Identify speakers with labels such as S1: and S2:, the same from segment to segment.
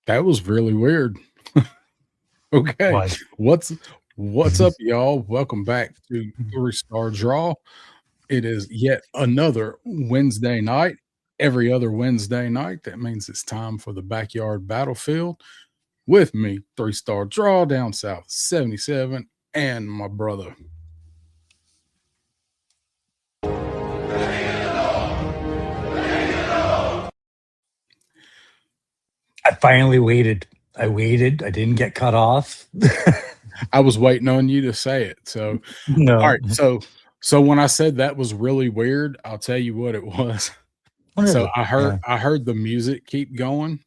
S1: That was really weird. Okay.
S2: Was.
S1: What's what's up, y'all? Welcome back to Three-Star Draw. It is yet another Wednesday night. Every other Wednesday night. That means it's time for the backyard battlefield. With me, Three-Star Draw down south 77, and my brother.
S2: I finally waited. I waited. I didn't get cut off.
S1: I was waiting on you to say it. So all
S2: No.
S1: right, so when I said that was really weird, I'll tell you what it was.
S2: What is
S1: So
S2: it?
S1: I heard
S2: Yeah.
S1: I heard the music keep going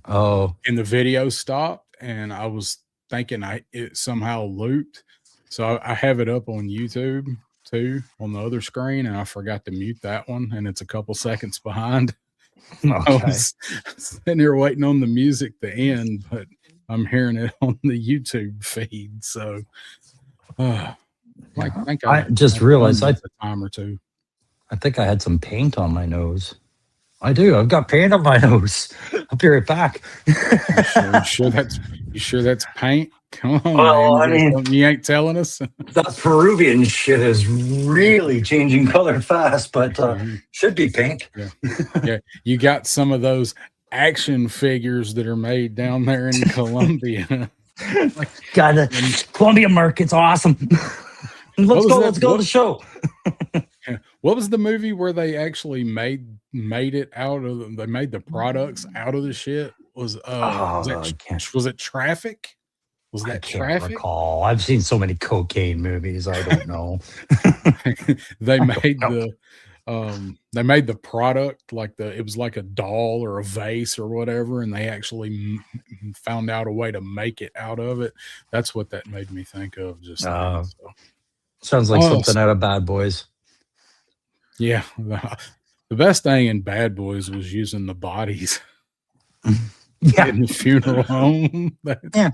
S2: Oh,
S1: and the video stopped, and I was thinking it somehow looped. So I have it up on YouTube too on the other screen, and I forgot to mute that one, and it's a couple seconds behind. I
S2: okay.
S1: was sitting here waiting on the music to end, but I'm hearing it on the YouTube feed. So I think
S2: I just
S1: I've done
S2: realized
S1: this a time or two.
S2: I think I had some paint on my nose. I do. I've got paint on my nose. I'll be right back.
S1: You sure that's paint? Come on, man.
S2: Well,
S1: Is
S2: I
S1: there
S2: mean,
S1: something you ain't telling us?
S2: that Peruvian shit is really changing color fast, but
S1: Mhm.
S2: should be paint.
S1: Yeah. Yeah. You got some of those action figures that are made down there in Colombia. Like,
S2: Got
S1: and
S2: it. Columbia market's awesome.
S1: what
S2: Let's
S1: was
S2: go.
S1: that?
S2: Let's go to the show.
S1: What was the movie where they actually made it out of they made the products out of the shit?
S2: Oh,
S1: Was it Traffic? Was
S2: I
S1: that
S2: can't
S1: Traffic?
S2: recall. I've seen so many cocaine movies. I don't know.
S1: They
S2: I don't
S1: made
S2: know.
S1: the product like it was like a doll or a vase or whatever, and they actually found out a way to make it out of it. That's what that made me think of just then.
S2: Uh,
S1: So,
S2: Sounds like
S1: oh
S2: something out of Bad Boys.
S1: yeah, the best thing in Bad Boys was using the bodies
S2: Yeah.
S1: in the funeral home.
S2: Yeah.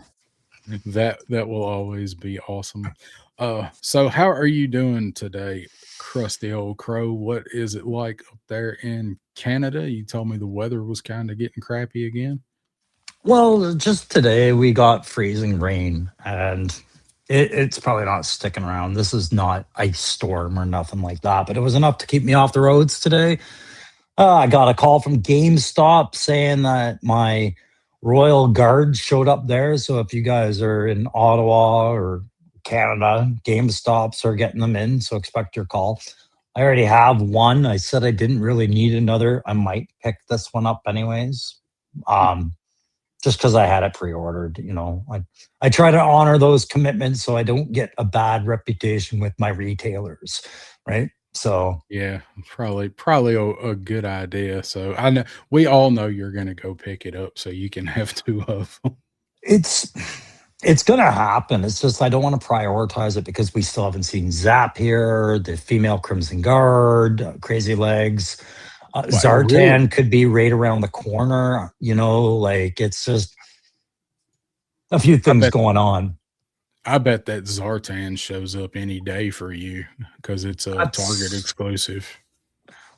S1: That will always be awesome. So how are you doing today, crusty old crow? What is it like up there in Canada? You told me the weather was kind of getting crappy again.
S2: Well, just today we got freezing rain, and it's probably not sticking around. This is not ice storm or nothing like that, but it was enough to keep me off the roads today. I got a call from GameStop saying that my Royal Guard showed up there. So if you guys are in Ottawa or Canada, GameStops are getting them in. So expect your call. I already have one. I said I didn't really need another. I might pick this one up anyways. Um, just because I had it pre-ordered, I try to honor those commitments so I don't get a bad reputation with my retailers, right? So
S1: Yeah, probably a good idea. So I know we all know you're going to go pick it up so you can have two of them.
S2: it's it's gonna happen. It's just I don't want to prioritize it because we still haven't seen Zap here, the female Crimson Guard, Crazy Legs.
S1: Wow, really?
S2: Zartan could be right around the corner. Like it's just a few
S1: I
S2: things
S1: bet
S2: going on.
S1: I bet that Zartan shows up any day for you because it's a Target
S2: That's
S1: exclusive.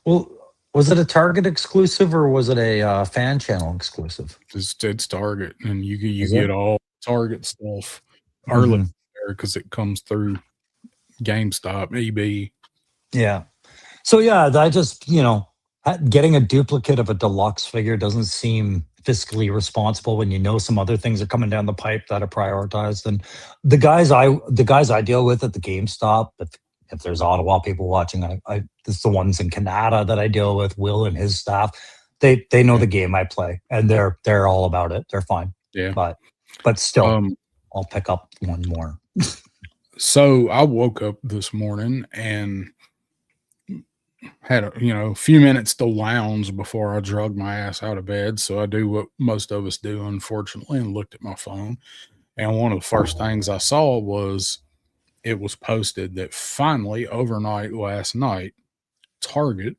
S2: well, was it a Target exclusive or was it a fan channel exclusive?
S1: It's Target, and you
S2: Is it?
S1: get all Target stuff early
S2: Hmm.
S1: there because it comes through GameStop, EB.
S2: Yeah. So yeah, I just getting a duplicate of a deluxe figure doesn't seem fiscally responsible when you know some other things are coming down the pipe that are prioritized. And the guys I deal with at the GameStop, if there's Ottawa people watching, it's the ones in Canada that I deal with, Will and his staff. They know
S1: Yeah,
S2: the game I play, and they're all about it. They're fine,
S1: yeah.
S2: but still,
S1: Um,
S2: I'll pick up one more.
S1: so I woke up this morning and had a few minutes to lounge before I drug my ass out of bed. So I do what most of us do, unfortunately, and looked at my phone. And one of the first things I saw was it was posted that finally overnight last night, Target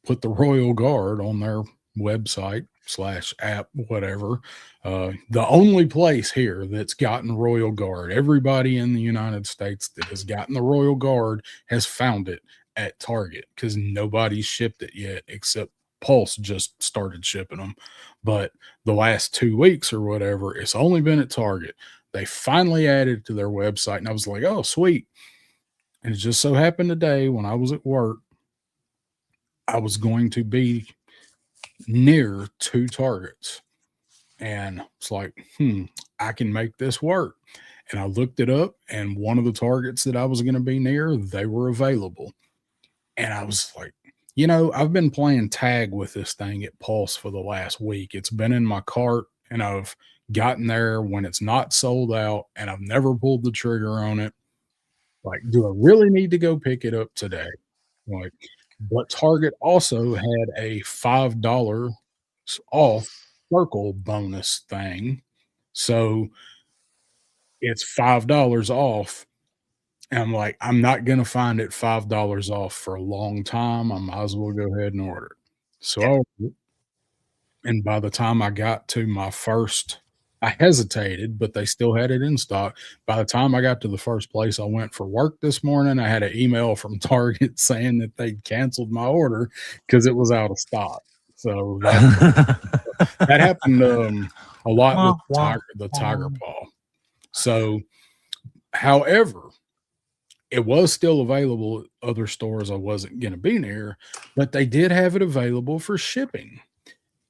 S1: put the Royal Guard on their website slash app, whatever. The only place here that's gotten Royal Guard, everybody in the United States that has gotten the Royal Guard has found it at Target because nobody's shipped it yet except Pulse just started shipping them. But the last 2 weeks or whatever, it's only been at Target. They finally added it to their website, and I was like, oh, sweet. And it just so happened today when I was at work, I was going to be near 2 Targets. And it's like, I can make this work. And I looked it up, and one of the Targets that I was going to be near, they were available. And I was like, I've been playing tag with this thing at Pulse for the last week. It's been in my cart, and I've gotten there when it's not sold out, and I've never pulled the trigger on it. Like, do I really need to go pick it up today? Like, but Target also had a $5 off circle bonus thing. So it's $5 off. And I'm like, I'm not going to find it $5 off for a long time. I might as well go ahead and order it. So I ordered it. And by the time I got to my first, I hesitated, but they still had it in stock. By the time I got to the first place I went for work this morning, I had an email from Target saying that they'd canceled my order because it was out of stock. So that happened a lot with the Tiger Paw. So, however, it was still available at other stores I wasn't going to be near, but they did have it available for shipping.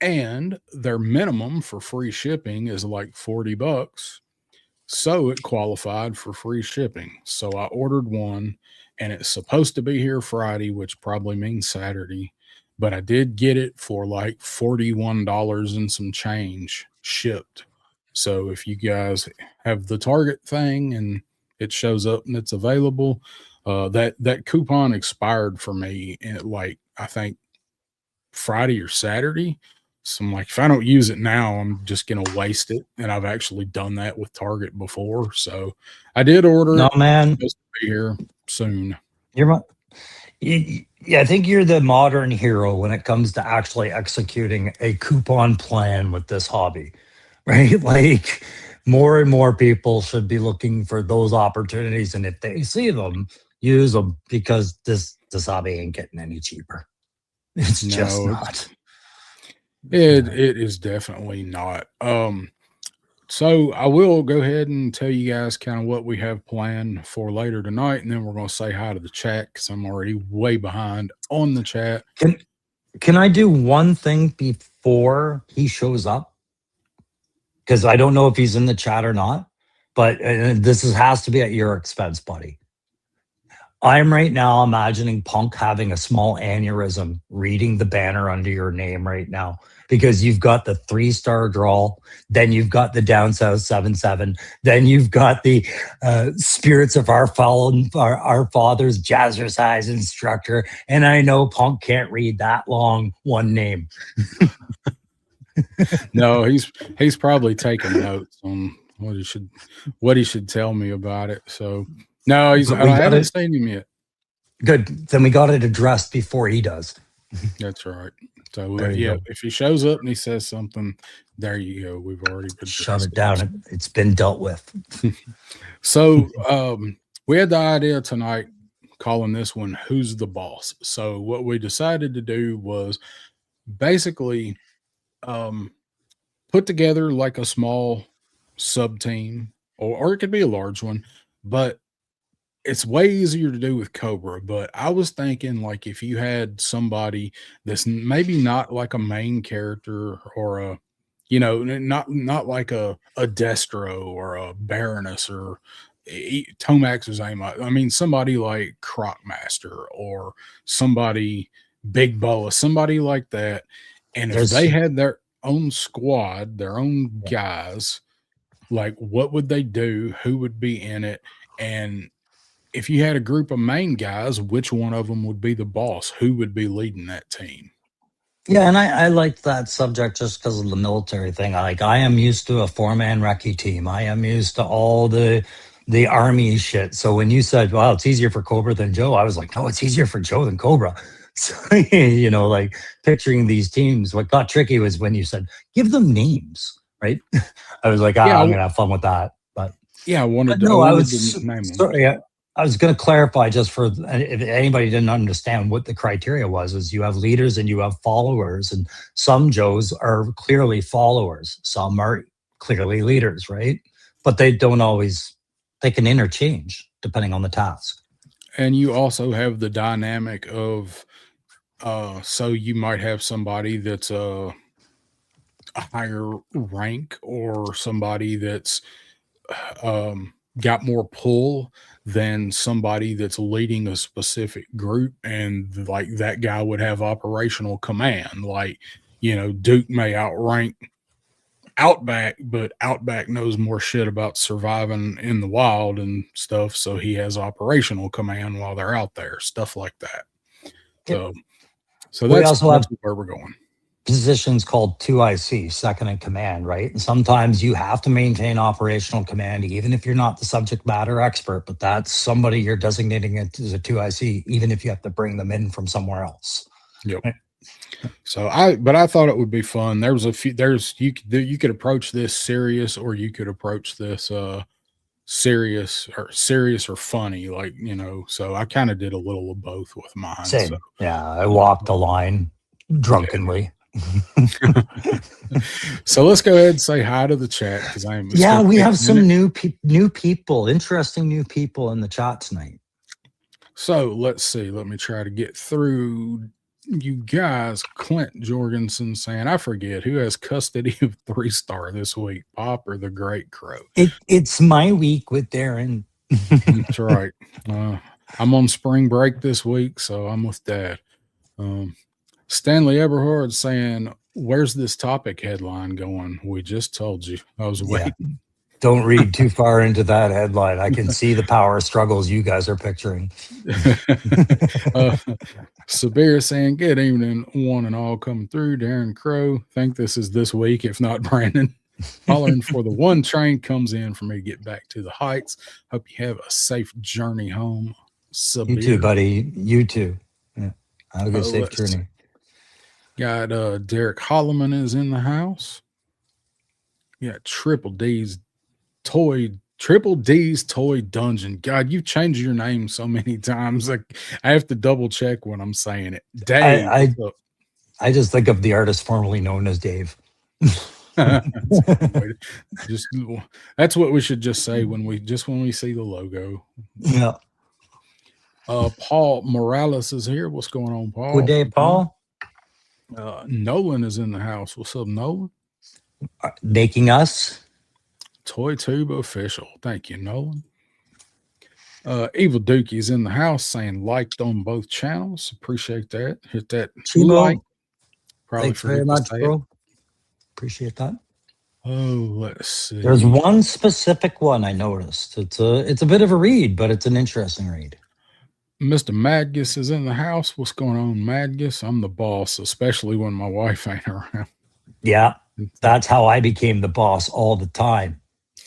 S1: And their minimum for free shipping is like $40. So it qualified for free shipping. So I ordered one, and it's supposed to be here Friday, which probably means Saturday. But I did get it for like $41 and some change shipped. So if you guys have the Target thing and it shows up and it's available, that coupon expired for me at like, I think Friday or Saturday. So I'm like, if I don't use it now, I'm just going to waste it. And I've actually done that with Target before. So I did order
S2: No,
S1: it.
S2: man.
S1: It's supposed to be here soon.
S2: I think you're the modern hero when it comes to actually executing a coupon plan with this hobby, right? Like, more and more people should be looking for those opportunities. And if they see them, use them, because this hobby ain't getting any cheaper. It's just not.
S1: It is definitely not. So I will go ahead and tell you guys kind of what we have planned for later tonight, and then we're going to say hi to the chat because I'm already way behind on the chat.
S2: Can I do one thing before he shows up? Because I don't know if he's in the chat or not, but this has to be at your expense, buddy. I'm right now imagining Punk having a small aneurysm reading the banner under your name right now, because you've got the 3-star drawl, then you've got the Down South 7-7, then you've got the Spirits of Our Fallen, our Father's Jazzercise instructor, and I know Punk can't read that long one name.
S1: No, he's probably taking notes on what he should tell me about it. So no, I haven't seen him yet.
S2: Good. Then we got it addressed before he does.
S1: That's right. So if he shows up and he says something, there you go. We've already been
S2: shut it down. It's been dealt with.
S1: So we had the idea tonight calling this one "Who's the Boss?" So what we decided to do was basically put together like a small sub team, or it could be a large one, but it's way easier to do with Cobra. But I was thinking, like, if you had somebody that's maybe not like a main character, or a, not like a Destro or a Baroness or Tomax's aim. I mean, somebody like Crocmaster or somebody Big Boa, somebody like that. And if they had their own squad, their own guys, like, what would they do? Who would be in it? And if you had a group of main guys, which one of them would be the boss? Who would be leading that team?
S2: Yeah, and I liked that subject just because of the military thing. I am used to a 4-man recce team. I am used to all the army shit. So when you said, well, it's easier for Cobra than Joe, I was like, no, it's easier for Joe than Cobra. So, like picturing these teams, what got tricky was when you said, give them names, right? I was like, I'm going to have fun with that. But
S1: yeah, I wanted to name them.
S2: I was going to clarify just for if anybody didn't understand what the criteria was, is you have leaders and you have followers, and some Joes are clearly followers, some are clearly leaders, right? But they don't always, they can interchange depending on the task.
S1: And you also have the dynamic of, so you might have somebody that's a higher rank or somebody that's got more pull than somebody that's leading a specific group, and like that guy would have operational command. Like, Duke may outrank Outback, but Outback knows more shit about surviving in the wild and stuff, so he has operational command while they're out there, stuff like that. So, so
S2: We
S1: that's
S2: also have
S1: where we're going.
S2: positions called 2IC, second in command, right? And sometimes you have to maintain operational command, even if you're not the subject matter expert, but that's somebody you're designating it as a 2IC, even if you have to bring them in from somewhere else.
S1: Yep. So I thought it would be fun. There was a few, you could approach this serious, or you could approach this, serious or funny, like, so I kind of did a little of both with mine.
S2: Same.
S1: So,
S2: Yeah. I walked the line drunkenly.
S1: yeah. So let's go ahead and say hi to the chat, because
S2: we have some new people, interesting new people in the chat tonight.
S1: So let's see. Let me try to get through you guys. Clint Jorgensen saying, I forget who has custody of 3-star this week, Pop or the Great Crow.
S2: It's my week with Darren.
S1: That's right. I'm on spring break this week, so I'm with Dad. Stanley Eberhard saying, where's this topic headline going? We just told you. I was waiting.
S2: Yeah. Don't read too far into that headline. I can see the power struggles you guys are picturing.
S1: Sabir saying, good evening, one and all coming through. Darren Crow. Think this is this week, if not Brandon. Hollering for the one train comes in for me to get back to the heights. Hope you have a safe journey home. Sabir.
S2: You too, buddy. You too. Yeah. Have a good safe journey.
S1: Got Derek Holloman is in the house. Yeah, Triple D's Toy Dungeon. God, you've changed your name so many times. Like, I have to double check when I'm saying it. Dave.
S2: I just think of the artist formerly known as Dave.
S1: That's what we should just say when we see the logo.
S2: Yeah.
S1: Paul Morales is here. What's going on, Paul?
S2: Good day, Paul.
S1: Nolan is in the house. What's up, Nolan?
S2: Making us
S1: Toy Tube official. Thank you, Nolan. Evil Dookie is in the house saying liked on both channels. Appreciate that. Hit that like.
S2: Probably thanks very much, bro. Appreciate that.
S1: Oh, let's see.
S2: There's one specific one I noticed. It's a bit of a read, but it's an interesting read.
S1: Mr. Madgus is in the house. What's going on, Madgus? I'm the boss, especially when my wife ain't around.
S2: Yeah, that's how I became the boss all the time.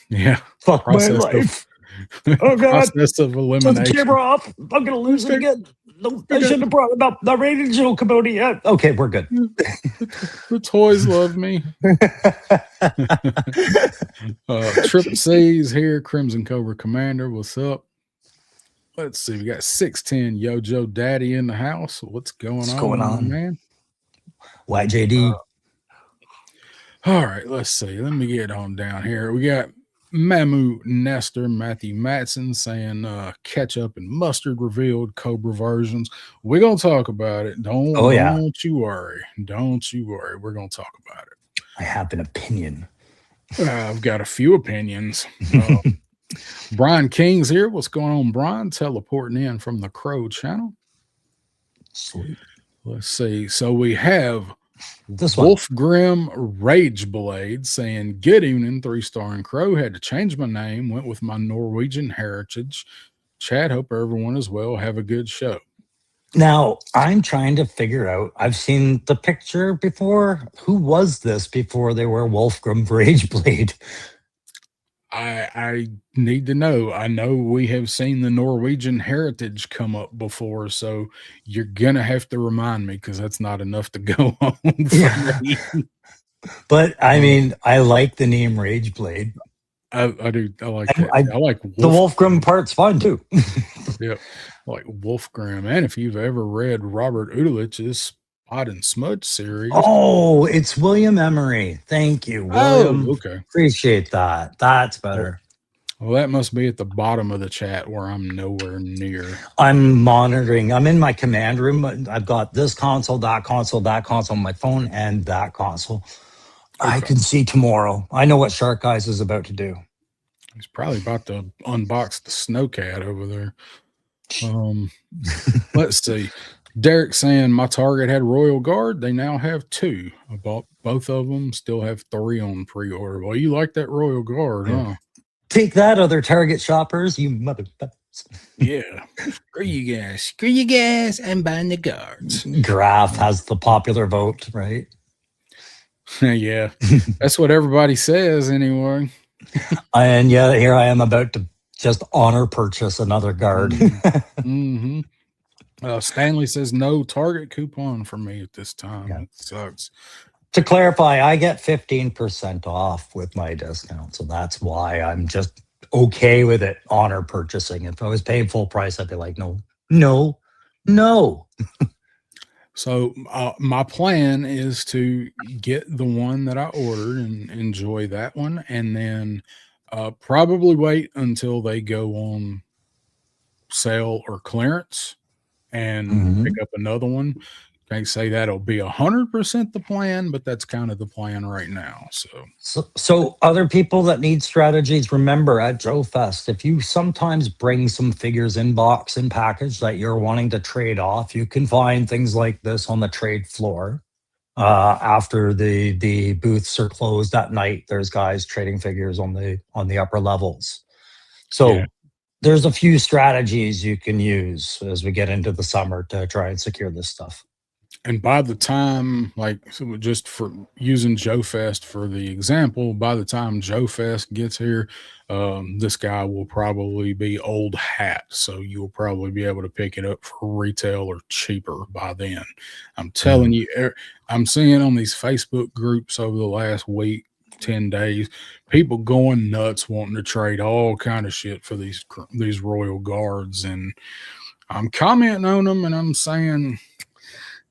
S1: Yeah.
S2: Fuck my life. Oh, God.
S1: Process of elimination.
S2: Turn the camera off. I'm going to lose it again. No, I shouldn't have brought it up. The ratings will come out yet. Okay, we're good.
S1: The toys love me. Triple C's here. Crimson Cobra Commander. What's up? Let's see. We got 610 Yojo Daddy in the house. What's going on, man?
S2: YJD.
S1: All right, let's see. Let me get on down here. We got Mamu Nestor, Matthew Matson saying ketchup and mustard revealed Cobra versions. We're going to talk about it. Don't you worry. Don't you worry. We're going to talk about it.
S2: I have an opinion.
S1: I've got a few opinions. Brian King's here. What's going on, Brian? Teleporting in from the Crow channel.
S2: Sweet.
S1: Let's see. So we have
S2: this
S1: Wolfgrim Rageblade saying, good evening, 3-star and Crow. Had to change my name. Went with my Norwegian heritage. Chad, hope everyone is well. Have a good show.
S2: Now, I'm trying to figure out, I've seen the picture before. Who was this before they were Wolfgrim Rageblade?
S1: I need to know. I know we have seen the Norwegian heritage come up before, so you're going to have to remind me, because that's not enough to go on for me.
S2: But, I mean, I like the name Rageblade.
S1: I do. I like
S2: And
S1: that. I like
S2: the
S1: Wolf.
S2: Wolfgram part's fine too.
S1: Yeah, I like Wolfgram. And if you've ever read Robert Udalich's Spot and Smudge series,
S2: Oh, it's William Emery. Thank you,
S1: oh,
S2: William.
S1: okay.
S2: Appreciate that. That's
S1: Well,
S2: better.
S1: well, that must be at the bottom of the chat where I'm nowhere near.
S2: I'm monitoring. I'm in my command room. I've got this console, that console on my phone, and that console. I
S1: Okay,
S2: can see tomorrow. I know what Shark Eyes is about to do.
S1: he's probably about to unbox the Snowcat over there. Um, let's see. Derek saying my Target had Royal Guard. They now have two. I bought both of them. Still have three on pre-order. Well, you like that Royal Guard,
S2: Yeah.
S1: huh?
S2: Take that, other Target shoppers, you motherfuckers.
S1: Yeah. Screw you guys. Screw you guys. I'm buying the guards.
S2: Graf has the popular vote, right?
S1: Yeah. That's what everybody says anyway.
S2: And yeah, here I am about to just honor purchase another guard.
S1: Mm-hmm. Stanley says no Target coupon for me at this time.
S2: Yeah.
S1: It sucks.
S2: To clarify, I get 15% off with my discount. So that's why I'm just okay with it, honor purchasing. If I was paying full price, I'd be like, no, no, no.
S1: So my plan is to get the one that I ordered and enjoy that one, and then probably wait until they go on sale or clearance and pick up another one. Can't say that'll be 100% the plan, but that's kind of the plan right now.
S2: So other people that need strategies, remember at Joe Fest, if you sometimes bring some figures in box and package that you're wanting to trade off, you can find things like this on the trade floor. After the booths are closed at night, there's guys trading figures on the upper levels. So
S1: yeah.
S2: there's a few strategies you can use as we get into the summer to try and secure this stuff.
S1: And by the time, like, so just for using Joe Fest for the example, by the time Joe Fest gets here, this guy will probably be old hat. So you'll probably be able to pick it up for retail or cheaper by then. I'm telling you, I'm seeing on these Facebook groups over the last week, 10 days, people going nuts wanting to trade all kind of shit for these Royal Guards. And I'm commenting on them and I'm saying,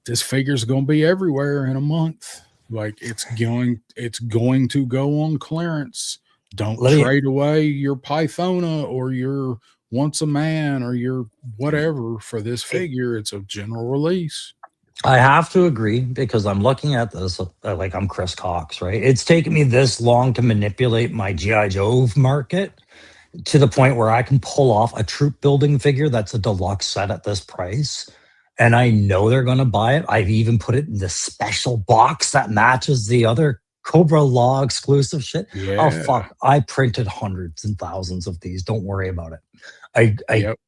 S1: this figure's going to be everywhere in a month. Like it's going to go on clearance. Don't trade away your Pythona or your Once a Man or your whatever for this figure. It's a general release.
S2: I have to agree because I'm looking at this like I'm Chris Cox, right? It's taken me this long to manipulate my G.I. Joe market to the point where I can pull off a troop building figure that's a deluxe set at this price. And I know they're going to buy it. I've even put it in the special box that matches the other Cobra Law exclusive shit.
S1: Yeah.
S2: Oh, fuck. I printed hundreds and thousands of these. Don't worry about it.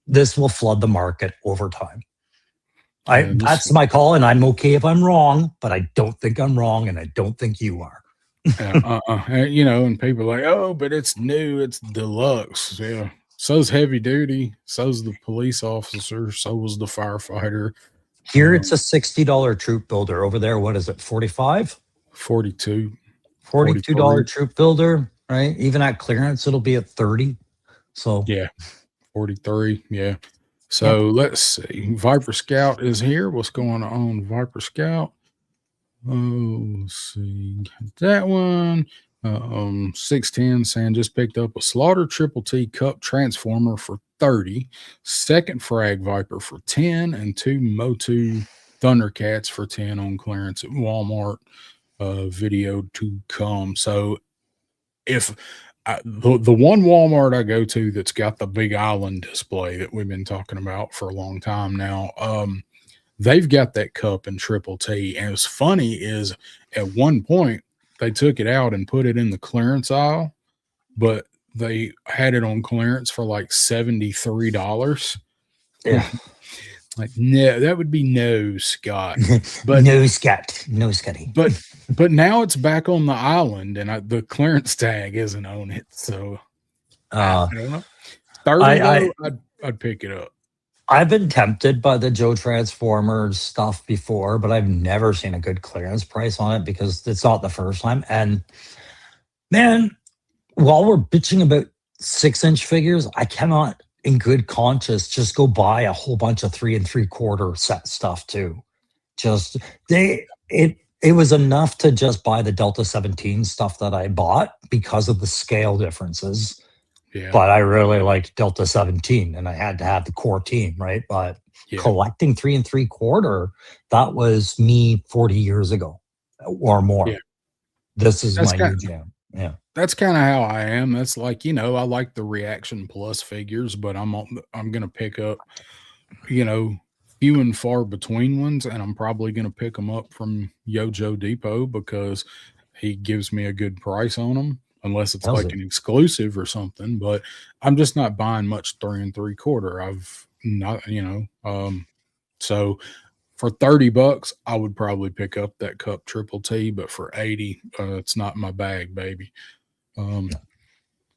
S2: This will flood the market over time. That's my call, and I'm okay if I'm wrong, but I don't think I'm wrong, and I don't think you are.
S1: You know, and people are like, oh, but it's new. It's deluxe. Yeah. So's heavy duty. So's the police officer. So was the firefighter.
S2: Here it's a $60 troop builder. Over there, what is it? 45?
S1: 42.
S2: $42 troop builder, right? Even at clearance, it'll be at 30. So
S1: yeah, 43. Yeah. So let's see. Viper Scout is here. What's going on, Viper Scout? Oh, let's see. Got that one. 610 saying just picked up a Slaughter Triple T Cup Transformer for 30, second Frag Viper for 10, and two Motu Thundercats for 10 on clearance at Walmart. Video to come. So if the one Walmart I go to that's got the big island display that we've been talking about for a long time now, they've got that cup in Triple T. And what's funny is at one point they took it out and put it in the clearance aisle, but they had it on clearance for like $73.
S2: Yeah.
S1: Like, no, that would be no, Scott.
S2: But no, Scott. No, Scotty.
S1: But now it's back on the island, and the clearance tag isn't on it. So I don't know. 30, I'd pick it up.
S2: I've been tempted by the Joe Transformers stuff before, but I've never seen a good clearance price on it because it's not the first time. And man, while we're bitching about 6-inch figures, I cannot, in good conscience, just go buy a whole bunch of 3 3/4 set stuff too. Just it was enough to just buy the Delta 17 stuff that I bought because of the scale differences.
S1: Yeah.
S2: But I really liked Delta 17 and I had to have the core team, right? But
S1: Yeah.
S2: collecting 3 3/4, that was me 40 years ago or more.
S1: Yeah.
S2: This is
S1: That's
S2: my
S1: kind
S2: new jam. Yeah.
S1: that's kind of how I am. That's like, I like the Reaction Plus figures, but I'm going to pick up, you know, few and far between ones, and I'm probably going to pick them up from Yojo Depot because he gives me a good price on them, unless it's
S2: Does
S1: like
S2: it?
S1: an exclusive or something. But I'm just not buying much 3 3/4. I've not, so for $30, I would probably pick up that Cup Triple T, but for 80, it's not my bag, baby. Um,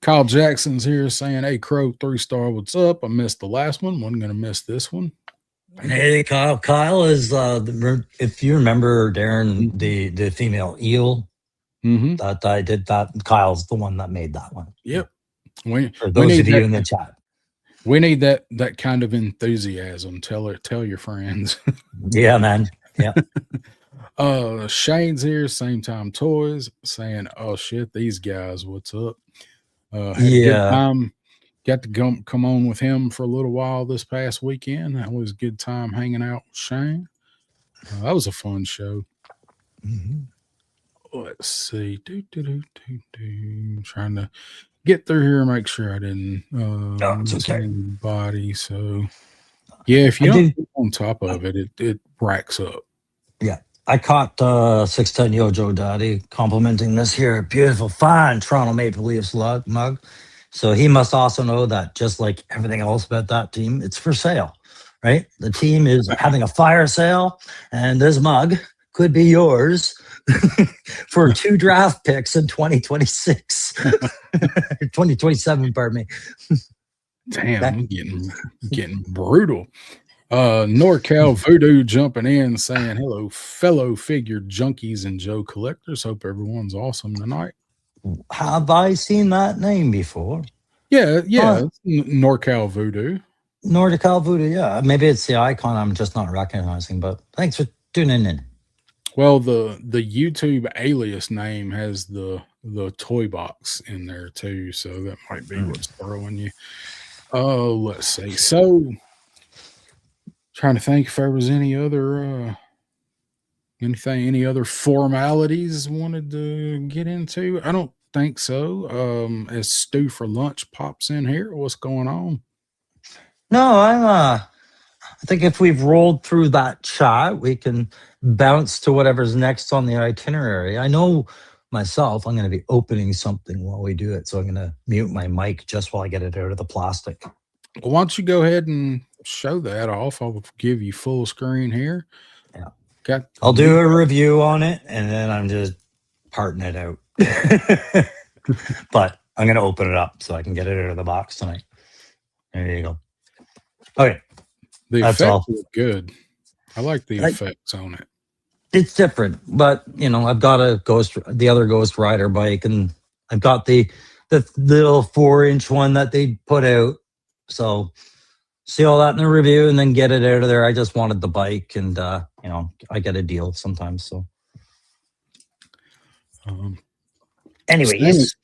S1: Kyle Jackson's here saying, "Hey, Crow, 3-star, what's up? I missed the last one. Wasn't going to miss this one."
S2: Hey, Kyle. Kyle is if you remember, Darren,
S1: Mm-hmm.
S2: the female eel
S1: Mm-hmm.
S2: that I did that. Kyle's the one that made that one.
S1: Yep. We
S2: For
S1: we
S2: those
S1: need
S2: of you
S1: that
S2: in the chat.
S1: we need that kind of enthusiasm. Tell your friends.
S2: Yeah, man. Yeah.
S1: Shane's here, same time toys, saying, "Oh shit, these guys, what's up?" Had a good
S2: Yeah.
S1: time. Got to come on with him for a little while this past weekend. That was a good time hanging out with Shane. That was a fun show.
S2: Mhm.
S1: Let's see. Trying to get through here and make sure I didn't
S2: No, it's
S1: miss
S2: okay.
S1: anybody. So yeah, if
S2: I
S1: you don't
S2: did.
S1: keep on top of it, it racks up.
S2: Yeah. I caught 610 Yojo Daddy complimenting this here beautiful, fine Toronto Maple Leafs mug. So he must also know that just like everything else about that team, it's for sale, right? The team is having a fire sale, and this mug could be yours for 2 draft picks in 2026, 2027, pardon me.
S1: Damn,
S2: That,
S1: I'm getting brutal. NorCal Voodoo jumping in saying, "Hello, fellow figure junkies and Joe collectors. Hope everyone's awesome tonight."
S2: have I seen that name before?
S1: Yeah,
S2: Uh,
S1: yeah, it's NorCal Voodoo.
S2: Nordic Voodoo, yeah. Maybe it's the icon I'm just not recognizing, but thanks for tuning in.
S1: Well, the YouTube alias name has the toy box in there too, so that might be
S2: Mm.
S1: what's throwing you. Oh, let's see. So, trying to think if there was any other formalities wanted to get into. I don't think so. As Stu for lunch pops in here, what's going on?
S2: No, I think if we've rolled through that chat, we can bounce to whatever's next on the itinerary. I know myself, I'm going to be opening something while we do it, so I'm going to mute my mic just while I get it out of the plastic.
S1: Well, why don't you go ahead and show that off? I'll give you full screen here.
S2: Yeah.
S1: Got the
S2: I'll do
S1: new.
S2: a review on it, and then I'm just parting it out. But I'm going to open it up so I can get it out of the box tonight. There you go. Okay,
S1: The
S2: that's
S1: effects
S2: all.
S1: look good. I like the
S2: I,
S1: effects on it.
S2: it's different, but I've got the other Ghost Rider bike, and I've got the little 4-inch one that they put out. So see all that in the review, and then get it out of there. I just wanted the bike, and I get a deal sometimes. So,
S1: Um, Stanley,
S2: anyways,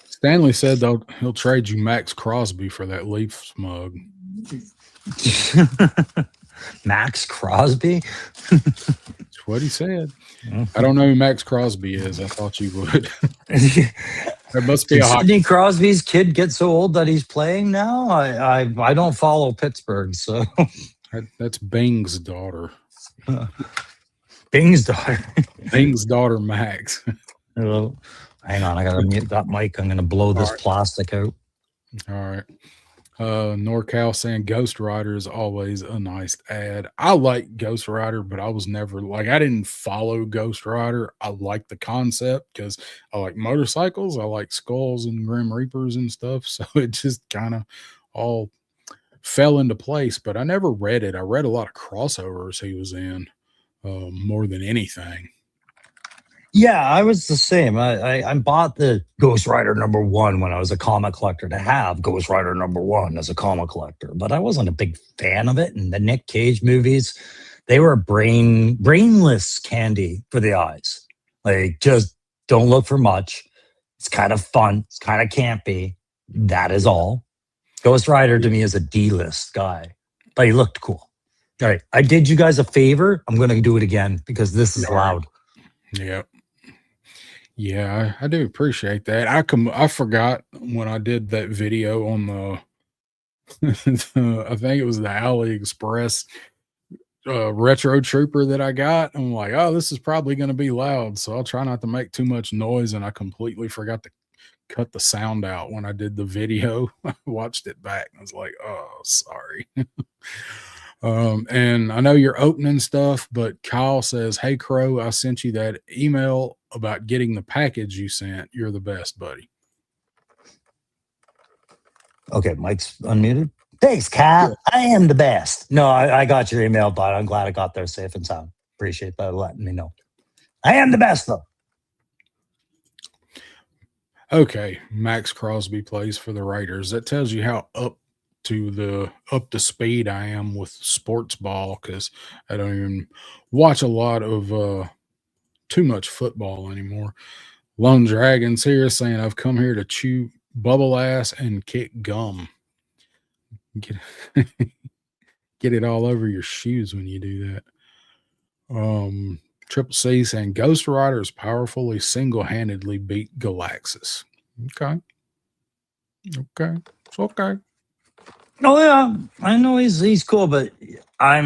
S1: Stanley said though he'll trade you Max Crosby for that Leaf smug.
S2: Max Crosby.
S1: That's what he said. I don't know who Max Crosby is. I thought you would. There must be
S2: Did
S1: a hockey.
S2: Sidney Crosby's kid get so old that he's playing now? I don't follow Pittsburgh, so
S1: That's Bing's daughter.
S2: Bing's daughter.
S1: Bing's daughter, Max.
S2: Hello. Hang on, I gotta mute that mic. I'm gonna blow this
S1: All
S2: plastic out.
S1: right. NorCal saying Ghost Rider is always a nice ad. I like Ghost Rider, but I was never like, I didn't follow Ghost Rider. I like the concept because I like motorcycles. I like skulls and Grim Reapers and stuff. So it just kind of all fell into place, but I never read it. I read a lot of crossovers he was in more than anything.
S2: Yeah, I was the same. I bought the Ghost Rider #1 when I was a comic collector to have Ghost Rider #1 as a comic collector, but I wasn't a big fan of it. And the Nick Cage movies, they were brainless candy for the eyes. Like, just don't look for much. It's kind of fun. It's kind of campy. That is all. Ghost Rider to me is a D-list guy, but he looked cool. All right, I did you guys a favor. I'm going to do it again because this is
S1: All right.
S2: loud.
S1: Yep. Yeah, I do appreciate that. I forgot when I did that video on the, I think it was the AliExpress retro trooper that I got. I'm like, oh, this is probably going to be loud, so I'll try not to make too much noise. And I completely forgot to cut the sound out when I did the video. I watched it back and I was like, oh, sorry. And I know you're opening stuff, but Kyle says, hey, Crow, I sent you that email about getting the package you sent. You're the best, buddy.
S2: Okay, Mike's unmuted. Thanks, Kyle.
S1: Yeah.
S2: I am the best. No, I got your email, but I'm glad I got there safe and sound. Appreciate that letting me know. I am the best, though.
S1: Okay, Max Crosby plays for the Raiders. That tells you how up to speed I am with sports ball, because I don't even watch a lot of too much football anymore. Lone Dragons here saying I've come here to chew bubble ass and kick gum. Get, get it all over your shoes when you do that. Triple C saying Ghost Riders powerfully single-handedly beat Galaxis. Okay. It's okay.
S2: Oh yeah, I know he's cool, but I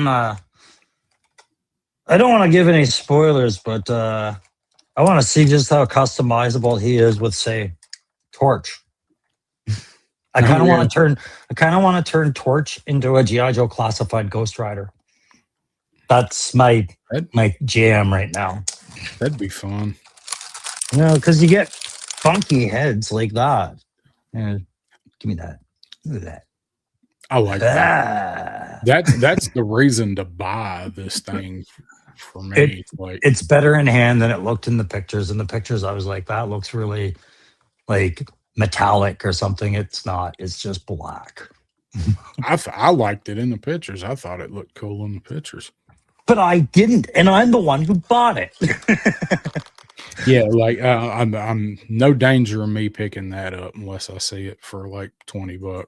S2: don't want to give any spoilers, but I want to see just how customizable he is with, say, Torch. I kind of want to turn Torch into a G.I. Joe classified Ghost Rider. That's my jam right now.
S1: That'd be fun.
S2: You know, because you get funky heads like that. Give me that. Look at that.
S1: I like that. That's the reason to buy this thing for me.
S2: It's better in hand than it looked in the pictures. In the pictures, I was like, that looks really like metallic or something. It's not. It's just black.
S1: I liked it in the pictures. I thought it looked cool in the pictures.
S2: But I didn't, and I'm the one who bought it.
S1: Yeah, like I'm no danger of me picking that up unless I see it for like $20.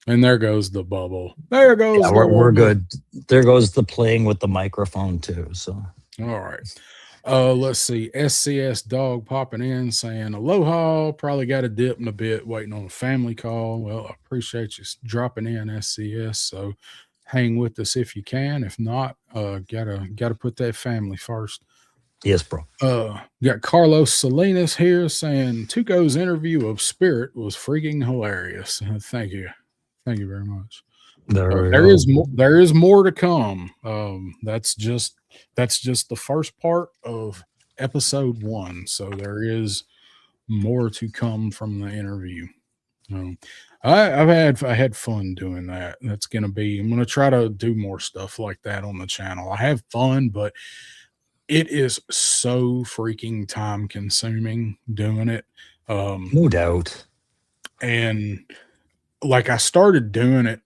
S1: And there goes the bubble. There goes.
S2: Yeah, we're good. There goes the playing with the microphone too. So
S1: all right. Let's see. SCS dog popping in saying aloha. Probably got a dip in a bit, waiting on a family call. Well, I appreciate you dropping in, SCS. So hang with us if you can. If not, gotta put that family first.
S2: Yes, bro.
S1: Got Carlos Salinas here saying Tuco's interview of Spirit was freaking hilarious. Thank you very much. There is more to come. That's just the first part of episode 1. So there is more to come from the interview. I had fun doing that. I'm gonna try to do more stuff like that on the channel. I have fun, but it is so freaking time consuming doing it.
S2: No doubt.
S1: And like I started doing it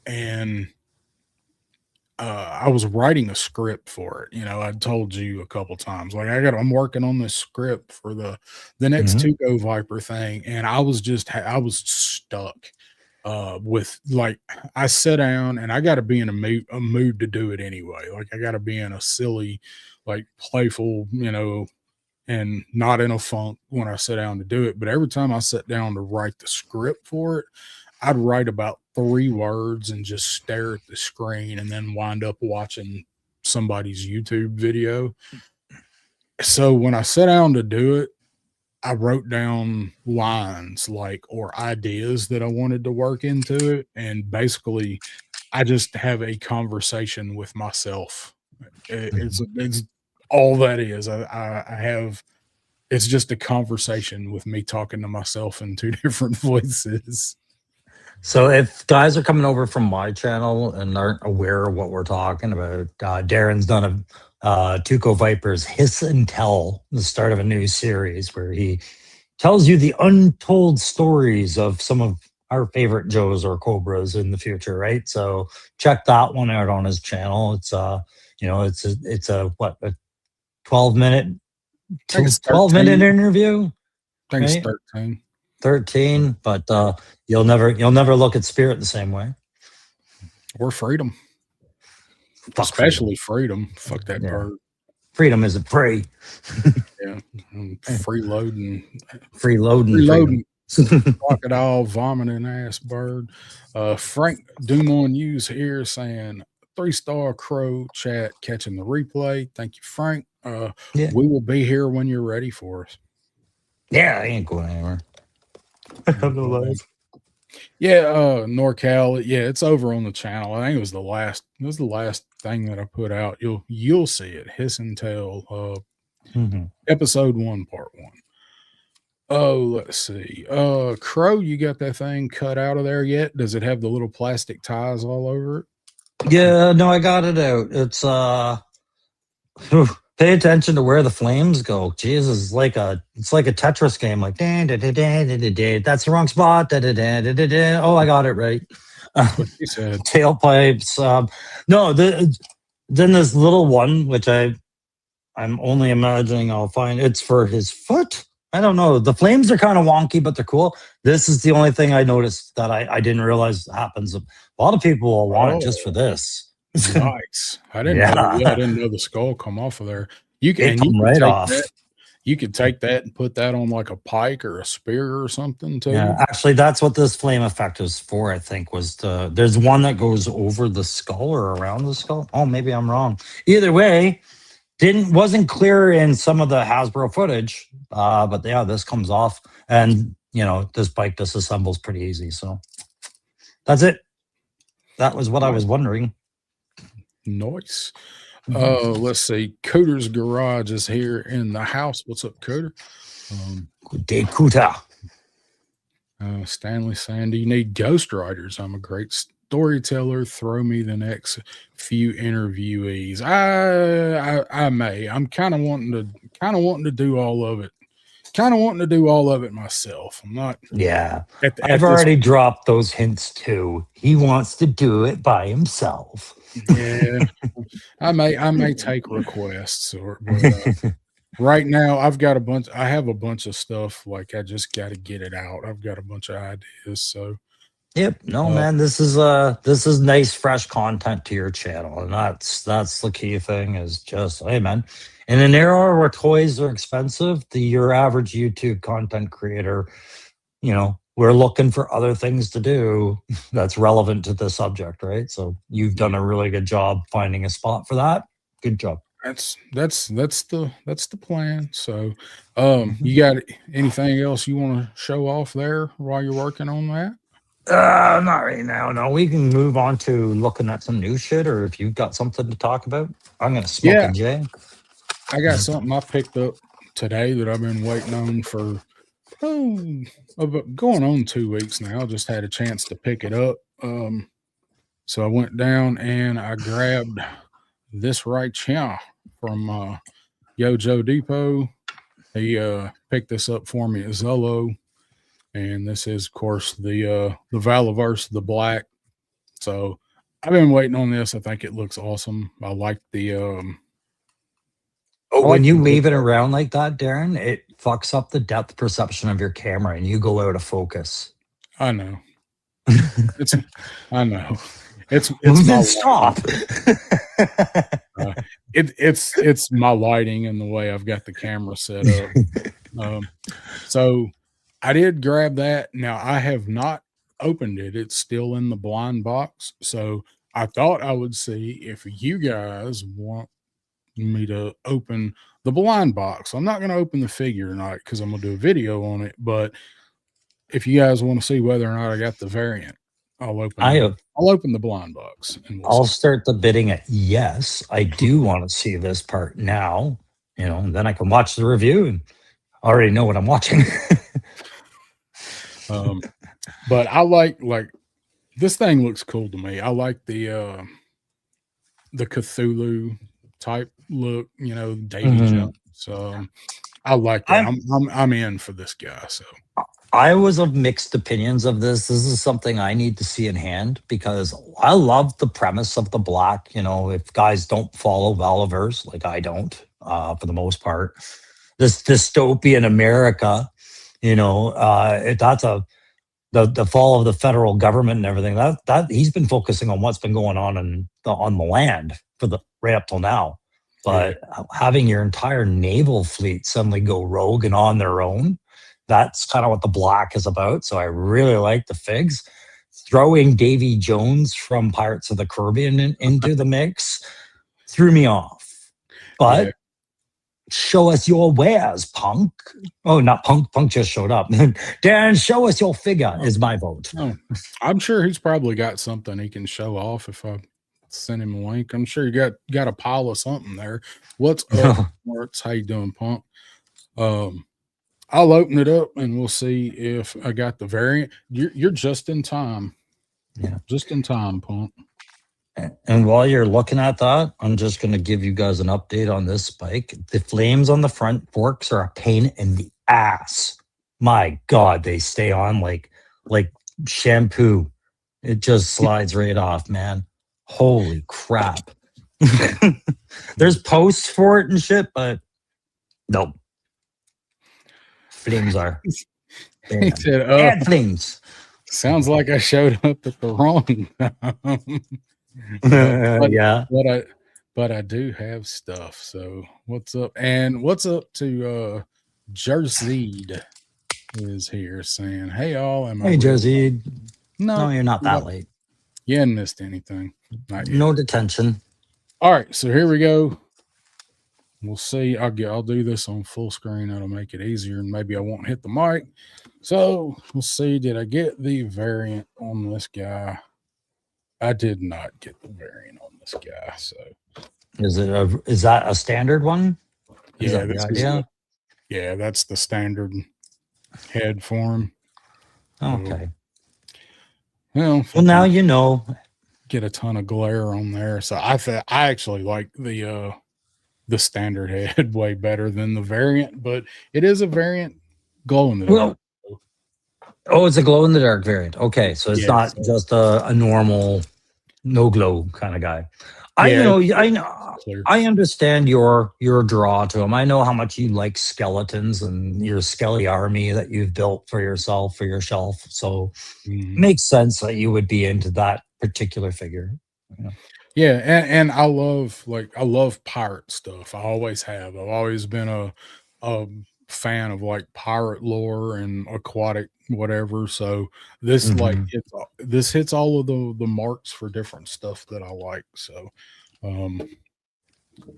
S1: and I was writing a script for it. You know, I told you a couple times, like I'm working on this script for the next Tuco Viper thing. And I was stuck with, like, I sit down and I got to be in a mood to do it anyway. Like I got to be in a silly, like playful, you know, and not in a funk when I sit down to do it. But every time I sit down to write the script for it, I'd write about 3 words and just stare at the screen and then wind up watching somebody's YouTube video. So when I sat down to do it, I wrote down lines or ideas that I wanted to work into it. And basically I just have a conversation with myself. It's all that is. It's just a conversation with me talking to myself in 2 different voices.
S2: So if guys are coming over from my channel and aren't aware of what we're talking about, Darren's done Tuco Viper's Hiss and Tell, the start of a new series where he tells you the untold stories of some of our favorite Joes or Cobras in the future, right? So check that one out on his channel. It's it's a what, a 12-minute
S1: I think it's
S2: 12-minute
S1: 13.
S2: interview,
S1: I think it's
S2: right?
S1: 13.
S2: 13, but
S1: Yeah.
S2: you'll never look at Spirit the same way.
S1: Or freedom.
S2: Fuck freedom.
S1: Especially freedom. Fuck that
S2: Yeah.
S1: bird.
S2: Freedom isn't free.
S1: Yeah. Freeloading.
S2: Freeloading freedom.
S1: Freeloading. Crocodile vomiting ass bird. Frank Dumont Hughes here saying 3-star crow chat catching the replay. Thank you, Frank.
S2: Yeah.
S1: We will be here when you're ready for us.
S2: Yeah, I ain't going anywhere.
S1: Yeah, NorCal. Yeah, it's over on the channel. I think it was the last. It was the last thing that I put out. You'll see it. Hiss and Tell. Episode 1, part 1. Oh, let's see. Crow, you got that thing cut out of there yet? Does it have the little plastic ties all over it?
S2: Yeah, no, I got it out. It's pay attention to where the flames go. Jesus, it's like a Tetris game. Like that's the wrong spot. Oh, I got it right.
S1: That's what she said.
S2: Tailpipes. No, then this little one, which I'm only imagining I'll find. It's for his foot. I don't know. The flames are kind of wonky, but they're cool. This is the only thing I noticed that I didn't realize happens. A lot of people will want it just for this.
S1: Nice. I didn't know. Yeah, I didn't know the skull come off of there. You can
S2: right off.
S1: You could take that and put that on like a pike or a spear or something too.
S2: Yeah, actually, that's what this flame effect was for. I think there's one that goes over the skull or around the skull. Oh, maybe I'm wrong. Either way, wasn't clear in some of the Hasbro footage. But yeah, this comes off, and this bike disassembles pretty easy. So that's it. That was what I was wondering.
S1: Nice. Let's see. Cooter's Garage is here in the house. What's up, Cooter?
S2: Good day, Cooter.
S1: Stanley saying, do you need ghostwriters? I'm a great storyteller. Throw me the next few interviewees. I may. I'm kind of wanting to do all of it. Kind of wanting to do all of it myself. I'm not.
S2: Yeah. I've already dropped those hints too. He wants to do it by himself.
S1: Yeah. I may take requests but, right now I have a bunch of stuff. Like I just got to get it out. I've got a bunch of ideas. So
S2: yep. No, man, this is nice, fresh content to your channel. And that's the key thing is just, hey man, in an era where toys are expensive, your average YouTube content creator, we're looking for other things to do that's relevant to the subject, right? So you've done a really good job finding a spot for that. Good job.
S1: That's the plan. So you got anything else you want to show off there while you're working on that?
S2: Not right now. No, we can move on to looking at some new shit, or if you've got something to talk about. I'm gonna smoke a J.
S1: I got something I picked up today that I've been waiting on for going on 2 weeks now. Just had a chance to pick it up. So I went down and I grabbed this right here from Yojo Depot. He picked this up for me at Zillow. And this is, of course, the Valaverse, the black. So I've been waiting on this. I think it looks awesome. I like the
S2: when you wave it around like that, Darren, it fucks up the depth perception of your camera and you go out of focus.
S1: I know. I know. It's
S2: my stop.
S1: It's my lighting and the way I've got the camera set up. So I did grab that. Now I have not opened it. It's still in the blind box. So I thought I would see if you guys want me to open the blind box. I'm not going to open the figure tonight because I'm going to do a video on it. But if you guys want to see whether or not I got the variant, I'll open the blind box. And
S2: I'll start the bidding at yes. I do want to see this part now. And then I can watch the review and already know what I'm watching.
S1: But I like this thing looks cool to me. I like the Cthulhu type look, Davy
S2: Mhm.
S1: Jones. I like that.
S2: I
S1: I'm in for this guy. So
S2: I was of mixed opinions of this. This is something I need to see in hand because I love the premise of the black. If guys don't follow Valaverse, like I don't, for the most part, this dystopian America, that's the fall of the federal government and everything. That he's been focusing on what's been going on on the land for the right up till now.
S1: yeah,
S2: But having your entire naval fleet suddenly go rogue and on their own, that's kind of what the black is about. So I really like the figs. Throwing Davy Jones from Pirates of the Caribbean into the mix threw me off.
S1: yeah.
S2: But show us your wares, punk. Oh, not punk. Punk just showed up. Dan, show us your figure
S1: Oh,
S2: is my vote.
S1: oh, I'm sure he's probably got something he can show off if I send him a link. I'm sure you got a pile of something there. What's up, Marks? How you doing, punk? Um, I'll open it up and we'll see if I got the variant. You're just in time.
S2: Yeah.
S1: Just in time, punk.
S2: And while you're looking at that, I'm just going to give you guys an update on this spike. The flames on the front forks are a pain in the ass. My God, they stay on like shampoo. It just slides right off, man. Holy crap. There's posts for it and shit, but nope. Flames are
S1: He
S2: bad.
S1: said,
S2: Bad flames.
S1: sounds like I showed up at the wrong time. but,
S2: Yeah.
S1: but I do have stuff. So what's up? And what's up to Jersey is here saying, "Hey all, am I
S2: Hey,
S1: real?"
S2: Josie. No,
S1: No,
S2: you're not that late.
S1: you hadn't missed anything. Not yet.
S2: No detention.
S1: All right, so here we go. We'll see. I'll do this on full screen. That'll make it easier, and maybe I won't hit the mic. So we'll see. Did I get the variant on this guy? I did not get the variant on this guy. So
S2: Is that a standard one? Is
S1: yeah,
S2: that the idea?
S1: that's the standard head for him.
S2: Okay.
S1: Well,
S2: Well, now you know.
S1: get a ton of glare on there. So I actually like the standard head way better than the variant, but it is a variant glow in the dark.
S2: Oh, it's a glow in the dark variant. Okay, so it's not just a normal no glow kind of guy. I understand your draw to him. I know how much you like skeletons and your skelly army that you've built for yourself for your shelf. So makes sense that you would be into that particular figure.
S1: Yeah, and I love pirate stuff. I always have. I've always been a fan of like pirate lore and aquatic whatever. So this this hits all of the marks for different stuff that I like. So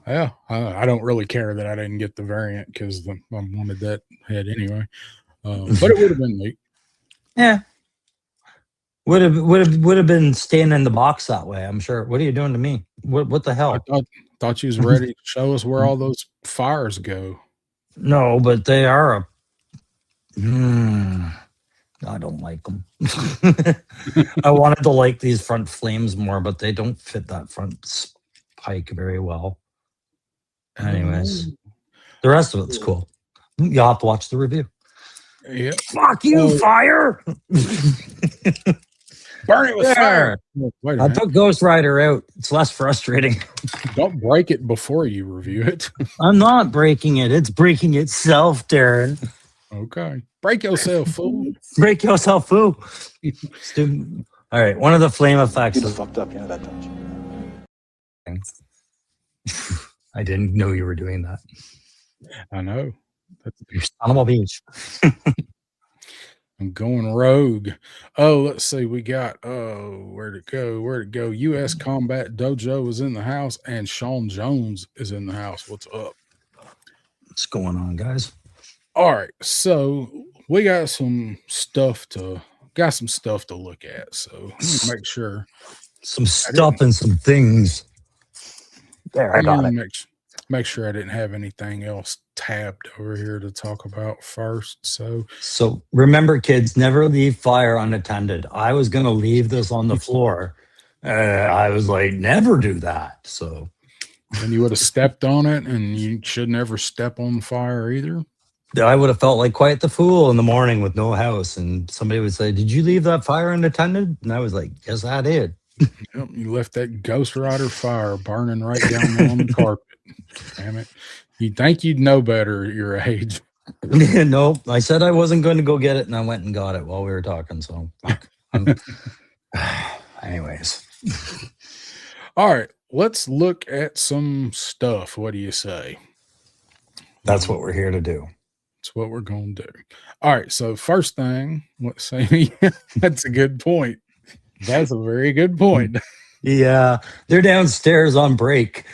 S1: yeah, I don't really care that I didn't get the variant because I wanted that head anyway. But it would have been neat.
S2: Yeah. Would have been staying in the box that way, I'm sure. What are you doing to me? What the hell?
S1: I thought you was ready to show us where all those fires go.
S2: No, but they are I don't like them. I wanted to like these front flames more, but they don't fit that front spike very well. Anyways, the rest of it's cool. You'll have to watch the review.
S1: Yeah.
S2: Fuck you, fire!
S1: Burn it with fire.
S2: I took Ghost Rider out. It's less frustrating.
S1: Don't break it before you review it.
S2: I'm not breaking it. It's breaking itself, Darren.
S1: Okay. Break yourself, fool.
S2: Break yourself, fool. Stupid. All right. One of the flame effects.
S3: You fucked up, you know that, don't you?
S2: I didn't know you were doing that.
S1: I know.
S2: You're son of a beach.
S1: I'm going rogue. Oh, let's see. We got where'd it go? Where'd it go? US Combat Dojo is in the house and Sean Jones is in the house. What's up?
S2: What's going on, guys?
S1: All right. So we got some stuff to look at. So make sure.
S2: Some stuff and some things. There, I got it.
S1: Make sure I didn't have anything else tabbed over here to talk about first. So
S2: remember, kids, never leave fire unattended. I was going to leave this on the floor. I was like, never do that. So
S1: And you would have stepped on it, and you should never step on fire either.
S2: I would have felt like quite the fool in the morning with no house, and somebody would say, "Did you leave that fire unattended?" And I was like, "Yes, I did."
S1: Yep, you left that Ghost Rider fire burning right down on the carpet. Damn it. You'd think you'd know better at your age.
S2: No, I said I wasn't going to go get it, and I went and got it while we were talking. So, fuck. Anyways.
S1: All right, let's look at some stuff. What do you say?
S2: That's what we're here to do.
S1: That's what we're going to do. All right, so first thing, what say? That's a good point. That's a very good point.
S2: Yeah, they're downstairs on break.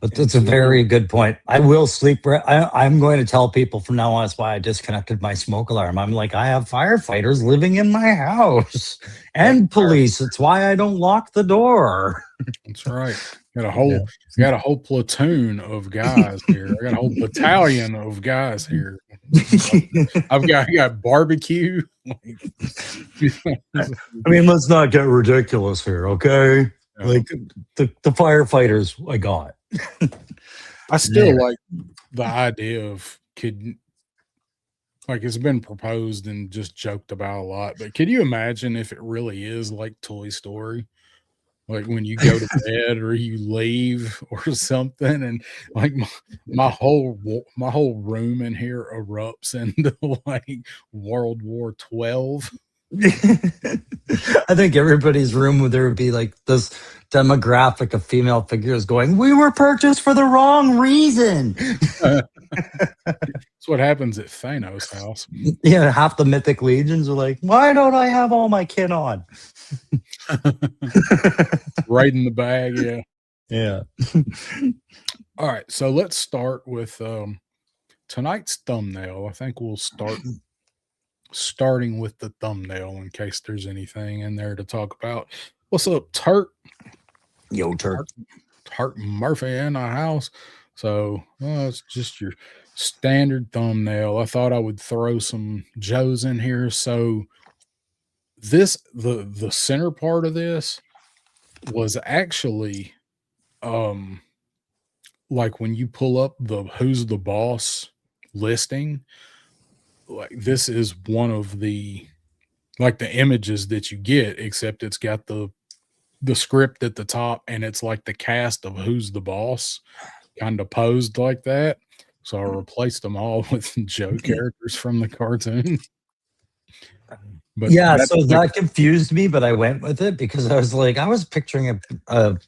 S2: But that's a very good point. I will sleep. I'm going to tell people from now on. That's why I disconnected my smoke alarm. I'm like, I have firefighters living in my house and police. It's why I don't lock the door.
S1: That's right. Got a whole platoon of guys here. I got a whole battalion of guys here. I got barbecue.
S2: I mean, let's not get ridiculous here, okay? Yeah. Like the firefighters, I got.
S1: I still like the idea of like it's been proposed and just joked about a lot, but could you imagine if it really is like Toy Story? Like when you go to bed or you leave or something, and like my whole room in here erupts into like World War 12.
S2: I think everybody's room there would be like this demographic of female figures going, "We were purchased for the wrong reason."
S1: That's what happens at Thanos' house.
S2: Yeah, half the mythic legions are like, "Why don't I have all my kit on?"
S1: Right in the bag, yeah.
S2: Yeah.
S1: All right, so let's start with tonight's thumbnail. I think we'll starting with the thumbnail in case there's anything in there to talk about. What's up, Turk?
S2: Yo, Turk.
S1: Turk Murphy in our house. So it's just your standard thumbnail. I thought I would throw some Joes in here. So the center part of this was actually like when you pull up the Who's the Boss listing, like this is one of the like the images that you get, except it's got the script at the top and it's like the cast of Who's the Boss kind of posed like that. So I replaced them all with Joe characters from the cartoon.
S2: But yeah, so that confused me, but I went with it because I was like, I was picturing a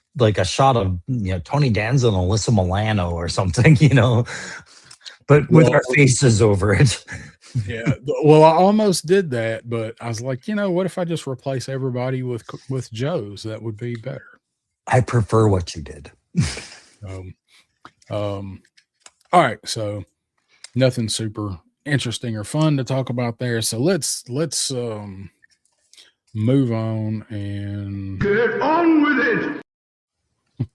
S2: shot of Tony Danza and Alyssa Milano or something, but with our faces over it.
S1: Yeah, well, I almost did that, but I was like, what if I just replace everybody with Joes? That would be better.
S2: I prefer what you did.
S1: All right, so nothing super interesting or fun to talk about there. So let's move on and
S3: get on with it.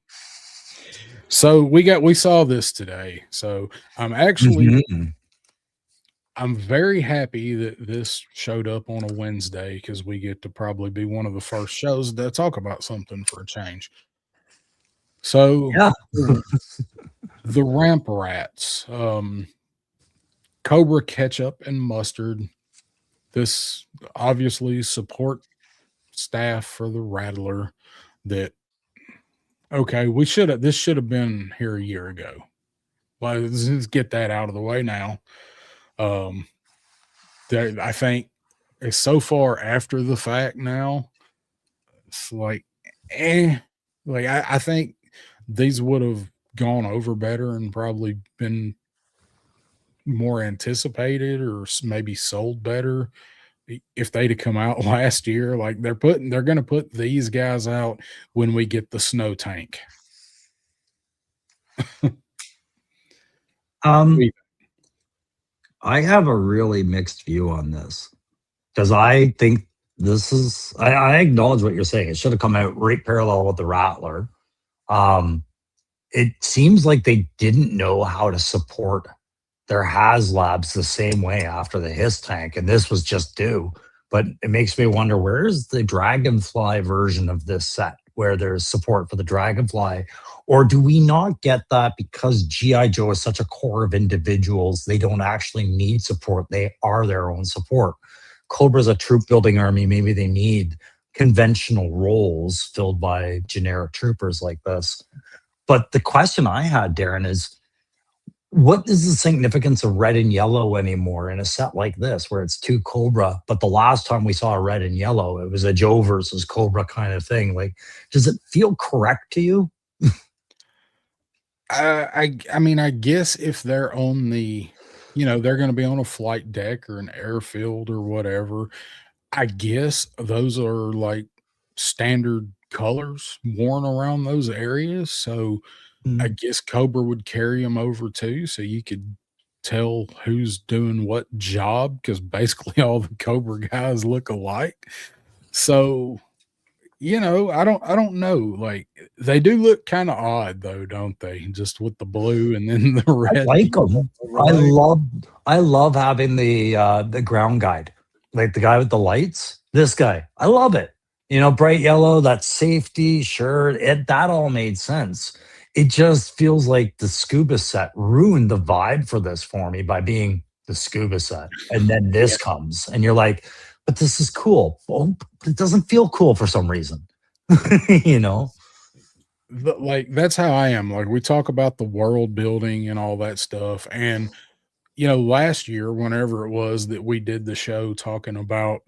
S1: So we saw this today. So I'm actually I'm very happy that this showed up on a Wednesday because we get to probably be one of the first shows that talk about something for a change. So
S2: yeah.
S1: The Ramp Rats, Cobra Ketchup and Mustard. This obviously support staff for the Rattler. That this should have been here a year ago. Well, let's get that out of the way now. I think it's so far after the fact now. It's like, I think these would have gone over better and probably been more anticipated or maybe sold better if they'd have come out last year. Like they're going to put these guys out when we get the snow tank.
S2: I have a really mixed view on this because I think this is, I acknowledge what you're saying. It should have come out right parallel with the Rattler. It seems like they didn't know how to support their HasLabs the same way after the Hiss tank, and this was just due. But it makes me wonder, where's the Dragonfly version of this set where there's support for the Dragonfly? Or do we not get that because G.I. Joe is such a core of individuals, they don't actually need support. They are their own support. Cobra's a troop building army. Maybe they need conventional roles filled by generic troopers like this. But the question I had, Darren, is what is the significance of red and yellow anymore in a set like this where it's two Cobra? But the last time we saw a red and yellow, it was a Joe versus Cobra kind of thing. Like, does it feel correct to you?
S1: I mean, I guess if they're on the, they're going to be on a flight deck or an airfield or whatever, I guess those are like standard colors worn around those areas. So I
S2: Mm.
S1: guess Cobra would carry them over too, so you could tell who's doing what job because basically all the Cobra guys look alike. So I don't know. Like they do look kind of odd though, don't they? Just with the blue and then the
S2: I
S1: red
S2: like them. I
S1: overlay.
S2: love I love having the ground guide, like the guy with the lights. This guy, I love it. Bright yellow, that safety, sure, that all made sense. It just feels like the scuba set ruined the vibe for this for me by being the scuba set, and then
S1: Yeah.
S2: this comes, and you're like, but this is cool. Well, it doesn't feel cool for some reason, you know.
S1: Like that's how I am. Like we talk about the world building and all that stuff. And last year, whenever it was that we did the show talking about,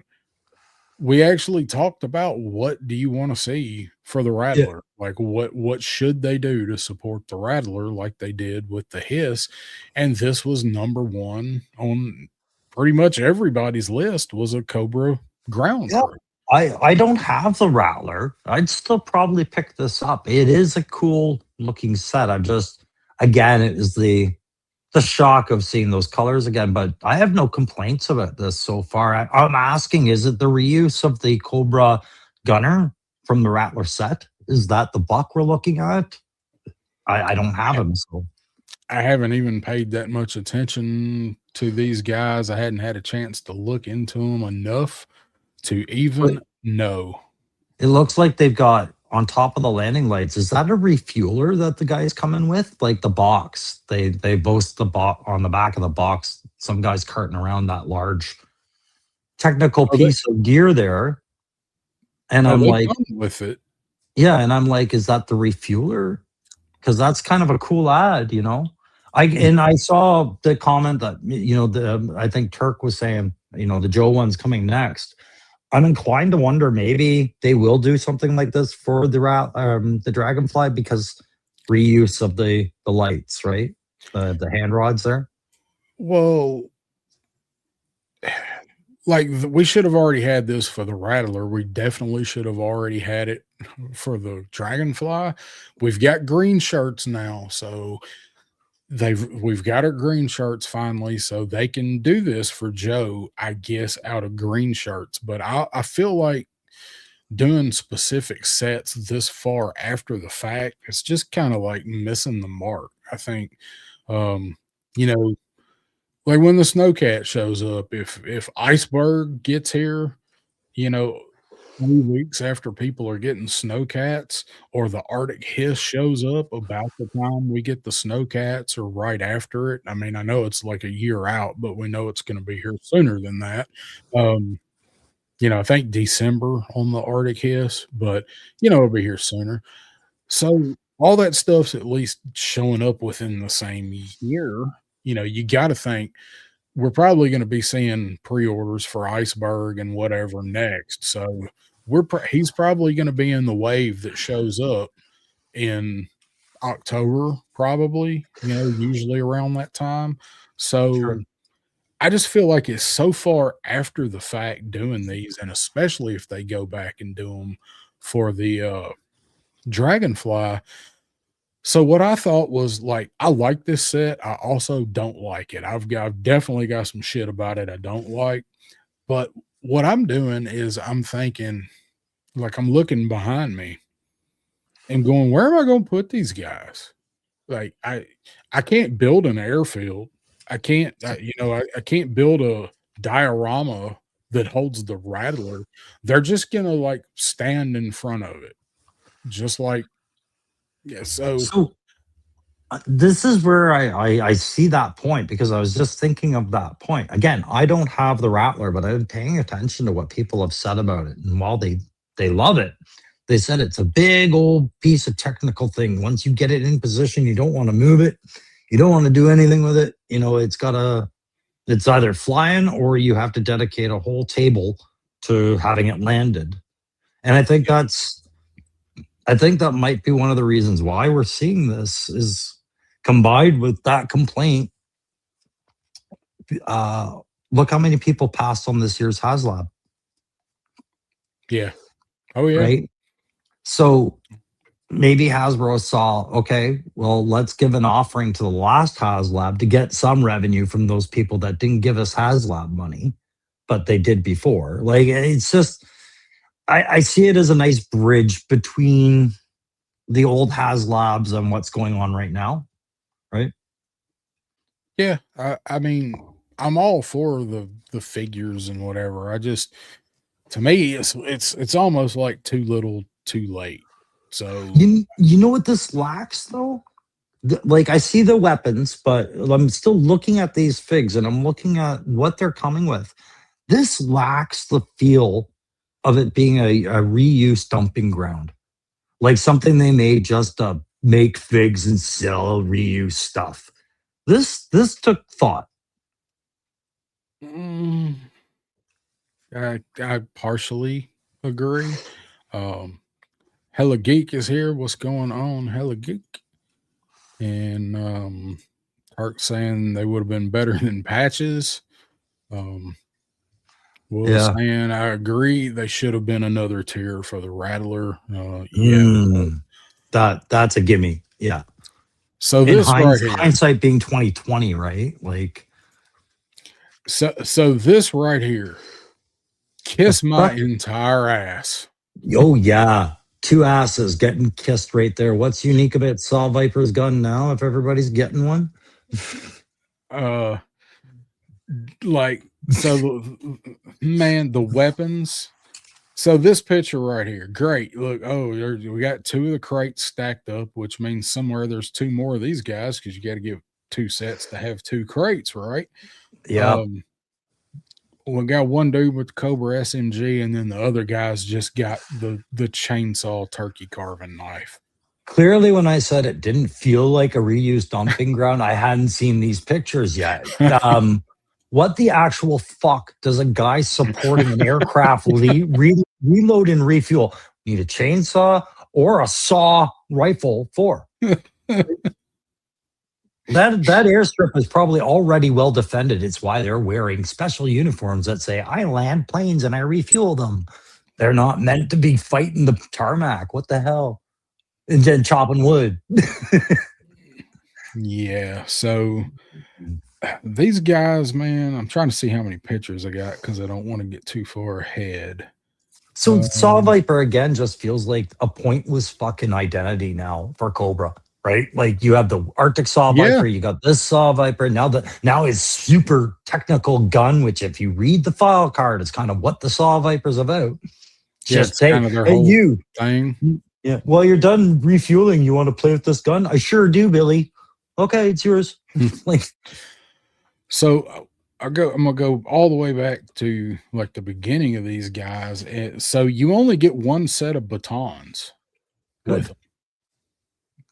S1: we actually talked about what do you want to see for the
S2: Yeah.
S1: Rattler? Like what should they do to support the Rattler like they did with the Hiss? And this was number one on pretty much everybody's list was a Cobra ground
S2: Yeah.
S1: crew.
S2: I don't have the Rattler. I'd still probably pick this up. It is a cool looking set. I'm just again, it is the shock of seeing those colors again, but I have no complaints about this so far. I'm asking, is it the reuse of the Cobra gunner from the Rattler set? Is that the buck we're looking at? I don't have him, so
S1: I haven't even paid that much attention to these guys. I hadn't had a chance to look into them enough to
S2: but
S1: even know.
S2: it looks like they've got on top of the landing lights. Is that a refueler that the guy's coming with? Like the box. They boast the box on the back of the box. Some guy's carting around that large technical
S1: Oh, they
S2: piece of gear there. And
S1: oh,
S2: I'm
S1: they
S2: like,
S1: come with it.
S2: yeah, and I'm like, is that the refueler? Because that's kind of a cool ad, you know. I saw the comment that the I think Turk was saying, the Joe one's coming next. I'm inclined to wonder maybe they will do something like this for the Dragonfly because reuse of the lights, right? The hand rods there.
S1: Well, like we should have already had this for the Rattler. We definitely should have already had it for the Dragonfly. We've got green shirts now, so we've got our green shirts finally, so they can do this for Joe, I guess, out of green shirts. But I feel like doing specific sets this far after the fact, it's just kind of like missing the mark. I think, you know, like when the snowcat shows up, if Iceberg gets here, you know, 3 weeks after people are getting snowcats, or the Arctic Hiss shows up about the time we get the snowcats or right after it. I mean, I know it's like a year out, but we know it's going to be here sooner than that. Um, I think December on the Arctic Hiss, but it'll be here sooner. So all that stuff's at least showing up within the same year. You got to think we're probably going to be seeing pre-orders for Iceberg and whatever next. So he's probably going to be in the wave that shows up in October, probably, usually around that time. So
S2: Sure.
S1: I just feel like it's so far after the fact doing these, and especially if they go back and do them for the Dragonfly. So what I thought was like, I like this set. I also don't like it. I've definitely got some shit about it I don't like. But what I'm doing is I'm thinking, like, I'm looking behind me and going, where am I going to put these guys? Like, I can't build an airfield. I can't, I can't build a diorama that holds the Rattler. They're just gonna like stand in front of it. just like, yeah. So
S2: So this is where I see that point, because I was just thinking of that point. Again, I don't have the Rattler, but I've been paying attention to what people have said about it. And while they love it, they said it's a big old piece of technical thing. Once you get it in position, you don't want to move it. You don't want to do anything with it. It's either flying or you have to dedicate a whole table to having it landed. And I think that might be one of the reasons why we're seeing this, is combined with that complaint. Look how many people passed on this year's HasLab,
S1: yeah. Oh yeah.
S2: right? So maybe Hasbro saw, okay, well, let's give an offering to the last HasLab to get some revenue from those people that didn't give us HasLab money, but they did before. Like, it's just, I see it as a nice bridge between the old HasLabs and what's going on right now, right?
S1: Yeah. I mean, I'm all for the figures and whatever. I just, to me, it's almost like too little, too late. So
S2: You know what this lacks though? Like, I see the weapons, but I'm still looking at these figs and I'm looking at what they're coming with. This lacks the feel of it being a reuse dumping ground, like something they made just to make figs and sell reuse stuff. This took thought.
S1: I partially agree. Hella Geek is here. What's going on, Hella Geek? And Tark saying they would have been better than Patches. Will
S2: Yeah.
S1: saying I agree. They should have been another tier for the Rattler.
S2: That's a gimme. Yeah.
S1: So this right here,
S2: hindsight being 2020, right? Like,
S1: so this right here, kiss my entire ass.
S2: Oh yeah, two asses getting kissed right there. What's unique about Saw Viper's gun now? If everybody's getting one,
S1: like, so man, the weapons. So this picture right here, great. Look, we got two of the crates stacked up, which means somewhere there's two more of these guys, because you got to give two sets to have two crates, right?
S2: yeah.
S1: We got one dude with the Cobra SMG, and then the other guys just got the chainsaw turkey carving knife.
S2: Clearly, when I said it didn't feel like a reused dumping ground, I hadn't seen these pictures yet. What the actual fuck does a guy supporting an aircraft reload and refuel need a chainsaw or a saw rifle for? That airstrip is probably already well defended. It's why they're wearing special uniforms that say, I land planes and I refuel them. They're not meant to be fighting the tarmac. What the hell? And then chopping wood.
S1: Yeah. So these guys, man, I'm trying to see how many pictures I got because I don't want to get too far ahead.
S2: So Saw Viper again just feels like a pointless fucking identity now for Cobra, right? Like, you have the Arctic Saw Viper, you got this Saw Viper, now his super technical gun, which if you read the file card, it's kind of what the Saw Viper's about. Just say,
S1: kind of their
S2: hey,
S1: whole
S2: you
S1: thing.
S2: Yeah. Well, you're done refueling. You want to play with this gun? I sure do, Billy. Okay, it's yours. Like,
S1: so I'm gonna go all the way back to like the beginning of these guys. So you only get one set of batons.
S2: Good.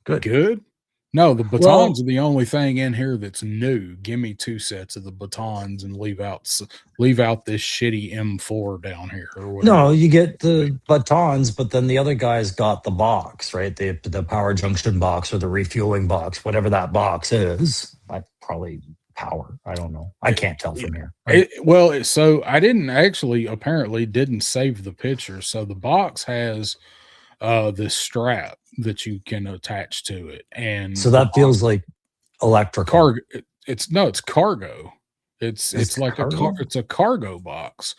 S1: Good. No, the batons are the only thing in here that's new. Give me two sets of the batons and leave out this shitty M4 down here or whatever.
S2: No, you get the batons, but then the other guys got the box, right? The power junction box or the refueling box, whatever that box is. Probably power. I don't know. I can't tell from here. Right?
S1: So I apparently didn't save the picture. So the box has this strap that you can attach to it, and
S2: so that feels like electrical
S1: cargo. It's cargo. It's like cargo? It's a cargo box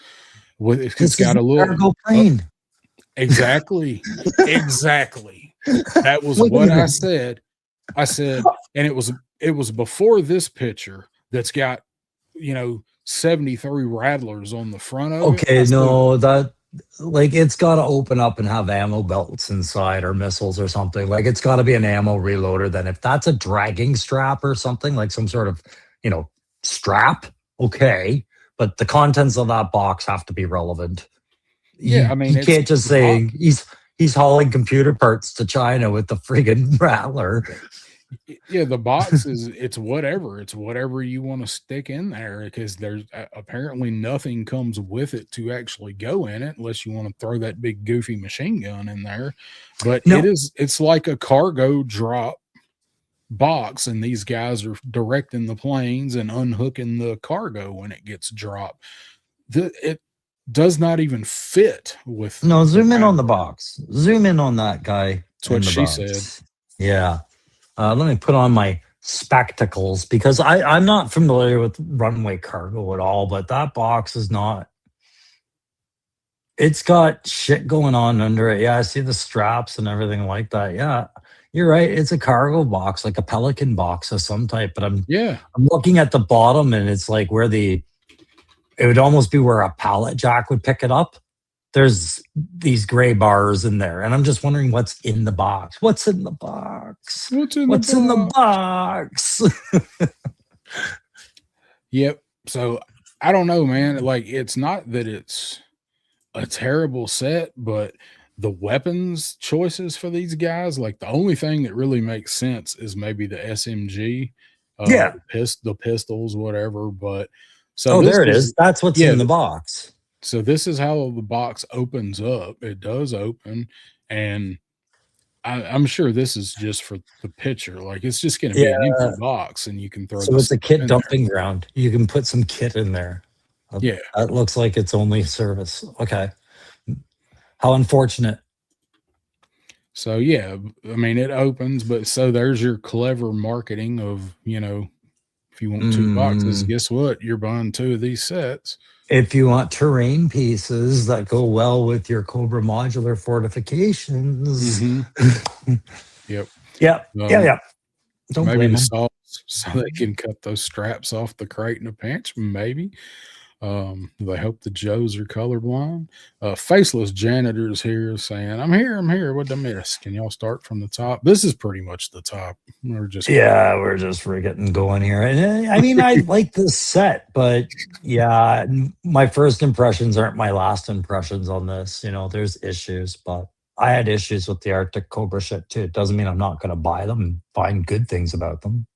S1: with it's got a little
S2: cargo plane.
S1: Exactly. That was what I said. And it was before this picture that's got 73 rattlers on the front of it.
S2: Okay, no, like it's got to open up and have ammo belts inside or missiles or something. Like it's got to be an ammo reloader. Then if that's a dragging strap or something like some sort of, you know, strap, okay. But the contents of that box have to be relevant.
S1: Yeah, I mean,
S2: You
S1: it's
S2: can't just
S1: the box.
S2: say he's hauling computer parts to China with the friggin' Rattler.
S1: Yeah, the box is it's whatever you want to stick in there because there's apparently nothing comes with it to actually go in it unless you want to throw that big goofy machine gun in there. But
S2: No,
S1: it's like a cargo drop box, and these guys are directing the planes and unhooking the cargo when it gets dropped. It does not even fit with
S2: no,
S1: the
S2: zoom in on the
S1: Rattler.
S2: box. Zoom in on that guy
S1: That's what
S2: in the
S1: she said.
S2: box. Yeah. Let me put on my spectacles because I'm not familiar with runway cargo at all, but that box is not. It's got shit going on under it. Yeah, I see the straps and everything like that. Yeah, you're right. It's a cargo box, like a Pelican box of some type. But
S1: Yeah.
S2: I'm looking at the bottom and it's like where it would almost be where a pallet jack would pick it up. There's these gray bars in there, and I'm just wondering what's in the box. What's in the box?
S1: What's in the
S2: What's in the
S1: box?
S2: box?
S1: Yep. So I don't know, man. Like, it's not that it's a terrible set, but the weapons choices for these guys, like the only thing that really makes sense is maybe the SMG,
S2: Yeah.
S1: the pistols, whatever. But so
S2: Oh,
S1: this
S2: there it
S1: is
S2: is. That's what's
S1: yeah.
S2: in the box.
S1: So this is how the box opens up. It does open, and I'm sure this is just for the picture. Like it's just going to be an
S2: Yeah.
S1: empty box, and you can throw
S2: So
S1: the
S2: it's a
S1: stuff
S2: kit
S1: in there.
S2: dumping ground. You can put some kit in there.
S1: Yeah.
S2: That looks like it's only service. Okay. How unfortunate.
S1: So yeah, I mean it opens, but so there's your clever marketing of, if you want 2 boxes,
S2: Mm,
S1: guess what? You're buying 2 of these sets.
S2: if you want terrain pieces that go well with your Cobra modular fortifications.
S1: Mhm. Yep.
S2: Yeah. Yeah.
S1: Um,
S2: Yeah. Don't
S1: maybe
S2: blame
S1: the
S2: them.
S1: saws so they can cut those straps off the crate in a pinch, maybe. They hope the Joes are colorblind. Faceless Janitor's here saying, I'm here. What I miss? Can y'all start from the top? This is pretty much the top. We're just getting
S2: Yeah, we're just getting going here. And I mean, I like this set, but yeah, my first impressions aren't my last impressions on this. You know, there's issues, but I had issues with the Arctic Cobra shit too. It doesn't mean I'm not going to buy them and find good things about them.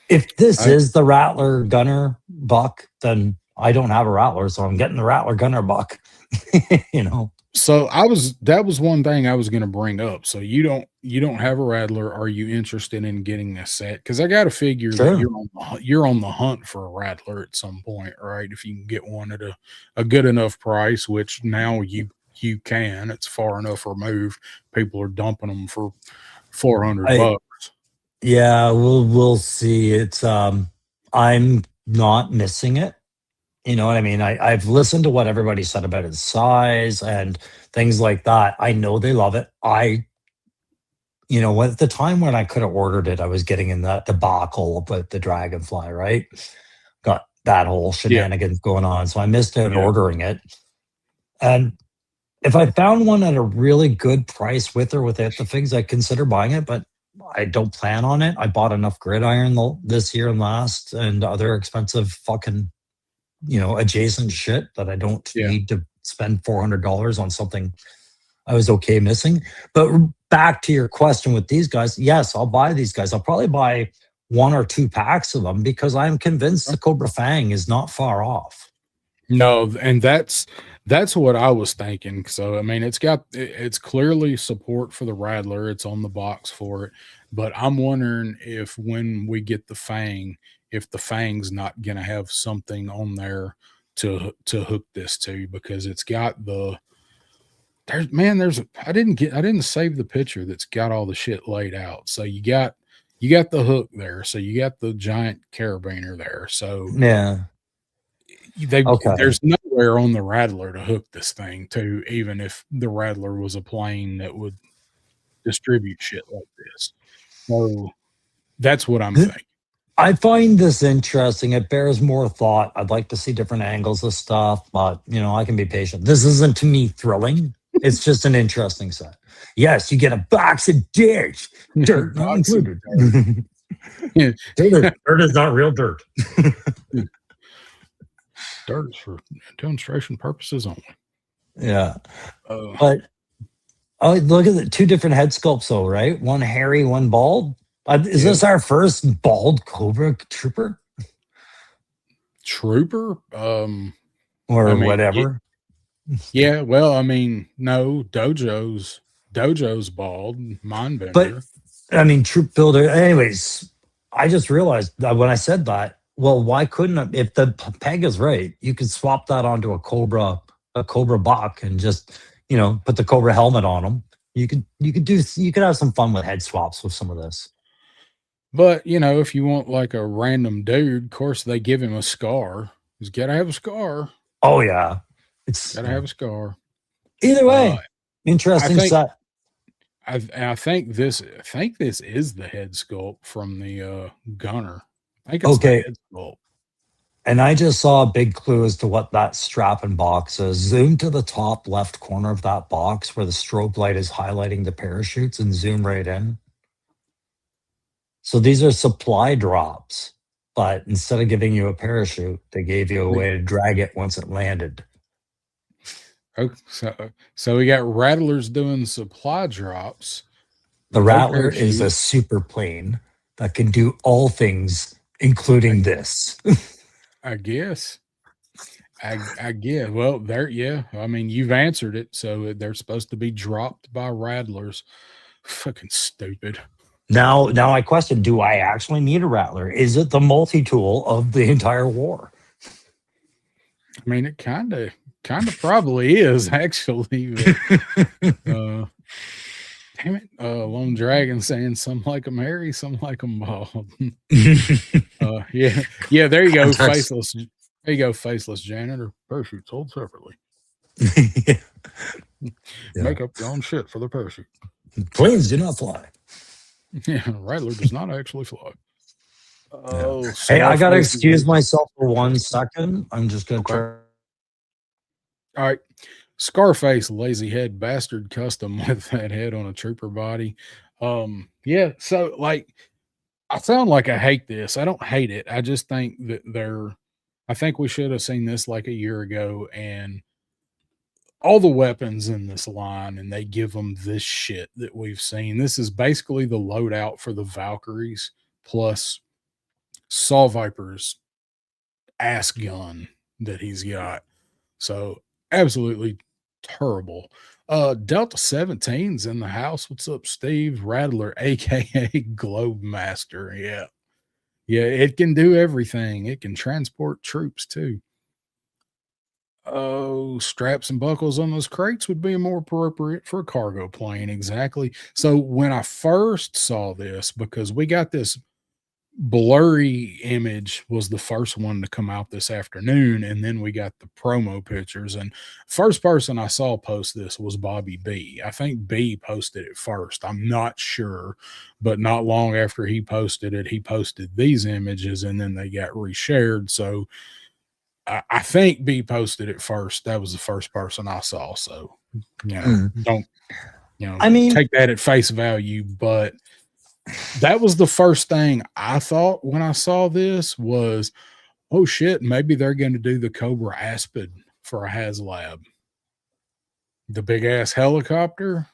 S2: If this
S1: I,
S2: is the Rattler Gunner buck, then I don't have a Rattler, so I'm getting the Rattler Gunner buck. You know,
S1: So that was one thing I was going to bring up. So you don't have a Rattler. Are you interested in getting a set? Because I got to figure that
S2: sure.
S1: you're on the hunt for a Rattler at some point, right? If you can get one at a good enough price, which now you can, it's far enough removed. People are dumping them for 400
S2: I
S1: bucks.
S2: Yeah, we'll see. It's I'm not missing it. You know what I mean? I've listened to what everybody said about its size and things like that. I know they love it. At the time when I could have ordered it, I was getting in the debacle about the Dragonfly, right? Got that whole
S1: Yeah,
S2: shenanigans going on. So I missed out
S1: yeah,
S2: ordering it. And if I found one at a really good price with or without the things, I'd consider buying it, but I don't plan on it. I bought enough gridiron this year and last and other expensive fucking, adjacent shit that I don't
S1: yeah.
S2: need to spend $400 on something I was okay missing. But back to your question with these guys, yes, I'll buy these guys. I'll probably buy 1 or 2 packs of them because I'm convinced the Cobra Fang is not far off.
S1: No, and that's what I was thinking. So I mean, it's clearly support for the Rattler. It's on the box for it, but I'm wondering if when we get the Fang, if the Fang's not going to have something on there to hook this to because it's got the there's I didn't save the picture that's got all the shit laid out. So you got the hook there. So you got the giant carabiner there. So
S2: Yeah. Okay.
S1: there's nowhere on the Rattler to hook this thing to, even if the Rattler was a plane that would distribute shit like this. So that's what I'm thinking.
S2: I find this interesting. It bears more thought. I'd like to see different angles of stuff, but I can be patient. This isn't to me thrilling. It's just an interesting set. Yes, you get a box of dirt. Dirt not
S1: Box of
S2: included.
S1: dirt. Yeah.
S2: Dirt is not real dirt.
S1: Dirt is for demonstration purposes only.
S2: Yeah.
S1: Uh,
S2: But look at the two different head sculpts, though, right? One hairy, one bald. Is
S1: Yeah.
S2: this our first bald Cobra Trooper
S1: Trooper?
S2: or
S1: I mean,
S2: whatever?
S1: yeah, well, I mean, no, Dojo's bald,
S2: But
S1: Mindbender.
S2: I mean, troop builder. Anyways, I just realized that when I said that, well, why couldn't if the peg is right, you could swap that onto a Cobra Bach, and just put the Cobra helmet on him. You could have some fun with head swaps with some of this.
S1: But, if you want like a random dude, of course they give him a scar. He's gotta have a scar.
S2: Oh yeah, it's
S1: Gotta have a scar.
S2: either
S1: Uh,
S2: way,
S1: I
S2: interesting
S1: think
S2: set.
S1: I think this is the head sculpt from the gunner. I think it's the
S2: Okay,
S1: head sculpt.
S2: and I just saw a big clue as to what that strap and box is. Zoom to the top left corner of that box where the strobe light is highlighting the parachutes, and zoom right in. So these are supply drops, but instead of giving you a parachute, they gave you a way to drag it once it landed.
S1: Okay, so we got rattlers doing supply drops.
S2: The
S1: No
S2: Rattler is a
S1: parachute.
S2: super plane that can do all things, including this.
S1: I guess. I guess. Well, there, yeah. I mean, you've answered it. So they're supposed to be dropped by rattlers. Fucking stupid.
S2: Now I question: do I actually need a Rattler? Is it the multi-tool of the entire war?
S1: I mean, it kind of probably is actually. But, damn it, Lone Dragon saying some like them hairy, some like them bald. Yeah. There you go,
S2: Context.
S1: faceless. There you go, faceless janitor. Parachute sold separately.
S2: Yeah.
S1: Make up your own shit for the parachute.
S2: Planes do not fly.
S1: Yeah, Rattler does not actually fly. Oh,
S2: Hey, I gotta
S1: Scarface is
S2: excuse
S1: lazy.
S2: myself for 1 second. I'm just gonna
S1: Okay.
S2: try.
S1: All right. Scarface lazy head bastard custom with that head on a trooper body. Yeah, so like I sound like I hate this. I don't hate it. I just think that I think we should have seen this like a year ago, and all the weapons in this line, and they give them this shit that we've seen. This is basically the loadout for the Valkyries plus Saw Viper's ass gun that he's got. So absolutely terrible. Delta 17's in the house. What's up, Steve? Rattler, aka Globe Master. Yeah. Yeah, it can do everything. It can transport troops too. Oh, straps and buckles on those crates would be more appropriate for a cargo plane. Exactly. So when I first saw this, because we got this blurry image was the first one to come out this afternoon, and then we got the promo pictures, and first person I saw post this was Bobby B. I think B posted it first, I'm not sure, but not long after he posted it, he posted these images, and then they got reshared. So I think B posted it first. That was the first person I saw. So don't
S2: I mean,
S1: take that at face value, but that was the first thing I thought when I saw this was, oh shit, maybe they're going to do the Cobra Aspid for a HasLab. The big ass helicopter.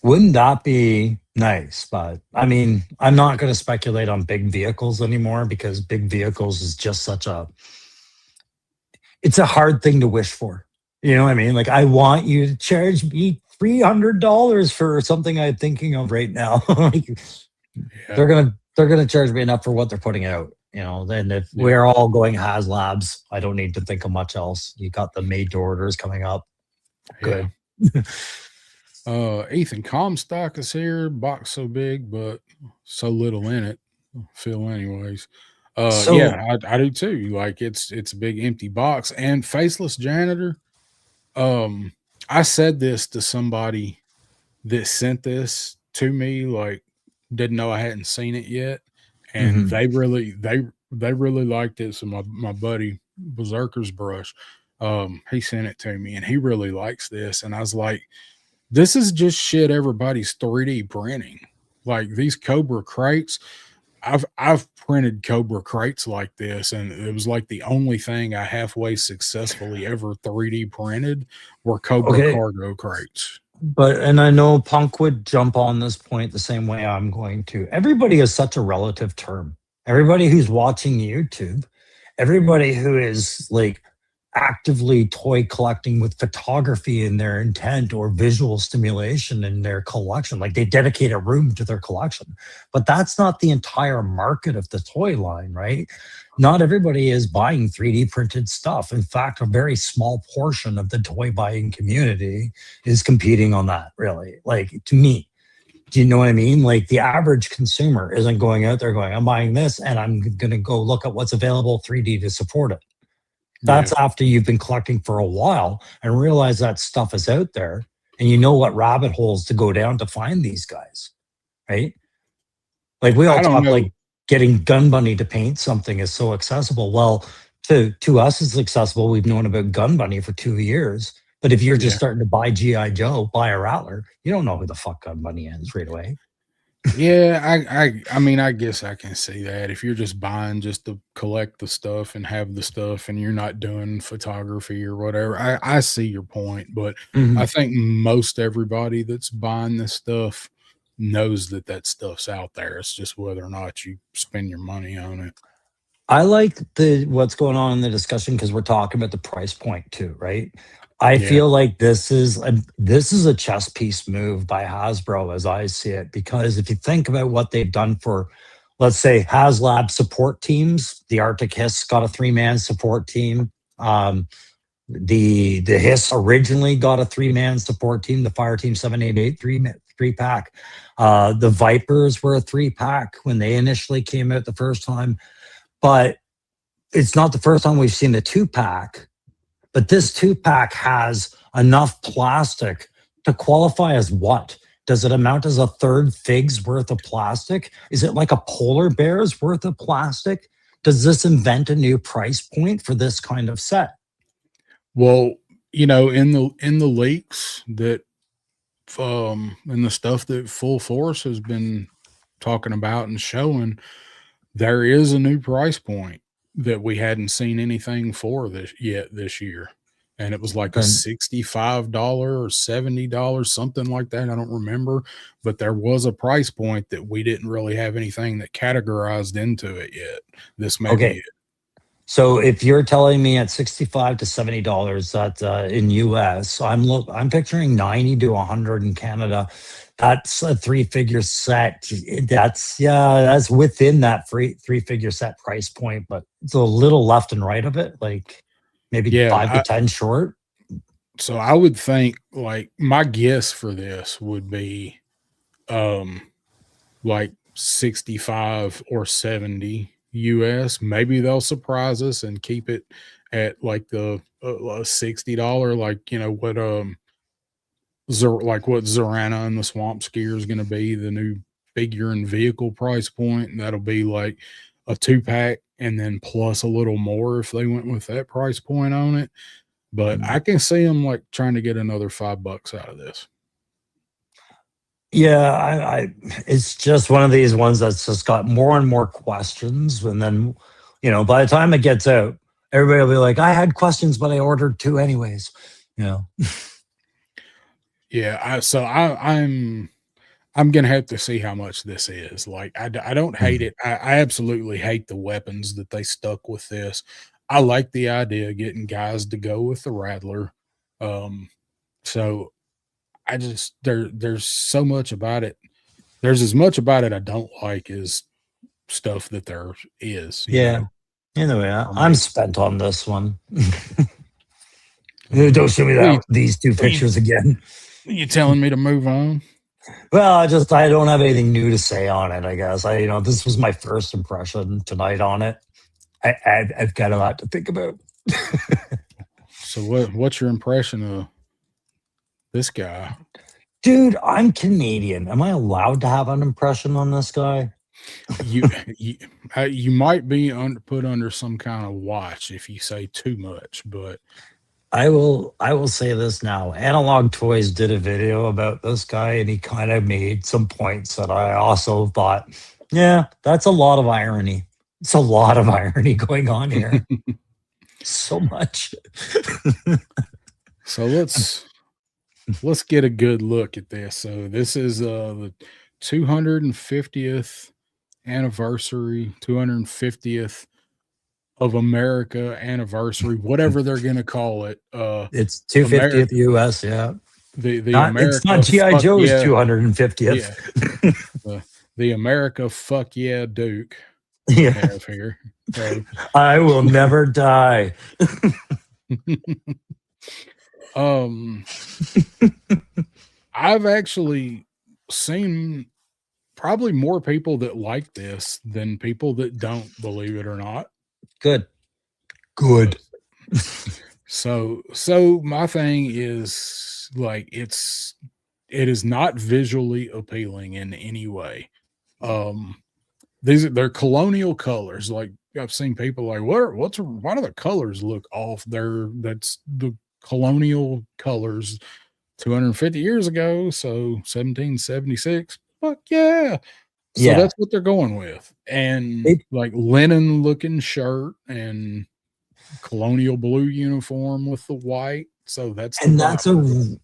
S2: wouldn't that be nice? But I mean, I'm not going to speculate on big vehicles anymore, because big vehicles is just it's a hard thing to wish for. You know what I mean? Like, I want you to charge me $300 for something I'm thinking of right now. Like,
S1: Yeah.
S2: they're gonna charge me enough for what they're putting out. Then if we're all going HasLabs, I don't need to think of much else. You got the made to orders coming up. Good.
S1: Ethan Comstock is here. Box so big, but so little in it. Phil, anyways.
S2: So-
S1: Yeah, I do too. Like it's a big empty box. And faceless janitor. I said this to somebody that sent this to me, like didn't know I hadn't seen it yet. and they really liked it. So my buddy Berserker's Brush, he sent it to me, and he really likes this. And I was like, this is just shit everybody's 3D printing. Like these Cobra crates, I've printed Cobra crates like this, and it was like the only thing I halfway successfully ever 3D printed were Cobra
S2: Okay.
S1: cargo crates.
S2: But, and I know Punk would jump on this point the same way I'm going to. Everybody is such a relative term. Everybody who's watching YouTube, everybody who is like actively toy collecting with photography in their intent or visual stimulation in their collection, like they dedicate a room to their collection. But that's not the entire market of the toy line, right? Not everybody is buying 3D printed stuff. In fact, a very small portion of the toy buying community is competing on that, really. Like, to me, do you know what I mean? Like, the average consumer isn't going out there going, I'm buying this and I'm going to go look at what's available 3D to support it. That's after you've been collecting for a while and realize that stuff is out there and you know what rabbit holes to go down to find these guys, right? Like, we all
S1: I don't
S2: talk
S1: know.
S2: like getting Gun Bunny to paint something is so accessible. Well, to us it's accessible. We've known about Gun Bunny for 2 years. But if you're just starting to buy G.I. Joe, buy a Rattler, you don't know who the fuck Gun Bunny is right away.
S1: Yeah, I mean, I guess I can see that. If you're just buying just to collect the stuff and have the stuff and you're not doing photography or whatever, I see your point. But I think most everybody that's buying this stuff knows that that stuff's out there. It's just whether or not you spend your money on it.
S2: I like what's going on in the discussion because we're talking about the price point too, right? I
S1: Yeah.
S2: feel like this is a chess piece move by Hasbro as I see it, because if you think about what they've done for, let's say, HasLab support teams, the Arctic Hiss got a 3-man support team. The Hiss originally got a 3-man support team, the Fire Team 788 3-pack. The Vipers were a 3-pack when they initially came out the first time. But it's not the first time we've seen a 2-pack. But this 2-pack has enough plastic to qualify as what? Does it amount as a third fig's worth of plastic? Is it like a polar bear's worth of plastic? Does this invent a new price point for this kind of set?
S1: Well, you know, in the leaks that and the stuff that Full Force has been talking about and showing, there is a new price point that we hadn't seen anything for this year. And it was like a $65 or $70, something like that. I don't remember, but there was a price point that we didn't really have anything that categorized into it yet. This may be it.
S2: So if you're telling me at $65 to $70 that in US, I'm picturing 90 to 100 in Canada. That's a 3-figure set. That's within that 3-figure set price point, but it's a little left and right of it, like maybe 5 to 10 short.
S1: So I would think, like, my guess for this would be like 65 or 70 US. Maybe they'll surprise us and keep it at like the $60, like, you know, what what Zorana and the Swamp Skier is going to be, the new figure and vehicle price point, and that'll be like a 2-pack and then plus a little more if they went with that price point on it. But I can see them like trying to get another $5 out of this.
S2: Yeah, it's just one of these ones that's just got more and more questions, and then, you know, by the time it gets out, everybody will be like, I had questions, but I ordered 2 anyways. You know.
S1: Yeah, I'm gonna have to see how much this is. Like, I don't hate it. I absolutely hate the weapons that they stuck with this. I like the idea of getting guys to go with the Rattler. So I just there's so much about it. There's as much about it I don't like as stuff that there is.
S2: Yeah. Anyway, I'm spent on this one. Don't show me these 2 pictures again.
S1: You telling me to move on?
S2: Well, I don't have anything new to say on it, I guess. This was my first impression tonight on it. I've got a lot to think about.
S1: So what's your impression of this guy?
S2: Dude, I'm Canadian. Am I allowed to have an impression on this guy?
S1: you you might be put under some kind of watch if you say too much, but
S2: I will say this now. Analog Toys did a video about this guy, and he kind of made some points that I also thought, yeah, that's a lot of irony. It's a lot of irony going on here. So much.
S1: so let's get a good look at this. So this is the 250th anniversary, 250th of America anniversary, whatever they're gonna call it.
S2: It's 250th US, yeah.
S1: The
S2: It's not
S1: America
S2: GI
S1: fuck
S2: Joe's
S1: yeah,
S2: 250th.
S1: yeah, the America fuck yeah Duke we
S2: Yeah.
S1: have here. So,
S2: I will never die.
S1: um, I've actually seen probably more people that like this than people that don't, believe it or not.
S2: Good. Good.
S1: So my thing is like it is not visually appealing in any way. Um they're colonial colors. Like I've seen people like, why do the colors look off? That's the colonial colors 250 years ago, so 1776. Fuck yeah. So
S2: Yeah.
S1: that's what they're going with. And
S2: It,
S1: like linen looking shirt and colonial blue uniform with the white. So that's the
S2: and
S1: vibe.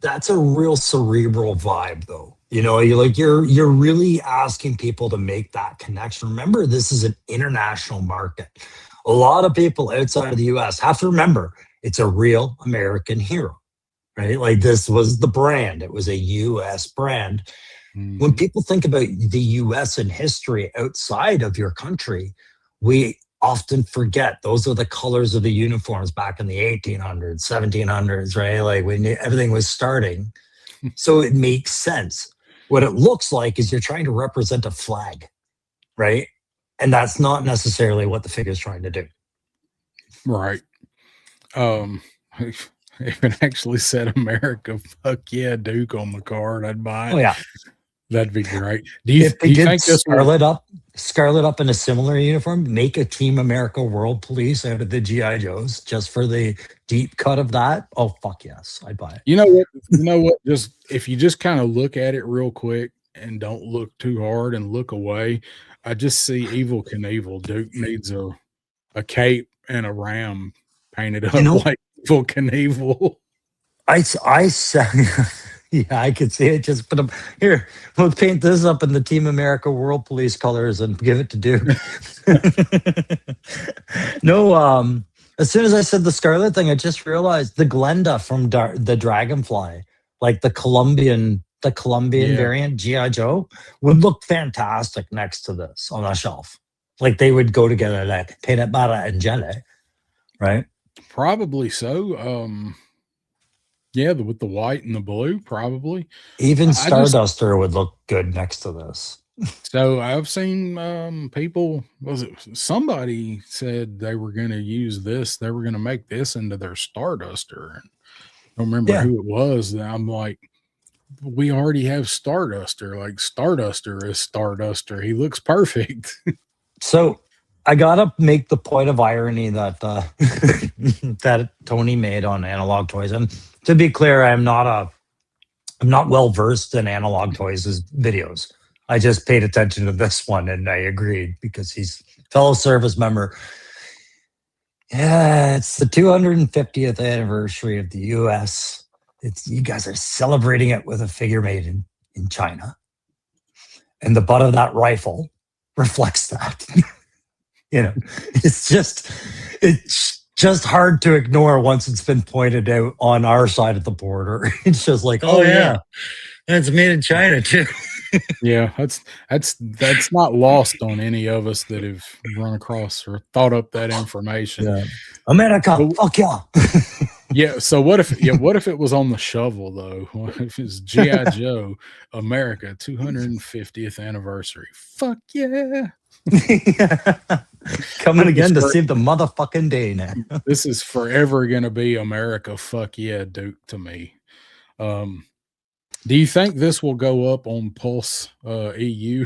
S2: that's a real cerebral vibe though. You know, you're really asking people to make that connection. Remember, this is an international market. A lot of people outside of the US have to remember it's a real American hero, right? Like this was the brand. It was a US brand. When
S1: Mhm.
S2: people think about the US and history outside of your country, we often forget those are the colors of the uniforms back in the 1800s, 1700s, right? Like when everything was starting. So it makes sense. What it looks like is you're trying to represent a flag, right? And that's not necessarily what the figure's trying to do.
S1: Right. Um, if it actually said America, fuck yeah, Duke on the card, I'd buy
S2: Oh
S1: it.
S2: yeah.
S1: That'd be great.
S2: If
S1: Do
S2: they
S1: you
S2: did
S1: think this will?
S2: Scarlet up in a similar uniform, make a Team America World Police out of the GI Joes just for the deep cut of that. Oh fuck yes, I'd buy it.
S1: You know what? You know what? Just if you just kind of look at it real quick and don't look too hard and look away, I just see Evil Knievel. Duke needs a cape and a ram painted
S2: You
S1: up
S2: know,
S1: like Evil Knievel.
S2: I said, yeah, I could see it. Just put them here. We'll paint this up in the Team America World Police colors and give it to Duke. No, as soon as I said the Scarlet thing, I just realized the Glenda from the Dragonfly, like the Colombian
S1: Yeah,
S2: variant GI Joe, would look fantastic next to this on a shelf. Like they would go together, like peanut butter and jelly, right?
S1: probably so. Yeah, with the white and the blue, probably.
S2: Even
S1: I just
S2: Starduster would look good next to this.
S1: so I've seen people, was it somebody said they were going to use this, they were going to make this into their Starduster. And I don't remember
S2: Yeah.
S1: who it was. And I'm like, we already have Starduster. Like Starduster is Starduster. He looks perfect.
S2: So I gotta make the point of irony that that Tony made on Analog Toys. And to be clear, I'm not well versed in Analog Toys' videos. I just paid attention to this one and I agreed because he's a fellow service member. Yeah, it's the 250th anniversary of the US. You guys are celebrating it with a figure made in China. And the butt of that rifle reflects that. You know, it's just hard to ignore once it's been pointed out on our side of the border. It's just like, oh yeah, it's made in China too.
S1: Yeah, that's not lost on any of us that have run across or thought up that information.
S2: Yeah, America,
S1: But
S2: fuck yeah.
S1: yeah, so what if it was on the shovel though? What if it's GI Joe America 250th anniversary? Fuck yeah.
S2: Coming
S1: This is
S2: again to
S1: for-
S2: save the motherfucking day now.
S1: this is forever gonna be America fuck yeah Duke to me. Do you think this will go up on Pulse EU?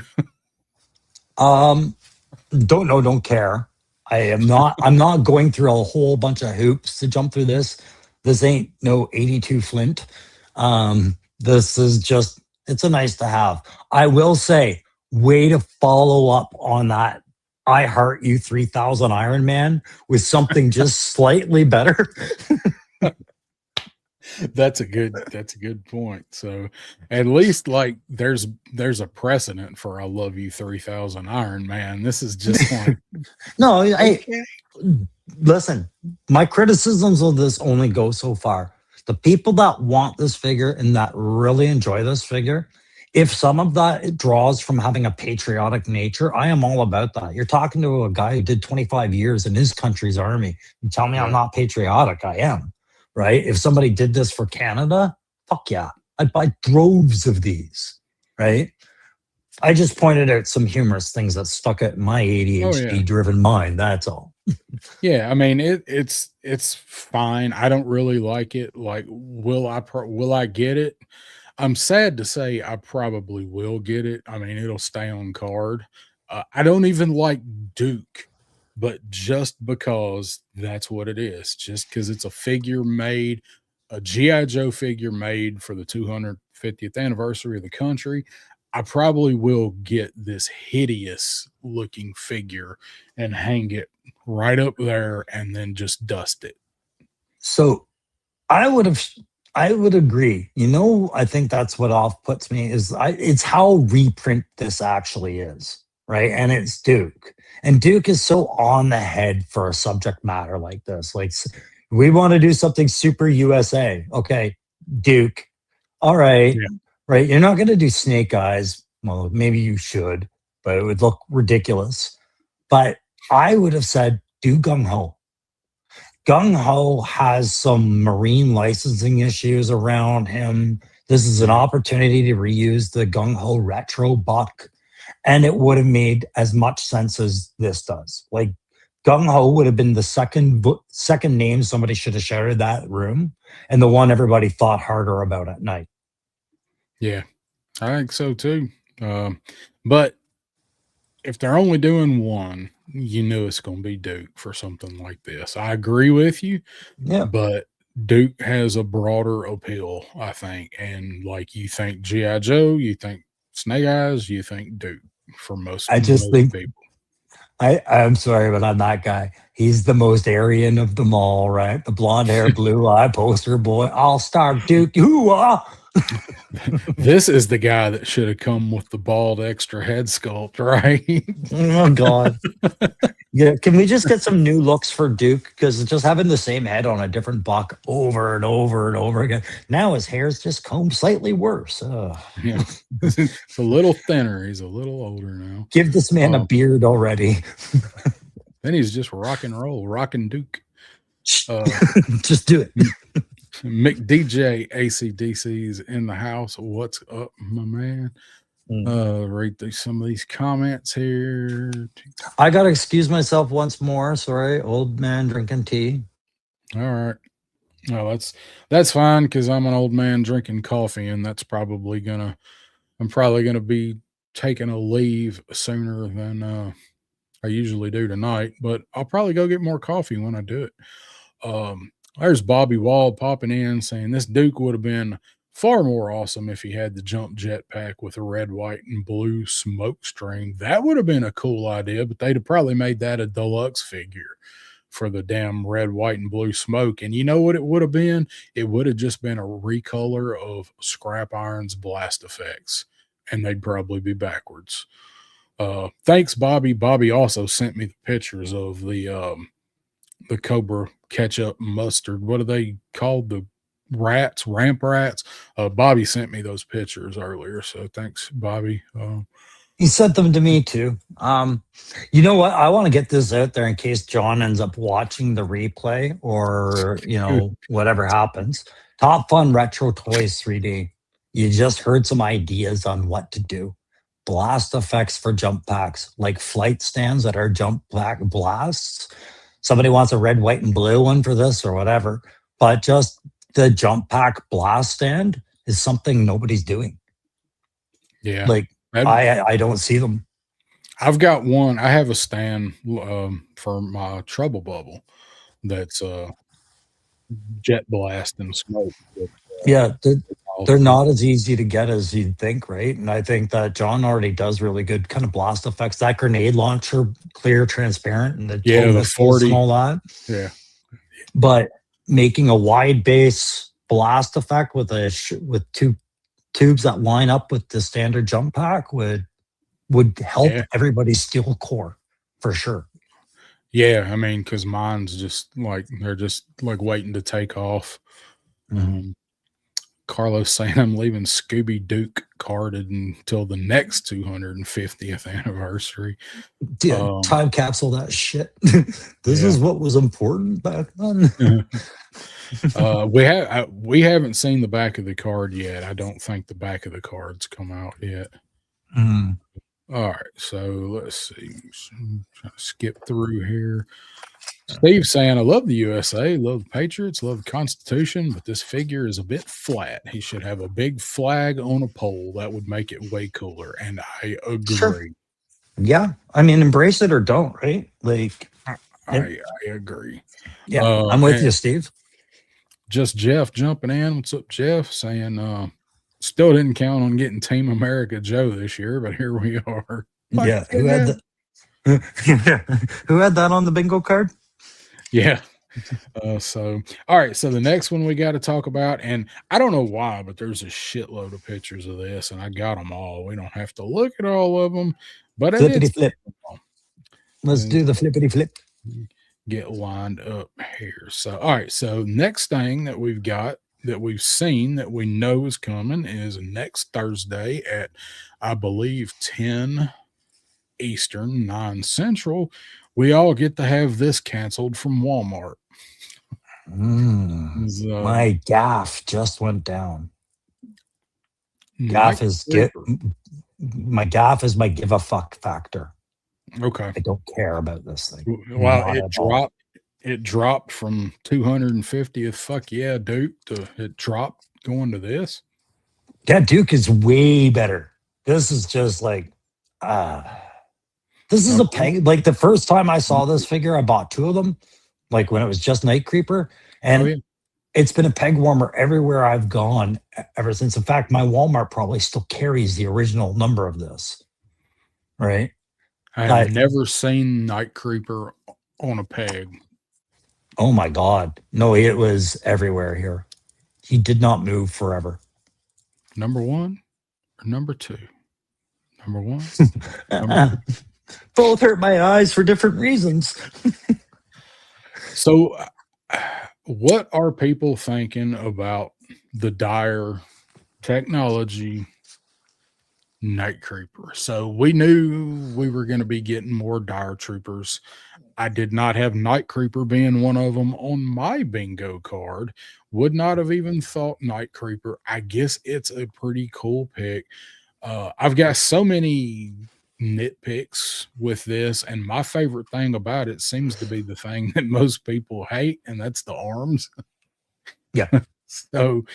S2: Don't know, don't care. I'm not going through a whole bunch of hoops to jump through this. This ain't no 82 Flint. This is just, it's a nice to have. I will say, way to follow up on that I Heart You 3000 Iron Man with something just slightly better.
S1: That's a good point. So at least like there's a precedent for I Love You 3000 Iron Man. This is just like
S2: No,
S1: okay.
S2: listen, my criticisms of this only go so far. The people that want this figure and that really enjoy this figure, if some of that it draws from having a patriotic nature, I am all about that. You're talking to a guy who did 25 years in his country's army. You tell me I'm not patriotic, I am. Right? If somebody did this for Canada, fuck yeah. I'd buy droves of these. Right? I just pointed out some humorous things that stuck at my ADHD driven mind. That's all.
S1: Yeah, I mean it's fine. I don't really like it. Like, will I get it? I'm sad to say I probably will get it. I mean, it'll stay on card. I don't even like Duke, but just because that's what it is, just because it's a figure made, a GI Joe figure made for the 250th anniversary of the country. I probably will get this hideous looking figure and hang it right up there and then just dust it.
S2: So I would agree. I think that's what off puts me is it's how reprint this actually is, right? And it's Duke. And Duke is so on the head for a subject matter like this. Like, we want to do something super USA. Okay, Duke. All right.
S1: Yeah.
S2: Right. You're not going to do Snake Eyes. Well, maybe you should, but it would look ridiculous. But I would have said do Gung Ho. Gung Ho has some marine licensing issues around him. This is an opportunity to reuse the Gung Ho retro buck, and it would have made as much sense as this does. Like, Gung Ho would have been the second name somebody should have shouted that room, and the one everybody thought harder about at night.
S1: Yeah, I think so too. But if they're only doing one, you know it's going to be Duke for something like this. I agree with you.
S2: Yeah.
S1: But Duke has a broader appeal, I think. And like, you think G.I. Joe, you think Snake Eyes, you think Duke for most people.
S2: I'm sorry, but I'm that guy. He's the most Aryan of them all, right? The blonde hair, blue eye, poster boy, all-star Duke. Hooah!
S1: This is the guy that should have come with the bald extra head sculpt, right?
S2: Oh God. Yeah, can we just get some new looks for Duke? Because just having the same head on a different buck over and over and over again. Now his hair's just combed slightly worse.
S1: Yeah, it's a little thinner. He's a little older now.
S2: Give this man a beard already.
S1: Then he's just rocking Duke.
S2: Just do it.
S1: McDJ ACDC's in the house. What's up, my man? Read through some of these comments here.
S2: I gotta excuse myself once more. Sorry, old man drinking tea.
S1: All right. No, that's fine, because I'm an old man drinking coffee, and I'm probably gonna be taking a leave sooner than I usually do tonight, but I'll probably go get more coffee when I do it. There's Bobby Wall popping in saying this Duke would have been far more awesome if he had the jump jetpack with a red, white, and blue smoke string. That would have been a cool idea, but they'd have probably made that a deluxe figure for the damn red, white, and blue smoke. And you know what it would have been? It would have just been a recolor of Scrap Iron's blast effects, and they'd probably be backwards. Thanks, Bobby. Bobby also sent me the pictures of the Cobra ketchup mustard. What are they called? The ramp rats. Bobby sent me those pictures earlier, so thanks, Bobby.
S2: He sent them to me too. You know what? I want to get this out there in case John ends up watching the replay or whatever happens. Top Fun Retro Toys 3D. You just heard some ideas on what to do. Blast effects for jump packs, like flight stands that are jump pack blasts. Somebody wants a red, white, and blue one for this or whatever. But just the jump pack blast stand is something nobody's doing.
S1: Yeah.
S2: Like, I don't see them.
S1: I've got one. I have a stand for my trouble bubble that's jet blast and smoke.
S2: Yeah, they're
S1: Awesome.
S2: not as easy to get as you'd think, right? And I think that John already does really good kind of blast effects. That grenade launcher, clear, transparent, and the
S1: Yeah,
S2: tow
S1: the
S2: missiles and
S1: 40.
S2: all that.
S1: Yeah.
S2: But making a wide base blast effect with with two tubes that line up with the standard jump pack would help
S1: Yeah.
S2: everybody's steel core for sure.
S1: Yeah. I mean, because mine's just like, they're just like waiting to take off. Carlos saying I'm leaving Scooby Duke carded until the next 250th anniversary.
S2: Time capsule that shit. This is what was important back then.
S1: We haven't seen the back of the card yet. I don't think the back of the card's come out yet. All right, so let's see. Trying to skip through here. Steve saying, I love the USA, love the Patriots, love the Constitution, but this figure is a bit flat. He should have a big flag on a pole. That would make it way cooler. And I agree.
S2: Sure. Yeah. I mean, embrace it or don't, right? Like,
S1: I agree.
S2: Yeah, I'm with you, Steve.
S1: Just Jeff jumping in. What's up, Jeff? Saying, still didn't count on getting Team America Joe this year, but here we are.
S2: Yeah. Who had that on the bingo card?
S1: Yeah. So, all right. So the next one we got to talk about, and I don't know why, but there's a shitload of pictures of this, and I got them all. We don't have to look at all of them, but
S2: flippity flip. Let's do the flippity flip.
S1: Get lined up here. So, all right. So next thing that we've got that we've seen that we know is coming is next Thursday at, I believe, 10 Eastern, 9 Central. We all get to have this canceled from Walmart.
S2: My gaff just went down. My gaff is my give a fuck factor.
S1: Okay.
S2: I don't care about this thing.
S1: Well, it dropped from 250th fuck yeah Duke to it dropped going to this.
S2: Yeah, Duke is way better. This is just like this is a peg. Like the first time I saw this figure, I bought 2 of them, like when it was just Night Creeper. And it's been a peg warmer everywhere I've gone ever since. In fact, my Walmart probably still carries the original number of this. Right?
S1: I have never seen Night Creeper on a peg.
S2: Oh my God. No, it was everywhere here. He did not move forever.
S1: Number 1 or number 2? Number 1? Number 2?
S2: Both hurt my eyes for different reasons.
S1: So, what are people thinking about the dire technology Night Creeper? So, we knew we were going to be getting more dire troopers. I did not have Night Creeper being one of them on my bingo card. Would not have even thought Night Creeper. I guess it's a pretty cool pick. I've got so many nitpicks with this, and my favorite thing about it seems to be the thing that most people hate, and that's the arms.
S2: Yeah.
S1: So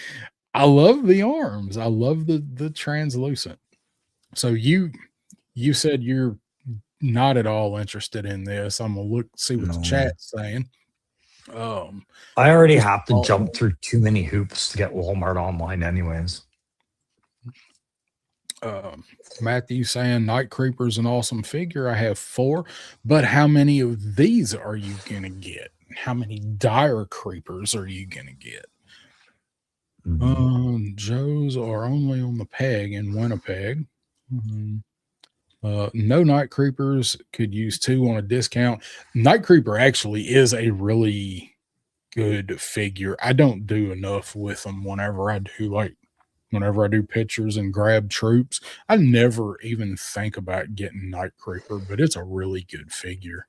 S1: I love the arms. I love the translucent. So you said you're not at all interested in this. I'm gonna see what the chat's saying.
S2: I already have to jump through too many hoops to get Walmart online anyways.
S1: Matthew saying Night Creeper is an awesome figure. I have 4, but how many of these are you gonna get? How many dire creepers are you gonna get? Joe's are only on the peg in Winnipeg. No Night Creepers, could use 2 on a discount. Night Creeper actually is a really good figure. I don't do enough with them whenever I do pictures and grab troops. I never even think about getting Night Creeper, but it's a really good figure.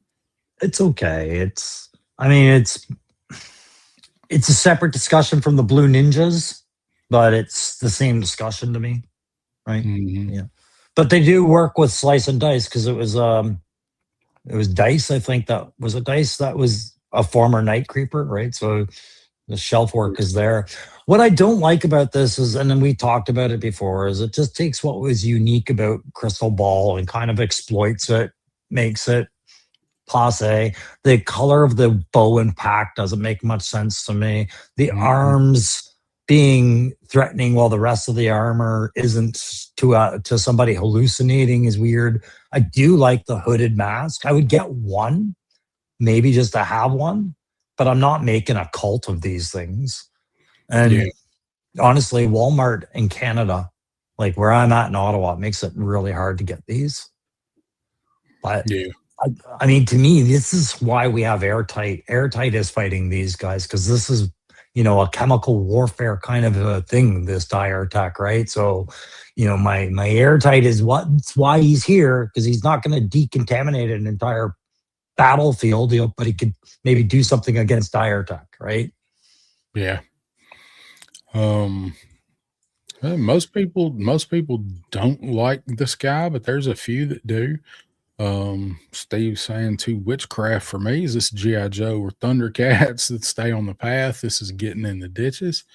S2: It's okay. It's a separate discussion from the Blue Ninjas, but it's the same discussion to me. Right?
S1: Mm-hmm.
S2: Yeah. But they do work with Slice and Dice because it was Dice, I think that was a Dice that was a former Night Creeper, right? So The shelf work is there. What I don't like about this is, and then we talked about it before, is it just takes what was unique about Crystal Ball and kind of exploits it, makes it passe. The color of the bow and pack doesn't make much sense to me. The arms being threatening while the rest of the armor isn't to somebody hallucinating is weird. I do like the hooded mask. I would get one, maybe just to have one, but I'm not making a cult of these things. And honestly, Walmart in Canada, like where I'm at in Ottawa, it makes it really hard to get these. But I mean, to me, this is why we have Airtight. Airtight is fighting these guys because this is, a chemical warfare kind of a thing, this dire attack, right? So, my Airtight is why he's here, because he's not going to decontaminate an entire battlefield, but he could maybe do something against dire attack, right?
S1: Yeah. Most people don't like this guy, but there's a few that do. Steve's saying to witchcraft for me is this G.I. Joe or Thundercats that stay on the path. This is getting in the ditches.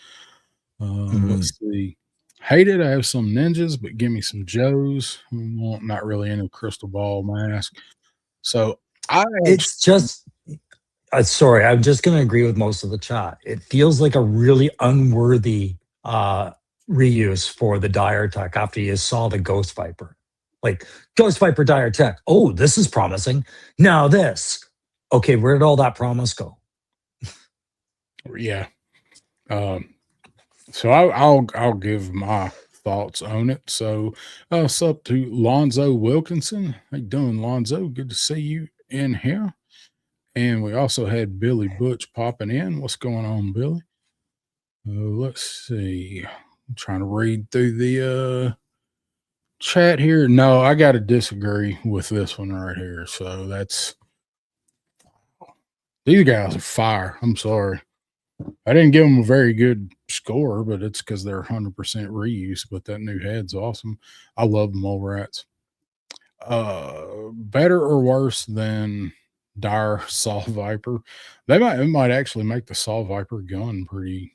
S1: Let's see. Hated I have some ninjas, but give me some Joes. Not really into Crystal Ball mask. So
S2: it's just sorry, I'm just going to agree with most of the chat. It feels like a really unworthy reuse for the dire attack after you saw the Ghost Viper. Like, Ghost Viper dire attack. Oh, this is promising. Now this. Okay, where did all that promise go?
S1: Yeah. So I'll give my thoughts on it. So it's up to Lonzo Wilkinson. How you doing, Lonzo? Good to see you in here. And we also had Billy Butch popping in. What's going on, Billy? Let's see. I'm trying to read through the chat here. No, I got to disagree with this one right here. So these guys are fire. I'm sorry. I didn't give them a very good score, but it's because they're 100% reuse. But that new head's awesome. I love mole rats. Better or worse than Dire Saw Viper? It might actually make the Saw Viper gun pretty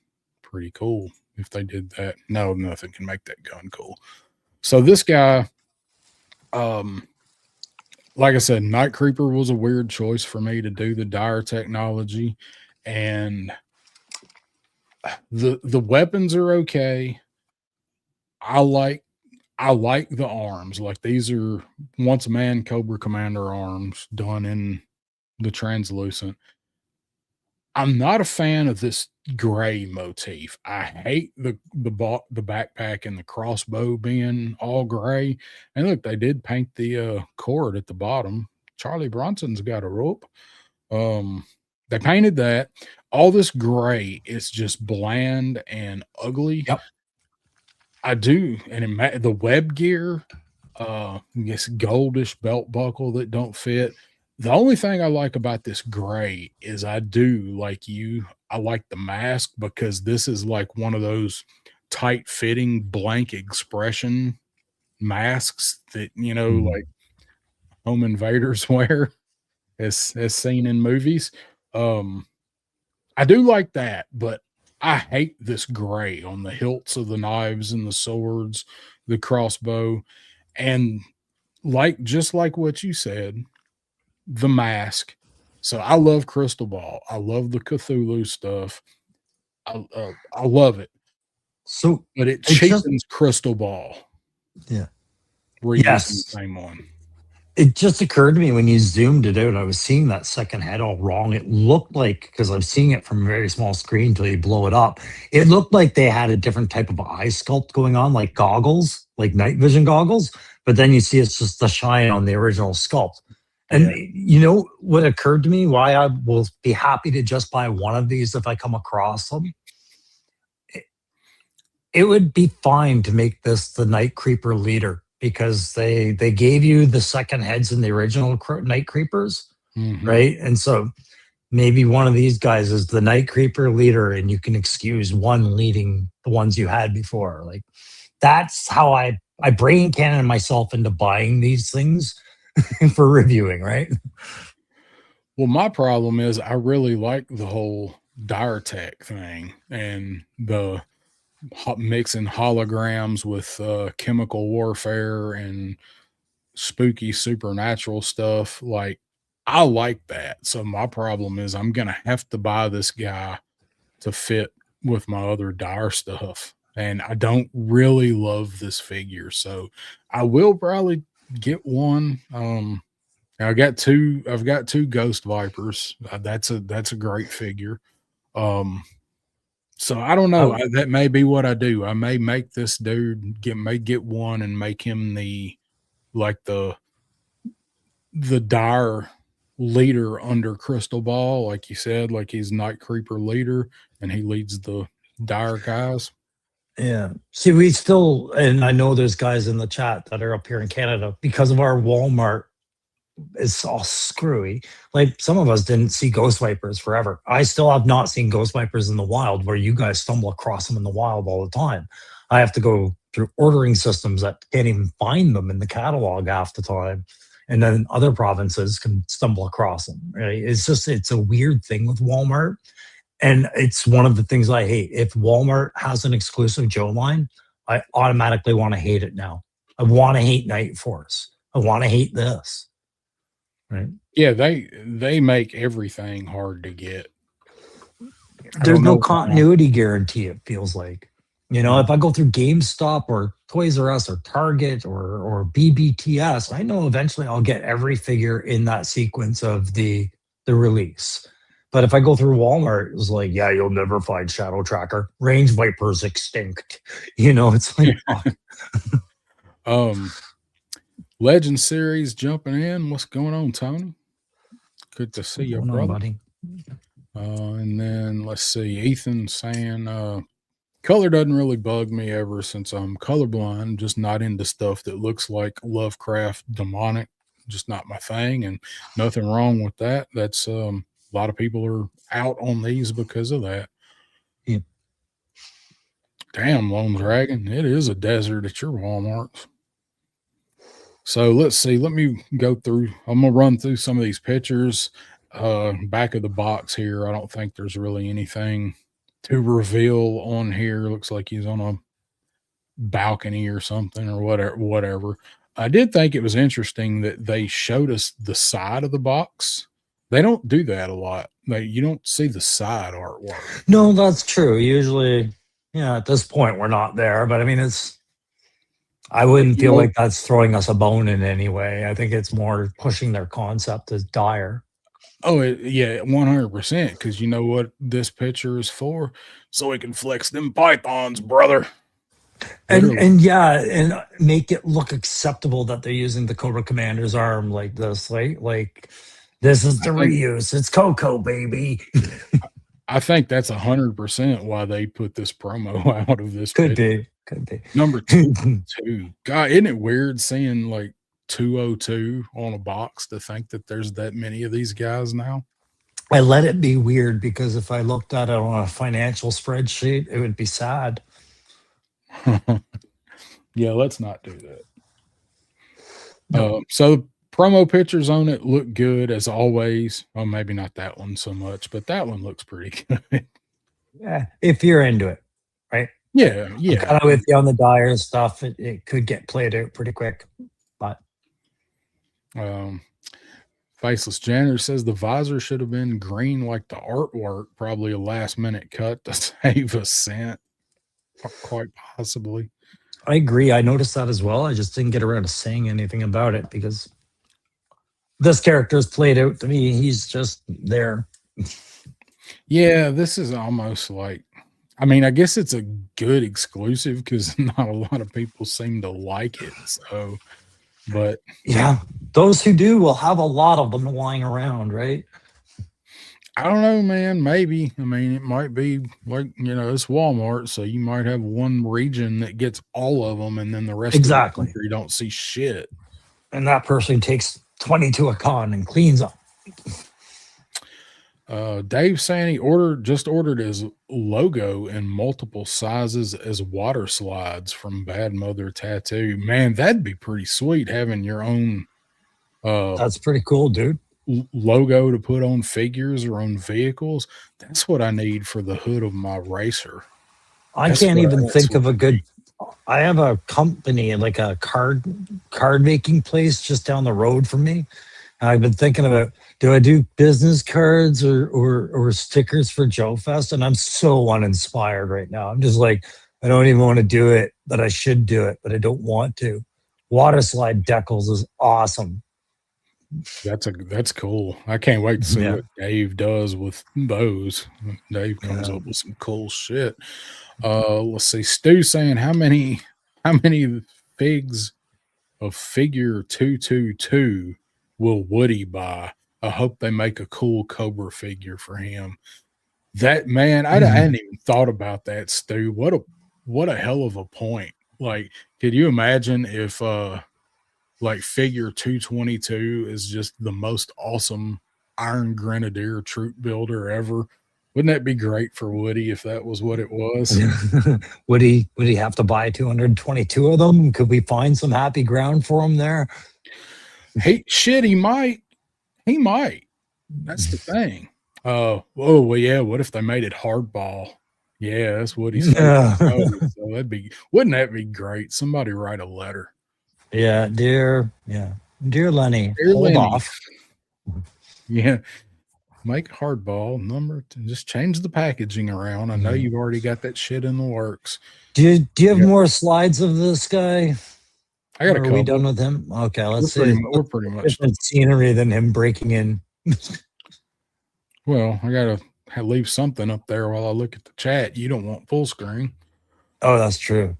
S1: cool if they did that. No, nothing can make that gun cool. So this guy, like I said, Night Creeper was a weird choice for me to do the dire technology, and the weapons are okay. I like the arms. Like these are once man Cobra Commander arms done in the translucent. I'm not a fan of this gray motif. I hate the backpack and the crossbow being all gray. And look, they did paint the cord at the bottom. Charlie Bronson's got a rope. They painted that. All this gray is just bland and ugly.
S2: Yep.
S1: I do. And the web gear, this goldish belt buckle that don't fit. The only thing I like about this gray is I like the mask because this is like one of those tight fitting blank expression masks that, like home invaders wear as seen in movies. I do like that, but I hate this gray on the hilts of the knives and the swords, the crossbow, and just like what you said, the mask. So I love Crystal Ball. I love the Cthulhu stuff. I love it.
S2: So,
S1: but it cheapens Crystal Ball.
S2: Yeah.
S1: Reusing the same one.
S2: It just occurred to me when you zoomed it out, I was seeing that second head all wrong. It looked like, because I'm seeing it from a very small screen until you blow it up, it looked like they had a different type of eye sculpt going on, like goggles, like night vision goggles. But then you see it's just the shine on the original sculpt. And you know what occurred to me? Why I will be happy to just buy one of these if I come across them. It would be fine to make this the Night Creeper leader, because they gave you the second heads in the original Night Creepers, right? And so maybe one of these guys is the Night Creeper leader, and you can excuse one leading the ones you had before. Like that's how I brain cannon myself into buying these things for reviewing, right?
S1: Well, my problem is I really like the whole dire tech thing and the mixing holograms with chemical warfare and spooky supernatural stuff. Like, I like that. So my problem is I'm gonna have to buy this guy to fit with my other dire stuff. And I don't really love this figure. So I will probably get one. I've got two ghost vipers. That's a great figure. Um so I don't know.
S2: Oh,
S1: That may be what I do. I may make this dude get one and make him like the dire leader under Crystal Ball, like you said, like he's Night Creeper leader and he leads the dire guys.
S2: yeah. See, we still, and I know there's guys in the chat that are up here in Canada because of our Walmart is all screwy. Like some of us didn't see ghost vipers forever. I still have not seen ghost vipers in the wild where you guys stumble across them in the wild all the time. I have to go through ordering systems that can't even find them in the catalog half the time. And then other provinces can stumble across them. Right? It's a weird thing with Walmart. And it's one of the things I hate. If Walmart has an exclusive Joe line, I automatically want to hate it now. I want to hate Night Force. I want to hate this. Right.
S1: Yeah, they make everything hard to get.
S2: There's no continuity guarantee, it feels like. You know, if I go through GameStop or Toys R Us or Target or BBTS, I know eventually I'll get every figure in that sequence of the release. But if I go through Walmart, it's like, yeah, you'll never find Shadow Tracker. Range Viper's extinct. You know, it's like,
S1: Legend series jumping in. What's going on, Tony? Good to see you, brother.
S2: buddy.
S1: And then let's see, Ethan saying, color doesn't really bug me ever since I'm colorblind, just not into stuff that looks like Lovecraft demonic, just not my thing, and nothing wrong with that. That's a lot of people are out on these because of that.
S2: Yeah.
S1: Damn, Lone Dragon, it is a desert at your Walmarts. So let's see. Let me go through. I'm gonna run through some of these pictures. Back of the box here. I don't think there's really anything to reveal on here. Looks like he's on a balcony or something or whatever. I did think it was interesting that they showed us the side of the box. They don't do that a lot. You don't see the side artwork.
S2: No, that's true. Usually, yeah, at this point we're not there, but I mean I wouldn't feel like that's throwing us a bone in any way. I think it's more pushing their concept as dire.
S1: Oh, yeah, 100%. Because you know what this picture is for? So we can flex them pythons, brother.
S2: And yeah, and make it look acceptable that they're using the Cobra Commander's arm like this. Like this is the reuse. It's Coco, baby.
S1: I think that's 100% why they put this promo out of this.
S2: Could be.
S1: Number two. God, isn't it weird seeing like 202 on a box to think that there's that many of these guys now?
S2: I let it be weird because if I looked at it on a financial spreadsheet, it would be sad.
S1: Yeah, let's not do that. No. So the promo pictures on it look good as always. Well, maybe not that one so much, but that one looks pretty good.
S2: Yeah, if you're into it, right?
S1: Yeah.
S2: I'm kind of with you on the dire stuff. It could get played out pretty quick, but
S1: Faceless Janitor says the visor should have been green like the artwork. Probably a last minute cut to save a cent. Quite possibly.
S2: I agree. I noticed that as well. I just didn't get around to saying anything about it because this character is played out to me. He's just there.
S1: Yeah, this is almost like, I mean, I guess it's a good exclusive because not a lot of people seem to like it. So, but
S2: yeah, those who do will have a lot of them lying around, right?
S1: I don't know, man. Maybe. I mean, it might be like, it's Walmart, so you might have one region that gets all of them, and then the rest of the country you don't see shit.
S2: And that person takes 20 to a con and cleans up.
S1: Dave saying he just ordered his logo in multiple sizes as water slides from Bad Mother Tattoo. Man, that'd be pretty sweet having your own.
S2: That's pretty cool, dude.
S1: logo to put on figures or on vehicles. That's what I need for the hood of my racer.
S2: I
S1: That's
S2: can't
S1: what
S2: even
S1: that's
S2: think
S1: what
S2: of a
S1: I need.
S2: good. I have a company, like a card making place just down the road from me. And I've been thinking about, do I do business cards or stickers for Joe Fest? And I'm so uninspired right now. I'm just like, I don't even want to do it, but I should do it, but I don't want to. Water slide decals is awesome.
S1: That's cool. I can't wait to see
S2: Yeah.
S1: what Dave does with those. Dave comes
S2: Yeah.
S1: up with some cool shit. Let's see. Stu saying how many figs of figure 222 will Woody buy? I hope they make a cool Cobra figure for him. That man, I hadn't even thought about that, Stu. What a hell of a point. Like, could you imagine if like figure 222 is just the most awesome Iron Grenadier troop builder ever? Wouldn't that be great for Woody if that was what it was?
S2: Would he have to buy 222 of them? Could we find some happy ground for him there?
S1: Hey, shit, he might. He might. That's the thing. Oh well, yeah. What if they made it hardball? Yeah, that's Woody's favorite
S2: Yeah.
S1: color. So wouldn't that be great? Somebody write a letter.
S2: Yeah, dear Lenny,
S1: Dear
S2: hold
S1: Lenny.
S2: off.
S1: Yeah, make hardball number. Just change the packaging around. I know
S2: Yeah.
S1: you've already got that shit in the works.
S2: Do you have
S1: Yeah,
S2: more slides of this guy?
S1: I got a
S2: Or are we
S1: couple.
S2: done with him? Okay,
S1: We're
S2: let's
S1: pretty.
S2: see.
S1: We're pretty much done.
S2: Different scenery than him breaking in.
S1: Well, I gotta leave something up there while I look at the chat. You don't want full screen.
S2: Oh, that's true.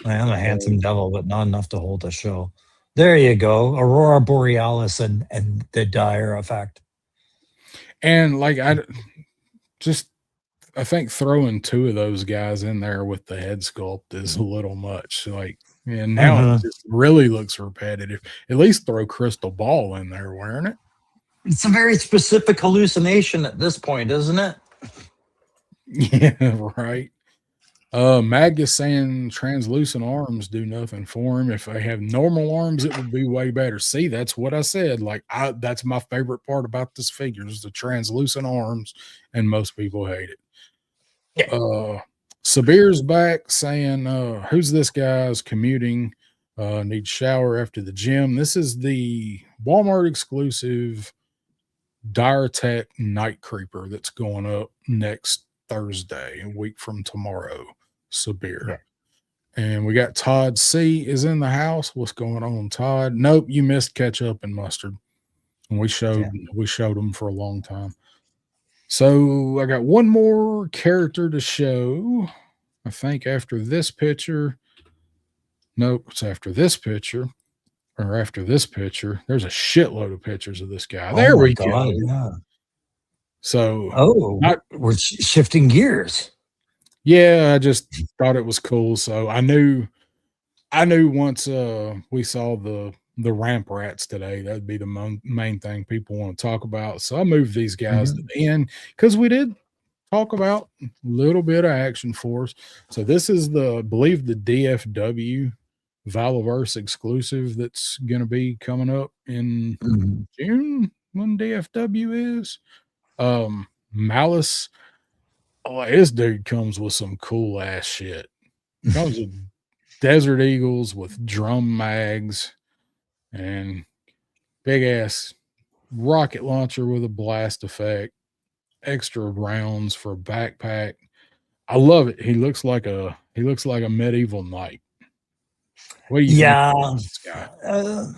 S2: I am a handsome
S1: So,
S2: devil, but not enough to hold a show. There you go. Aurora Borealis and the dire effect.
S1: and like just I think throwing two of those guys in there with the head sculpt is a little much. Like, and now it
S2: Mhm.
S1: just really looks repetitive. At least throw Crystal Ball in there wearing it.
S2: It's a very specific hallucination at this point, isn't it?
S1: Yeah, right. Mag is saying translucent arms do nothing for him. If they have normal arms, it would be way better. See, that's what I said. Like, that's my favorite part about this figure is the translucent arms, and most people hate it.
S2: Yeah.
S1: Sabir's back saying, who's this guy's commuting? Needs shower after the gym. This is the Walmart exclusive Dire Tech Night Creeper that's going up next Thursday, a week from tomorrow. Sabir.
S2: Yeah.
S1: And we got Todd C is in the house. What's going on, Todd? Nope, you missed ketchup and mustard. And we showed them for a long time. So I got one more character to show. I think after this picture. Nope, it's after this picture. Or after this picture. There's a shitload of pictures of this guy.
S2: Oh
S1: There
S2: my
S1: we
S2: God.
S1: go.
S2: Yeah.
S1: So
S2: Oh,
S1: not
S2: we're shifting gears.
S1: yeah, I just thought it was cool. So I knew once we saw the ramp rats today, that'd be the main thing people want to talk about. So I moved these guys to
S2: Mhm.
S1: the end because we did talk about a little bit of Action Force. So this is I believe the DFW Valaverse exclusive that's going to be coming up in
S2: Mhm.
S1: June when DFW is. Malice. Oh, this dude comes with some cool ass shit. Comes with Desert Eagles with drum mags and big ass rocket launcher with a blast effect, extra rounds for a backpack. I love it. He looks like a medieval knight. What do you think
S2: Yeah.
S1: about this guy?
S2: Uh,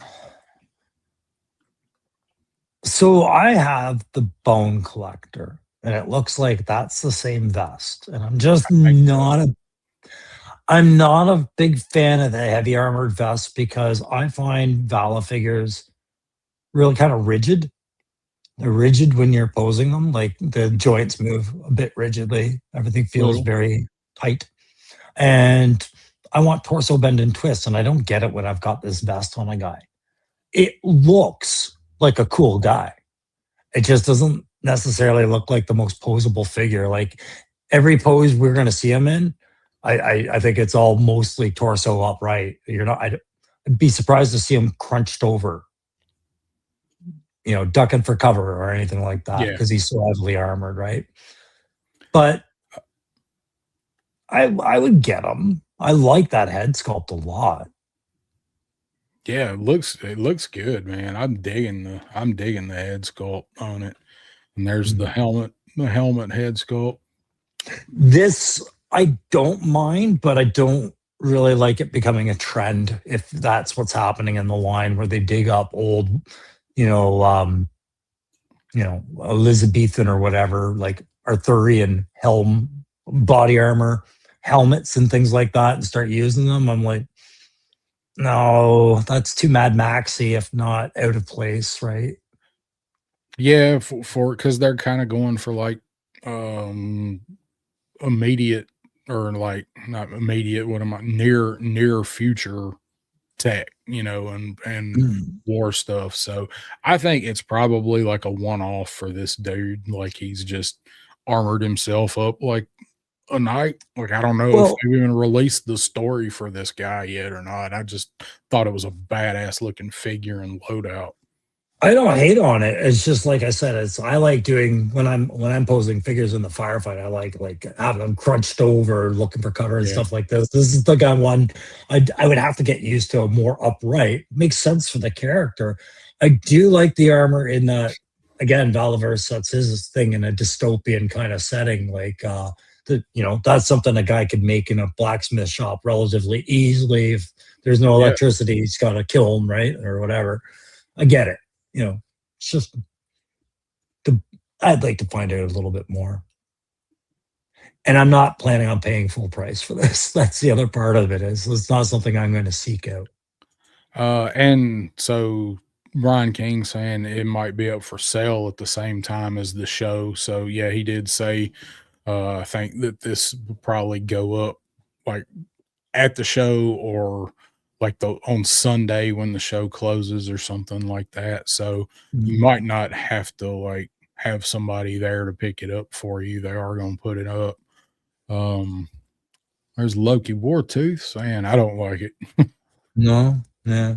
S2: so I have the Bone Collector, and it looks like that's the same vest. And
S1: I think so.
S2: I'm not a big fan of the heavy armored vest because I find Vala figures really kind of rigid. They're rigid when you're posing them, like the joints move a bit rigidly. Everything feels
S1: Little.
S2: very tight. And I want torso bend and twist, and I don't get it when I've got this vest on a guy. It looks like a cool guy. It just doesn't necessarily look like the most posable figure. Like every pose we're going to see him in, I think it's all mostly torso upright. You're not. I'd be surprised to see him crunched over. ducking for cover or anything like that
S1: Yeah.
S2: because he's so heavily armored, right? But I would get him. I like that head sculpt a lot.
S1: Yeah, it looks good, man. I'm digging the head sculpt on it. And there's the helmet head sculpt.
S2: This I don't mind, but I don't really like it becoming a trend if that's what's happening in the line where they dig up old, you know, um, Elizabethan or whatever, like Arthurian body armor, helmets and things like that and start using them. I'm like, no, that's too Mad Maxy, if not out of place, right?
S1: Yeah, for because they're kind of going for like um immediate, or like not immediate, what am I, near future tech, and
S2: Mm.
S1: war stuff. So I think it's probably like a one-off for this dude. Like he's just armored himself up like a knight. Like I don't know if
S2: Well,
S1: they even released the story for this guy yet or not. I just thought it was a badass looking figure and loadout.
S2: I don't hate on it. It's just like I said. I like doing when I'm posing figures in the firefight. I like having them crunched over, looking for cover and
S1: Yeah.
S2: stuff like this. This is the guy one. I would have to get used to a more upright. Makes sense for the character. I do like the armor in that. Again, Valiverse sets his thing in a dystopian kind of setting. That's something a guy could make in a blacksmith shop relatively easily. If there's no
S1: Yeah.
S2: electricity, he's got to kill him, right, or whatever. I get it. It's just the I'd like to find out a little bit more. And I'm not planning on paying full price for this. That's the other part of it is it's not something I'm going to seek out.
S1: And so Brian King saying it might be up for sale at the same time as the show. So yeah, he did say I think that this will probably go up like at the show, or like the on Sunday when the show closes or something like that. So you
S2: Mm.
S1: might not have to like have somebody there to pick it up for you. They are going to put it up. Um, there's Loki Wartooth saying I don't like it.
S2: No, yeah.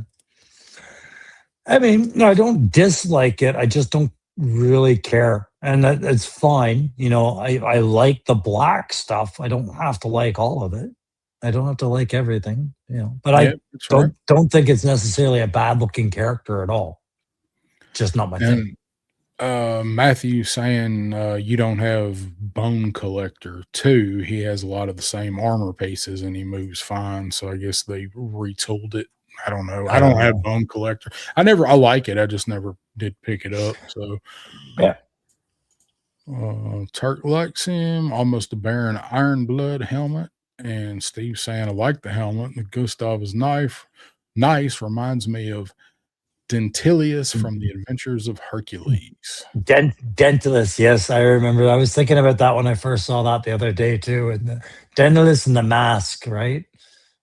S2: I mean, no, I don't dislike it. I just don't really care. And that's fine. I like the black stuff. I don't have to like all of it. I don't have to like everything, but
S1: Yeah,
S2: I
S1: that's right.
S2: don't think it's necessarily a bad looking character at all. Just not my thing.
S1: And Matthew saying you don't have Bone Collector too. He has a lot of the same armor pieces and he moves fine. So I guess they retooled it. I don't know. I
S2: I
S1: don't
S2: don't
S1: have
S2: know.
S1: Bone Collector. I like it. I just never did pick it up. So
S2: Yeah.
S1: Turk likes him. Almost a Baron Iron Blood helmet. And Steve saying I like the helmet. The Gustav's knife, nice, reminds me of Dentilius from the Adventures of Hercules.
S2: Dentalus, yes, I remember. I was thinking about that when I first saw that the other day too. And the Dentalus and the mask, right?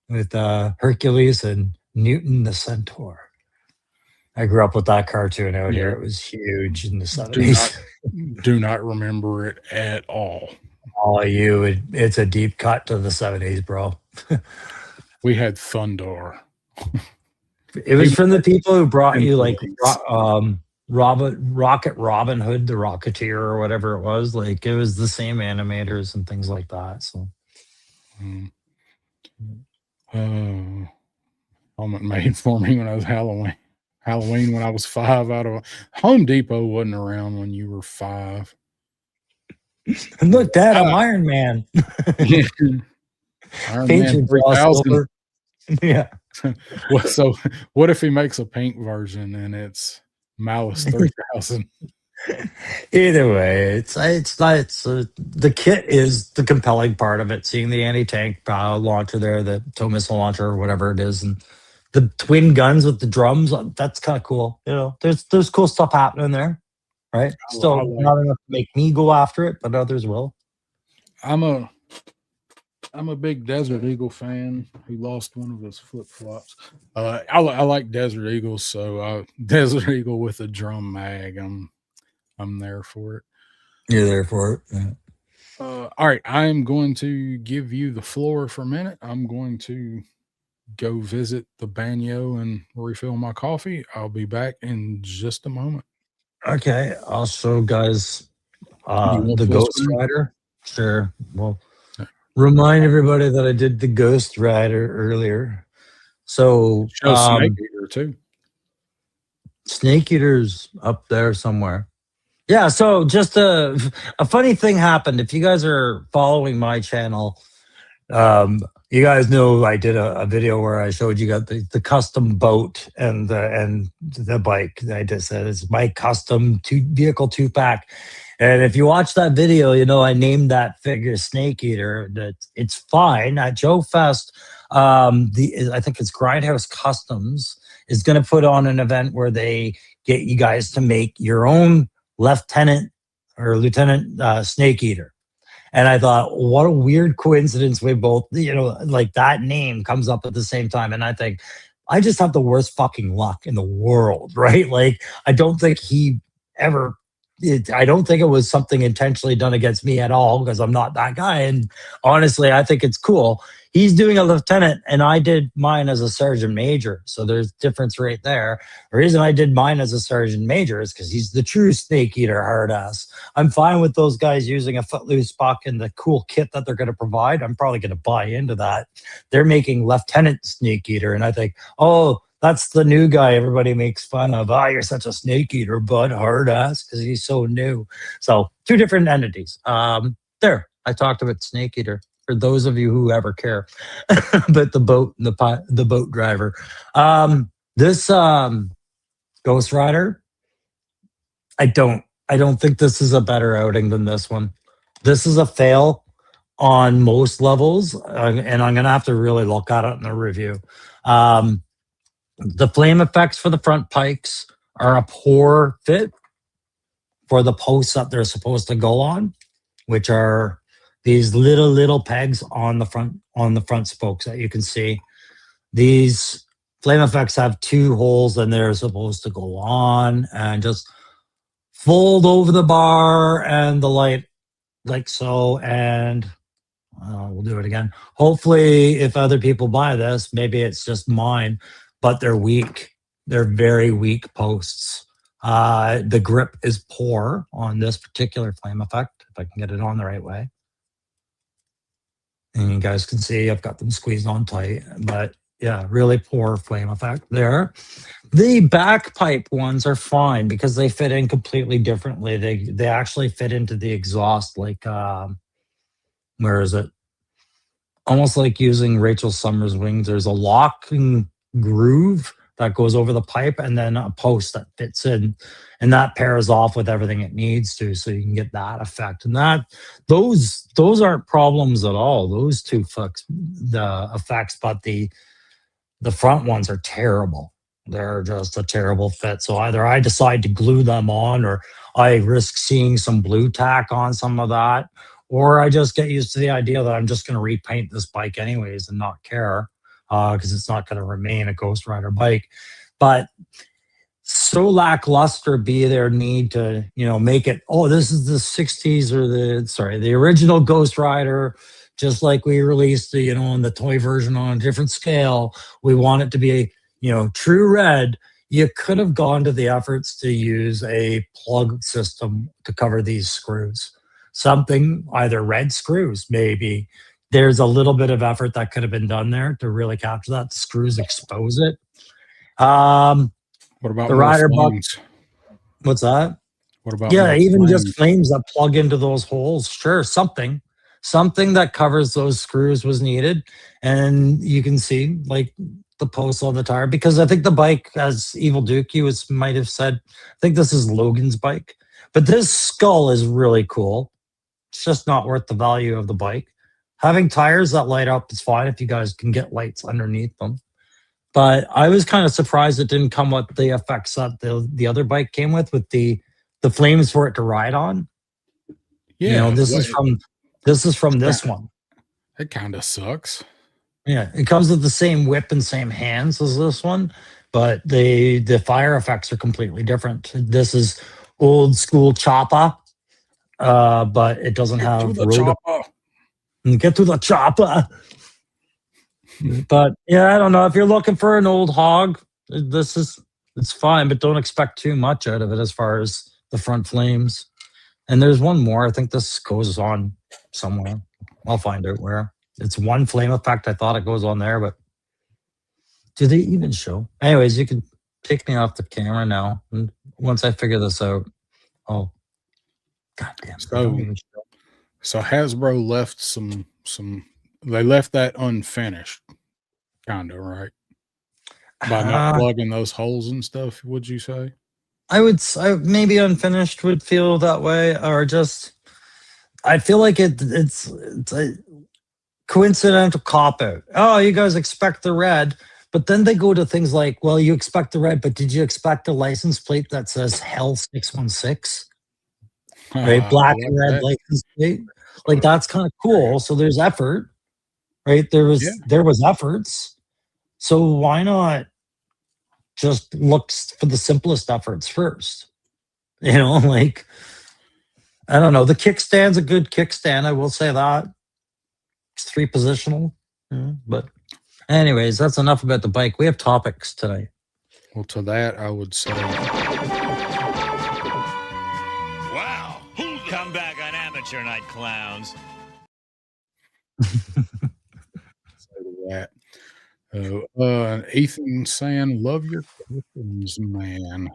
S2: With Hercules and Newton the Centaur. I grew up with that cartoon out here.
S1: Yeah,
S2: It was huge in the
S1: do not
S2: 70s.
S1: do not remember it at all.
S2: Oh, it's a deep cut to the 70s, bro.
S1: We had Thundar.
S2: It
S1: He
S2: was
S1: was
S2: from the people who brought
S1: in
S2: you like
S1: police.
S2: Rocket Robin Hood, the Rocketeer, or whatever it was. Like it was the same animators and things like that. So
S1: Mm. Helmet made for me when I was Halloween when I was 5 out of Home Depot wasn't around when you were 5.
S2: and look, Dad, I'm
S1: Ah,
S2: Iron Man.
S1: Iron
S2: Paint
S1: Man
S2: your jaw
S1: 3000.
S2: silver. Yeah.
S1: So what if he makes a pink version and it's Malice 3000?
S2: Either way, it's not. The kit is the compelling part of it. Seeing the anti tank launcher there, the tow missile launcher or whatever it is, and the twin guns with the drums. That's kind of cool. There's cool stuff happening there, right?
S1: I
S2: Still
S1: like
S2: not enough to make me go after it, but others will.
S1: I'm a I'm a big Desert Eagle fan. He lost one of his flip flops. I like Desert Eagles, so Desert Eagle with a drum mag. I'm there for it.
S2: You're there for it. Yeah.
S1: All right, I'm going to give you the floor for a minute. I'm going to go visit the banyo and refill my coffee. I'll be back in just a moment.
S2: Okay, I'll show guys
S1: You want
S2: the
S1: full
S2: Ghost
S1: screen?
S2: Rider. Sure. Well, remind everybody that I did the Ghost Rider earlier. So
S1: Show Snake Eater too.
S2: Snake Eater's up there somewhere. Yeah, so just a funny thing happened. If you guys are following my channel, you guys know I did a video where I showed you got the custom boat and the bike. I just said it's my custom vehicle 2-pack. And if you watch that video, you know I named that figure Snake Eater. That it's fine at Joe Fest. I think it's Grindhouse Customs is going to put on an event where they get you guys to make your own lieutenant or lieutenant Snake Eater. And I thought, what a weird coincidence. We both, like that name comes up at the same time. And I think, I just have the worst fucking luck in the world, right? Like, I don't think he ever, I don't think it was something intentionally done against me at all because I'm not that guy. And honestly, I think it's cool. He's doing a lieutenant and I did mine as a sergeant major. So there's difference right there. The reason I did mine as a sergeant major is because he's the true Snake Eater hard ass. I'm fine with those guys using a footloose puck and the cool kit that they're going to provide. I'm probably going to buy into that. They're making Lieutenant Snake Eater. And I think, oh, that's the new guy everybody makes fun of. Ah, you're such a Snake Eater, bud, hard ass, because he's so new. So 2 different entities. There, I talked about Snake Eater. For those of you who ever care about the boat and the boat driver. This Ghost Rider, I don't think this is a better outing than this one. This is a fail on most levels, and I'm going to have to really look at it in the review. The flame effects for the front pikes are a poor fit for the posts that they're supposed to go on, which are these little pegs on the front spokes that you can see. These flame effects have 2 holes and they're supposed to go on and just fold over the bar and the light like so. And we'll do it again. Hopefully, if other people buy this, maybe it's just mine, but they're weak. They're very weak posts. The grip is poor on this particular flame effect, if I can get it on the right way. And you guys can see I've got them squeezed on tight, but yeah, really poor flame effect there. The back pipe ones are fine because they fit in completely differently. They actually fit into the exhaust like, where is it? Almost like using Rachel Summers' wings. There's a locking groove that goes over the pipe and then a post that fits in, and that pairs off with everything it needs to, so you can get that effect. And those aren't problems at all. Those 2 the effects, but the front ones are terrible. They're just a terrible fit. So either I decide to glue them on, or I risk seeing some blue tack on some of that, or I just get used to the idea that I'm just going to repaint this bike anyways and not care. Because it's not going to remain a Ghost Rider bike. But so lackluster be their need to, make it, oh, this is the 60s or the original Ghost Rider, just like we released the, in the toy version on a different scale. We want it to be, true red. You could have gone to the efforts to use a plug system to cover these screws. Something, either red screws, maybe. There's a little bit of effort that could have been done there to really capture that. The screws expose it.
S1: What about
S2: the rider
S1: flames?
S2: What's that?
S1: What about
S2: even
S1: flames?
S2: just flames that plug into those holes? Sure, something that covers those screws was needed. And you can see like the posts on the tire, because I think the bike, as Evil Dookie might have said, I think this is Logan's bike. But this skull is really cool. It's just not worth the value of the bike. Having tires that light up is fine if you guys can get lights underneath them. But I was kind of surprised it didn't come with the effects that the other bike came with the flames for it to ride on.
S1: Yeah,
S2: this is from this one.
S1: It kind of sucks.
S2: Yeah, it comes with the same whip and same hands as this one, but the fire effects are completely different. This is old school chopper, but it doesn't have road. Get to the chopper. But yeah, I don't know. If you're looking for an old hog, it's fine, but don't expect too much out of it as far as the front flames. And there's one more. I think this goes on somewhere. I'll find out where. It's one flame effect. I thought it goes on there, but do they even show? Anyways, you can take me off the camera now. And once I figure this out, oh, goddamn.
S1: So Hasbro left some. They left that unfinished, kind of, right? By not plugging those holes and stuff. Would you say?
S2: I maybe unfinished would feel that way, or just I feel like it's a coincidental cop out. Oh, you guys expect the red, but then they go to things like, well, you expect the red, but did you expect a license plate that says Hell 616? Right, black and red license plate. Like that's kind of cool. So there's effort, right? There was efforts. So why not just look for the simplest efforts first? You know, like I don't know. The kickstand's a good kickstand. I will say that. It's 3-positional. But anyways, that's enough about the bike. We have topics today.
S1: Well, to that, I would say...
S4: Wow. Come back on Amateur Night, clowns.
S1: Say to that. Ethan saying, love your customs, man.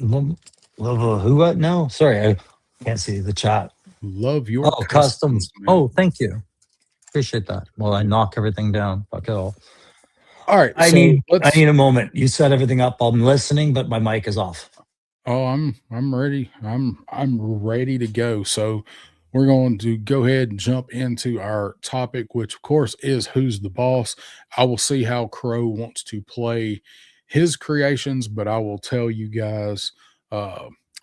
S2: Love a Hooahh? No, sorry, I can't see the chat.
S1: Love your
S2: customs. Oh, thank you. Appreciate that. Well, I knock everything down. Fuck it all.
S1: All right.
S2: I need a moment. You set everything up. I'm listening, but my mic is off.
S1: Oh, I'm ready. I'm ready to go. So we're going to go ahead and jump into our topic, which of course is who's the boss. I will see how Crow wants to play his creations, but I will tell you guys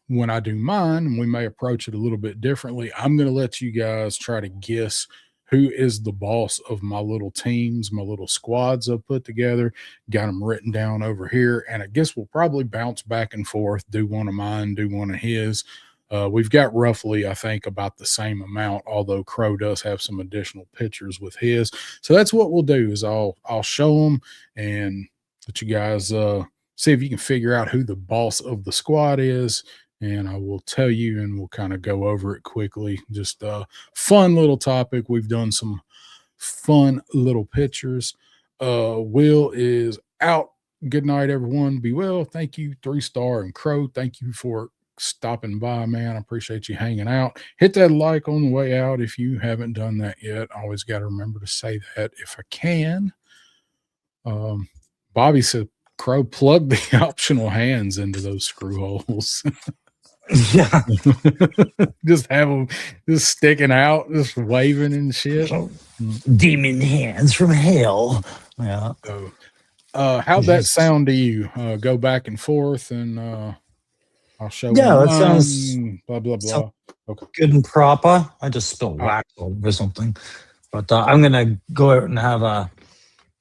S1: when I do mine, and we may approach it a little bit differently. I'm going to let you guys try to guess who is the boss of my little teams, my little squads I've put together, got them written down over here. And I guess we'll probably bounce back and forth, do one of mine, do one of his. We've got roughly, I think, about the same amount, although Crow does have some additional pictures with his. So that's what we'll do is I'll show them and let you guys see if you can figure out who the boss of the squad is. And I will tell you, and we'll kind of go over it quickly. Just a fun little topic. We've done some fun little pictures. Will is out. Good night, everyone. Be well. Thank you, 3-star. And Crow, thank you for stopping by, man. I appreciate you hanging out. Hit that like on the way out if you haven't done that yet. Always got to remember to say that if I can. Bobby said, Crow, plug the optional hands into those screw holes.
S2: Yeah.
S1: Just have them just sticking out, just waving and shit.
S2: Demon hands from hell. Yeah.
S1: So, how'd that sound to you? Go back and forth and I'll show
S2: yeah, that sounds
S1: blah blah blah. Okay.
S2: Good and proper. I just spilled wax over something. But I'm gonna go out and have a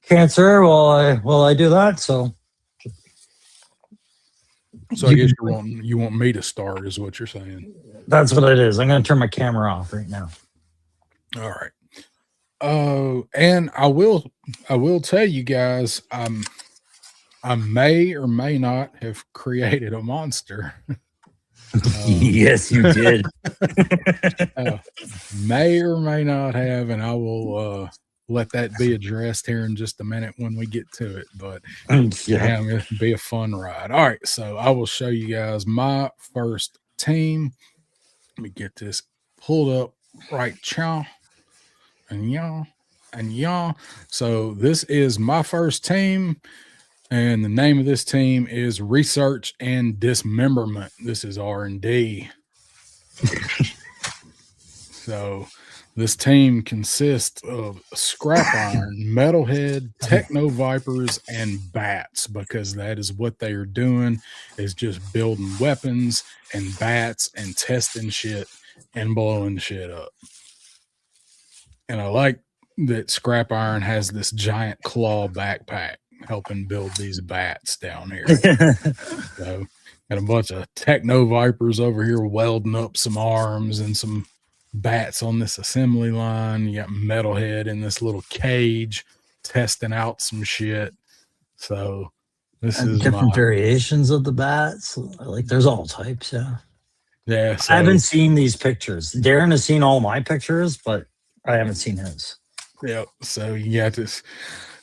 S2: cancer while I do that. So
S1: I guess you want me to start, is what you're saying.
S2: That's what it is. I'm going to turn my camera off right now.
S1: All right. And I will tell you guys, I may or may not have created a monster.
S2: Yes, you did.
S1: May or may not have, and I will let that be addressed here in just a minute when we get to it. But yeah, it'll be a fun ride. All right, so I will show you guys my first team. Let me get this pulled up right, chow, and y'all. So this is my first team, and the name of this team is Research and Dismemberment. This is R&D. So this team consists of scrap iron, metalhead, techno vipers, and bats, because that is what they are doing, is just building weapons and bats and testing shit and blowing shit up. And I like that scrap iron has this giant claw backpack helping build these bats down here. So got a bunch of techno vipers over here welding up some arms and some bats on this assembly line. You got metalhead in this little cage testing out some shit. So this is
S2: different variations of the bats. Like there's all types. Yeah.
S1: Yeah,
S2: I haven't
S1: so
S2: seen these pictures. Darren has seen all my pictures, but I haven't seen his.
S1: yeah, so you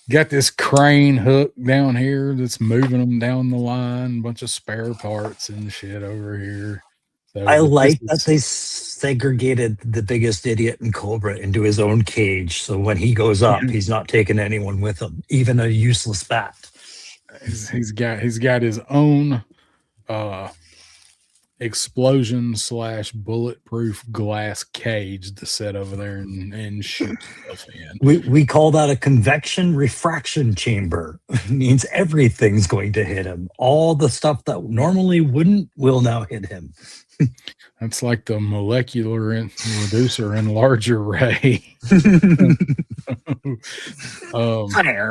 S1: got this crane hook down here that's moving them down the line, bunch of spare parts and shit over here. So,
S2: I
S1: but this
S2: like that
S1: is
S2: they segregated the biggest idiot in Cobra into his own cage. So when he goes up, he's not taking anyone with him, even a useless bat.
S1: he's got his own explosion / bulletproof glass cage to set over there and shoot stuff in.
S2: We call that a convection refraction chamber. It means everything's going to hit him. All the stuff that normally wouldn't will now hit him.
S1: That's like the molecular reducer enlarger ray.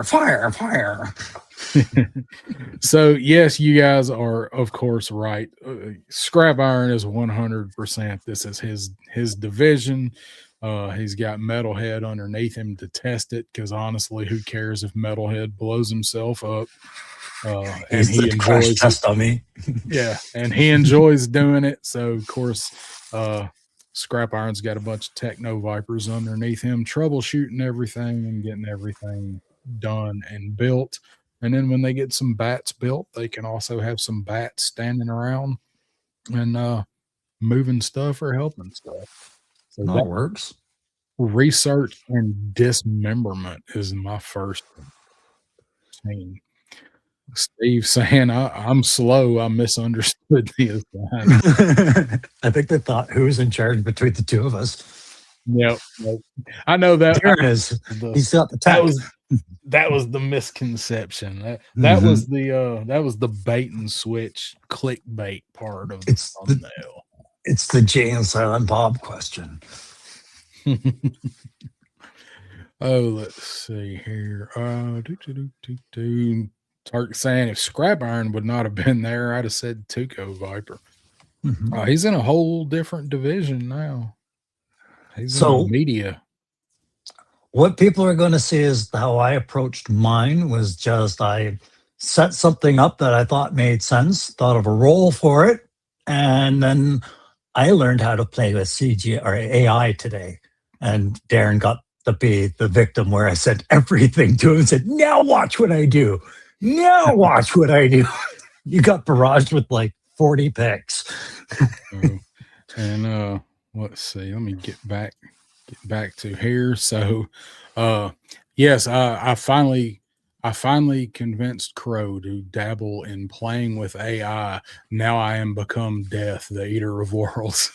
S2: Fire.
S1: So yes, you guys are of course right. Scrap iron is 100%. This is his division. He's got Metalhead underneath him to test it, because honestly, who cares if Metalhead blows himself up? And he enjoys
S2: test dummy.
S1: Yeah, and he enjoys doing it. So of course, Scrap Iron's got a bunch of techno vipers underneath him, troubleshooting everything and getting everything done and built. And then when they get some bats built, they can also have some bats standing around and moving stuff or helping stuff. So
S2: That works.
S1: research and dismemberment is my first thing. Steve saying I'm slow. I misunderstood the assignment.
S2: I think they thought who's in charge between the two of us.
S1: Yep. I know that.
S2: Darren is. He's got the tech.
S1: That was the misconception. That was the bait and switch clickbait part of the thumbnail.
S2: It's the Jay and Silent Bob question.
S1: Oh, let's see here. Tark saying if Scrap Iron would not have been there, I'd have said Tuco Viper. He's in a whole different division now. He's in media.
S2: What people are going to see is how I approached mine was just I set something up that I thought made sense, thought of a role for it, and then I learned how to play with CG or AI today. And Darren got to be the victim where I said everything to him and said, now watch what I do. Now watch what I do. You got barraged with like 40 picks.
S1: And let's see. Let me get back to here. So yes, I finally convinced Crow to dabble in playing with AI. Now I am become Death, the Eater of Worlds.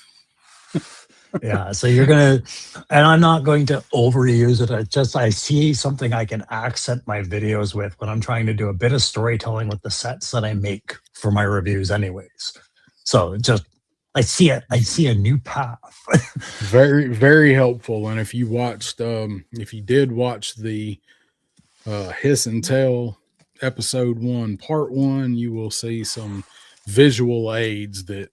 S2: Yeah, so you're gonna, and I'm not going to overuse it. I see something I can accent my videos with when I'm trying to do a bit of storytelling with the sets that I make for my reviews anyways. So I see a new path.
S1: Very, very helpful. And if you did watch the Hiss and Tell episode 1, part 1, you will see some visual aids that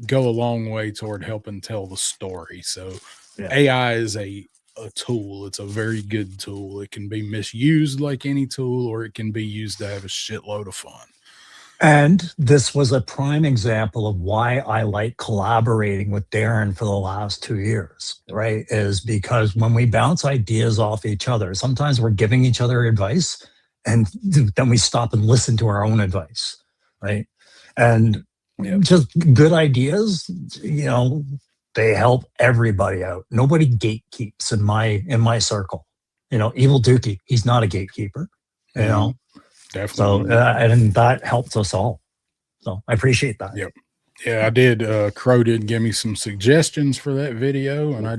S1: go a long way toward helping tell the story. So AI is a tool. It's a very good tool. It can be misused like any tool, or it can be used to have a shitload of fun.
S2: And this was a prime example of why I like collaborating with Darren for the last 2 years, right? Is because when we bounce ideas off each other, sometimes we're giving each other advice and then we stop and listen to our own advice, right? And just good ideas, they help everybody out. Nobody gatekeeps in my circle. Evil Dookie, he's not a gatekeeper,
S1: Definitely.
S2: So, and that helps us all. So I appreciate that.
S1: Yep. Yeah, I did. Crow did give me some suggestions for that video, and I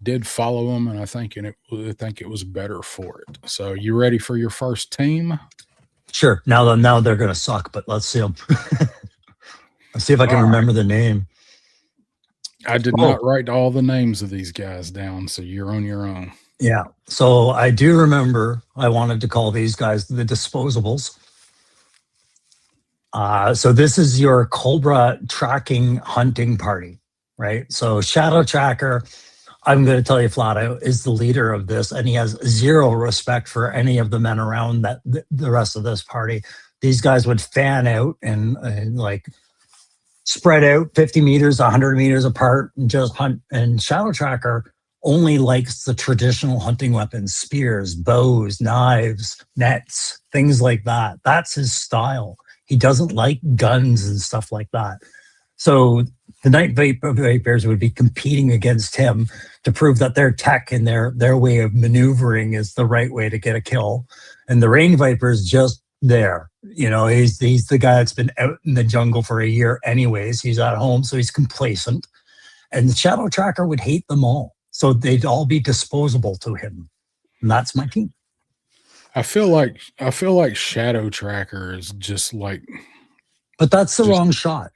S1: did follow them, and I think it was better for it. So you ready for your first team?
S2: Sure. Now they're gonna suck, but let's see them. Let's see if I can remember the name.
S1: I did not write all the names of these guys down, so you're on your own.
S2: Yeah. So I do remember I wanted to call these guys the Disposables. So this is your Cobra tracking hunting party, right? So Shadow Tracker, I'm going to tell you flat out, is the leader of this, and he has zero respect for any of the men around the rest of this party. These guys would fan out and like spread out 50 meters, 100 meters apart, and just hunt. And Shadow Tracker only likes the traditional hunting weapons, spears, bows, knives, nets, things like that. That's his style. He doesn't like guns and stuff like that. So the Night Vipers would be competing against him to prove that their tech and their way of maneuvering is the right way to get a kill. And the Rain Viper's just there. You know, he's the guy that's been out in the jungle for a year anyways. He's at home, so he's complacent. And the Shadow Tracker would hate them all. So they'd all be disposable to him. And that's my team.
S1: I feel like Shadow Tracker is just like,
S2: but that's the wrong shot.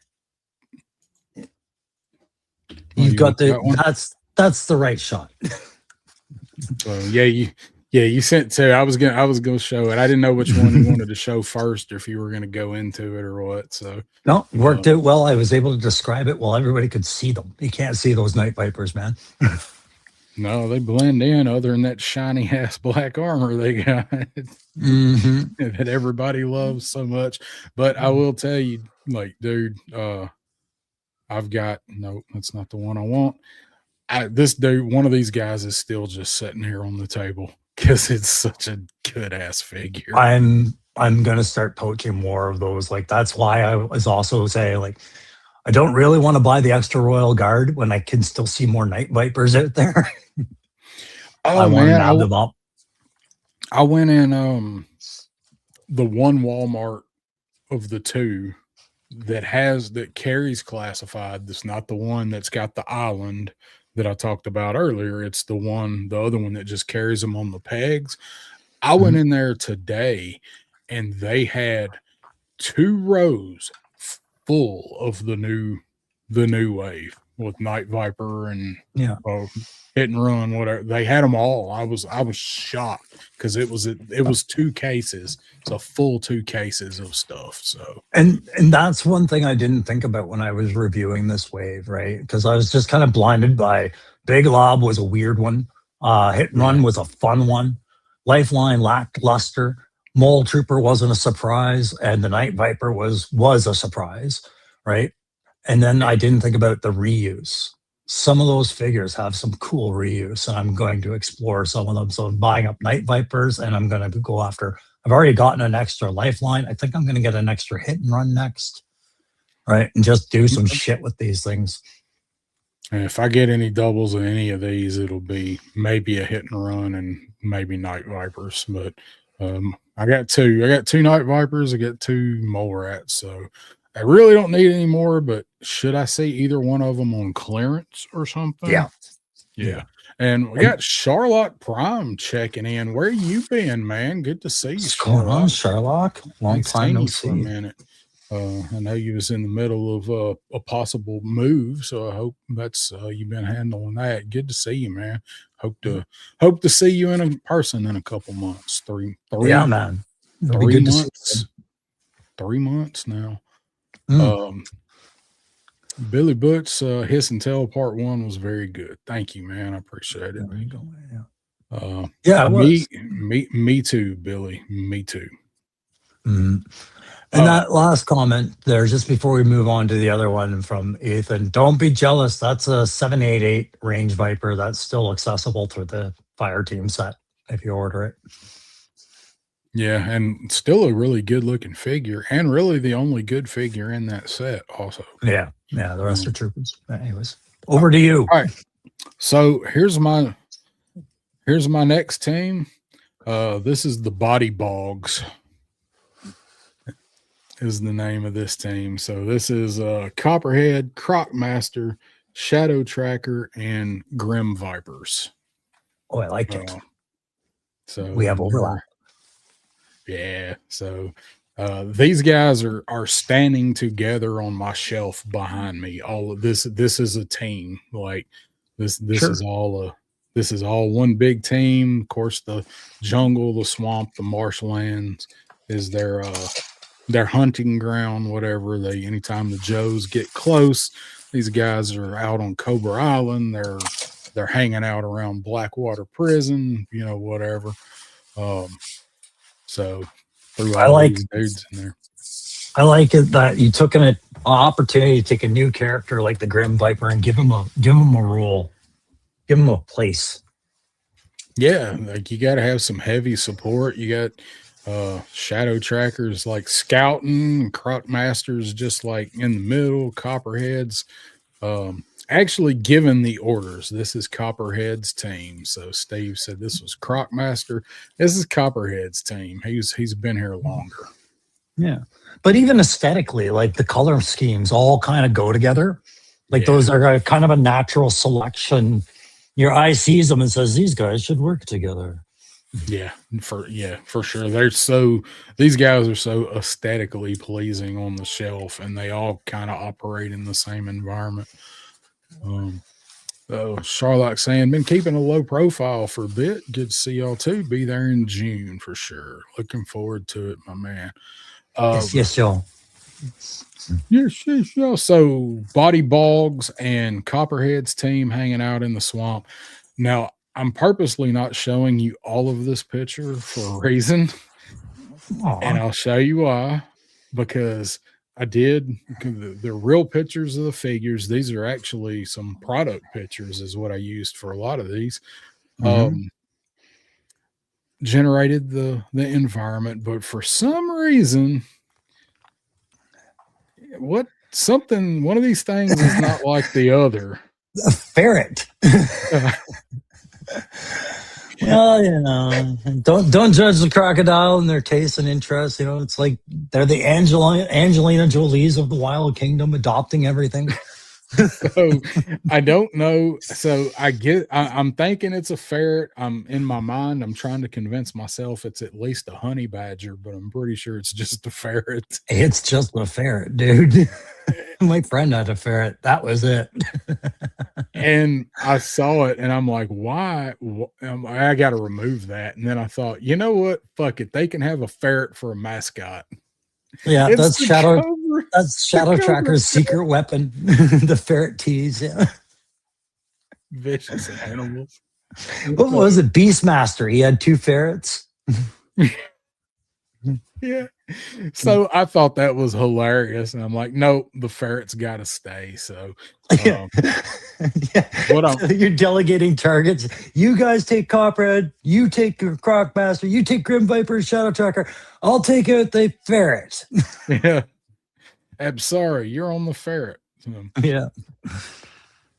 S2: You've got that's the right shot.
S1: So you sent two. I was gonna show it. I didn't know which one you wanted to show first, or if you were gonna go into it or what. So
S2: no, it worked out well. I was able to describe it while everybody could see them. You can't see those Night Vipers, man.
S1: No, they blend in. Other than that shiny ass black armor they got, that everybody loves so much. But I will tell you, like, dude, I've got no. That's not the one I want. This dude, one of these guys, is still just sitting here on the table because it's such a good ass figure.
S2: I'm gonna start poaching more of those. Like, that's why I was also saying, like, I don't really want to buy the extra Royal Guard when I can still see more Night Vipers out there.
S1: Oh man, I went in the one Walmart of the two that carries classified. That's not the one that's got the island that I talked about earlier. It's the other one that just carries them on the pegs. I went in there today and they had 2 rows full of the new wave with Night Viper and hit and run, whatever. They had them all. I was shocked because it was 2 cases. It's a full 2 cases of stuff. So
S2: and that's one thing I didn't think about when I was reviewing this wave, right? Because I was just kind of blinded by Big Lob was a weird one. Hit and Run was a fun one. Lifeline lackluster. Mole Trooper wasn't a surprise, and the Night Viper was a surprise, right? And then I didn't think about the reuse. Some of those figures have some cool reuse, and I'm going to explore some of them. So I'm buying up Night Vipers, and I'm going to go after. I've already gotten an extra Lifeline. I think I'm going to get an extra Hit and Run next, right? And just do some shit with these things.
S1: And if I get any doubles of any of these, it'll be maybe a Hit and Run and maybe Night Vipers. But I got 2. I got 2 Night Vipers. I got 2 Mole Rats. So I really don't need any more, but should I see either one of them on clearance or something? Yeah. And we got Charlotte Prime checking in. Where you been, man? Good to see you.
S2: What's going on, Sherlock? Long time no see.
S1: For a minute. I know you was in the middle of a possible move, so I hope that's you've been handling that. Good to see you, man. Hope to see you in person in a couple months. 3
S2: man.
S1: 3 months. 3 months now. Billy Butch, Hiss and Tell Part 1 was very good. Thank you, man. I appreciate it.
S2: There you go. Yeah,
S1: me too, Billy. Me too.
S2: And that last comment there, just before we move on to the other one from Ethan, don't be jealous. That's a 788 range Viper. That's still accessible through the Fire Team set if you order it.
S1: Yeah, and still a really good looking figure, and really the only good figure in that set also.
S2: Yeah, the rest are troopers. But anyways, over to you.
S1: All right. So here's my next team. This is the Body Bogs. Is the name of this team. So this is Copperhead, Crocmaster, Shadow Tracker, and Grim Vipers.
S2: Oh, I like it.
S1: So
S2: we have overlap.
S1: Yeah. So these guys are standing together on my shelf behind me. All of this is a team. Like this is all one big team. Of course, the jungle, the swamp, the marshlands is their hunting ground, whatever. Anytime the Joes get close, these guys are out on Cobra Island. They're hanging out around Blackwater Prison, whatever. So through all these dudes in there.
S2: I like it that you took an opportunity to take a new character like the Grim Viper and give him a role, give him a place.
S1: Yeah, like you got to have some heavy support. You got shadow trackers like scouting, croc masters just like in the middle, copperheads actually given the orders. This is Copperhead's team. So Steve said this was croc master. This is Copperhead's team. He's been here longer.
S2: Yeah. But even aesthetically, like the color schemes all kind of go together. Like
S1: Yeah.
S2: those are kind of a natural selection. Your eye sees them and says, these guys should work together.
S1: Yeah, for sure. These guys are so aesthetically pleasing on the shelf, and they all kind of operate in the same environment. Charlotte saying, been keeping a low profile for a bit. Good to see y'all too. Be there in June for sure. Looking forward to it, my man.
S2: Yes, y'all.
S1: Yes, y'all. So Body Bogs and Copperhead's team hanging out in the swamp. Now, I'm purposely not showing you all of this picture for a reason.
S2: Aww.
S1: And I'll show you why. Because the real pictures of the figures. These are actually some product pictures is what I used for a lot of these. Generated the environment, but for some reason, one of these things is not like the other.
S2: A ferret. Well, you know, don't judge the crocodile and their taste and interests. You know, it's like they're the Angelina Jolies of the Wild Kingdom, adopting everything.
S1: So I don't know. So I'm thinking it's a ferret. I'm in my mind. I'm trying to convince myself it's at least a honey badger, but I'm pretty sure it's just a ferret.
S2: It's just a ferret, dude. My friend had a ferret. That was it.
S1: And I saw it and I'm like, why? I got to remove that. And then I thought, you know what? Fuck it. They can have a ferret for a mascot.
S2: Yeah,
S1: It's
S2: that's
S1: the
S2: Shadow.
S1: cover.
S2: That's Shadow Tracker's secret weapon, the ferret tease. Yeah.
S1: Vicious animals.
S2: What was it? Beastmaster. He had 2 ferrets.
S1: Yeah. So I thought that was hilarious. And I'm like, no, the ferret's got to stay. So
S2: Yeah. So you're delegating targets. You guys take Copperhead. You take Crocmaster. You take Grim Viper, Shadow Tracker. I'll take out the ferret.
S1: Yeah. I'm sorry, you're on the ferret.
S2: Yeah.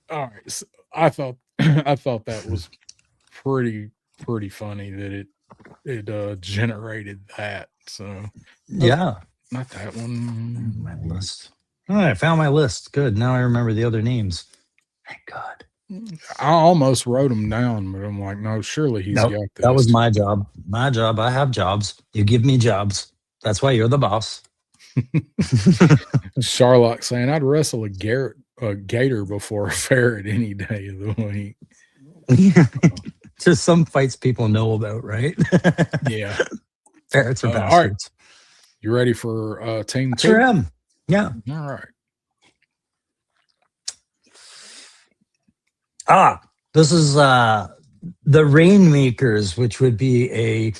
S1: All right. So I thought that was pretty funny that it generated that. So
S2: yeah.
S1: Not that one.
S2: My list. All right, I found my list. Good. Now I remember the other names. Thank God.
S1: I almost wrote them down, but I'm like, no, surely he's got this.
S2: That was my job. My job. I have jobs. You give me jobs. That's why you're the boss.
S1: Charlotte saying, I'd wrestle a gator before a ferret any day of the week.
S2: Just some fights people know about, right?
S1: Yeah.
S2: Ferrets are bastards.
S1: All right. You ready for team 2?
S2: Sure am. Yeah.
S1: All right.
S2: This is the Rainmakers, which would be a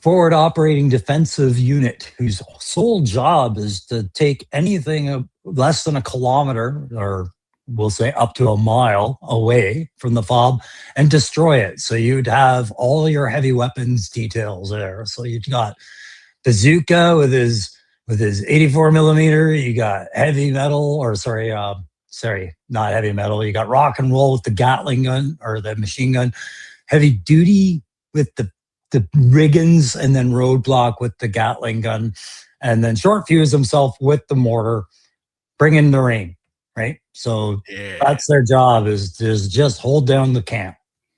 S2: forward operating defensive unit whose sole job is to take anything less than a kilometer, or we'll say up to a mile away from the fob, and destroy it. So you'd have all your heavy weapons details there. So you've got Bazooka with his 84 millimeter. You got heavy metal, or not heavy metal. You got rock and roll with the Gatling gun or the machine gun. Heavy duty with the Riggins, and then Roadblock with the Gatling gun, and then Short Fuse himself with the mortar. Bring in the rain, right? So that's their job, is just hold down the camp.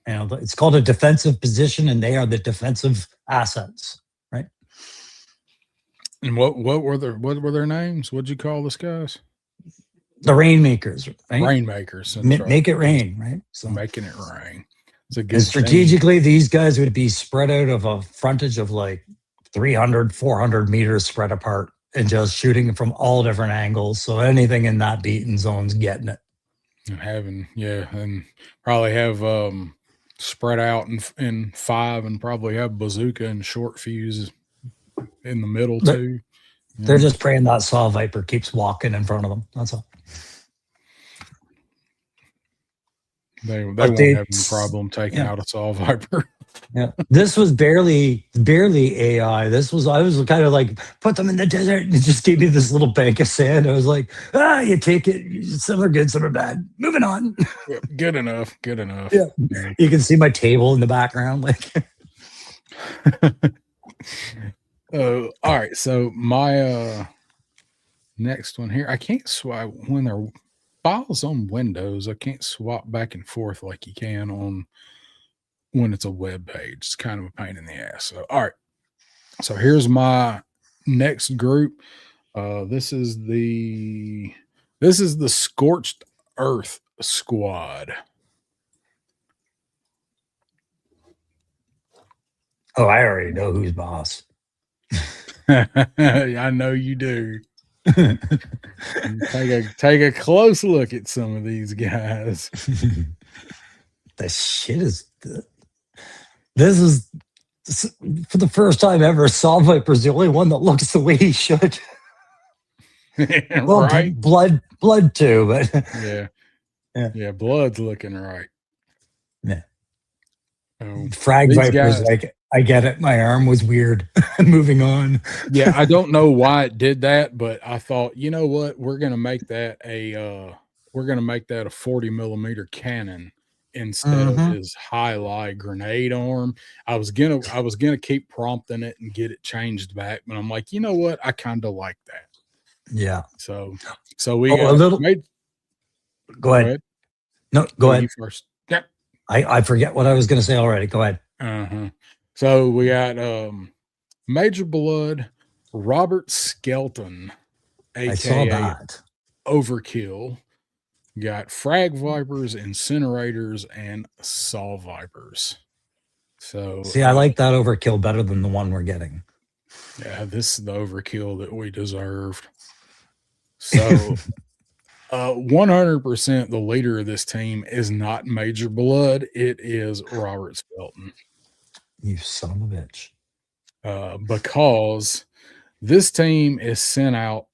S2: You know, it's called a defensive position, and they are the defensive assets, right?
S1: And what were their names? What'd you call this guys?
S2: The Rainmakers, right?
S1: Rainmakers.
S2: Make it rain, right?
S1: So making it rain. It's a good
S2: strategically, these guys would be spread out of a frontage of like 300, 400 meters spread apart, and just shooting from all different angles. So anything in that beaten zone's getting it.
S1: And probably have spread out in 5, and probably have Bazooka and Short Fuse in the middle too.
S2: They're just praying that saw viper keeps walking in front of them. That's all.
S1: They won't have any problem taking out a saw viper.
S2: Yeah, this was barely AI. I was kind of like, put them in the desert, and it just gave me this little bank of sand. I was like, you take it. Some are good, some are bad. Moving on.
S1: Yep, good enough.
S2: Yeah, you can see my table in the background. Like,
S1: all right. So my next one here, I can't swap when there are files on Windows. I can't swap back and forth like you can on when it's a web page. It's kind of a pain in the ass. So, all right. So here's my next group. This is the Scorched Earth Squad.
S2: oh, I already know who's boss.
S1: I know you do. Take a close look at some of these guys.
S2: The shit is. This is for the first time ever. Saw Viper's the only one that looks the way he should. Well,
S1: right?
S2: blood too, but
S1: yeah, blood's looking right.
S2: Yeah. Frag Viper's guys, like, I get it. My arm was weird. Moving on.
S1: Yeah, I don't know why it did that, but I thought, you know what, we're gonna make that a 40 millimeter cannon instead of his highlight grenade arm. I was gonna keep prompting it and get it changed back, but I'm like, you know what, I kind of like that.
S2: Yeah.
S1: So we got a little.
S2: Go ahead. No, go ahead.
S1: You first. Yeah.
S2: I forget what I was going to say already. Go ahead.
S1: So we got Major Blood, Robert Skelton, aka
S2: I saw that.
S1: Overkill. Got Frag Vipers, Incinerators, and Saw Vipers. So
S2: see, I like that Overkill better than the one we're getting.
S1: Yeah, this is the Overkill that we deserved. So 100% the leader of this team is not Major Blood. It is Robert Skelton.
S2: You son of a bitch.
S1: Because this team is sent out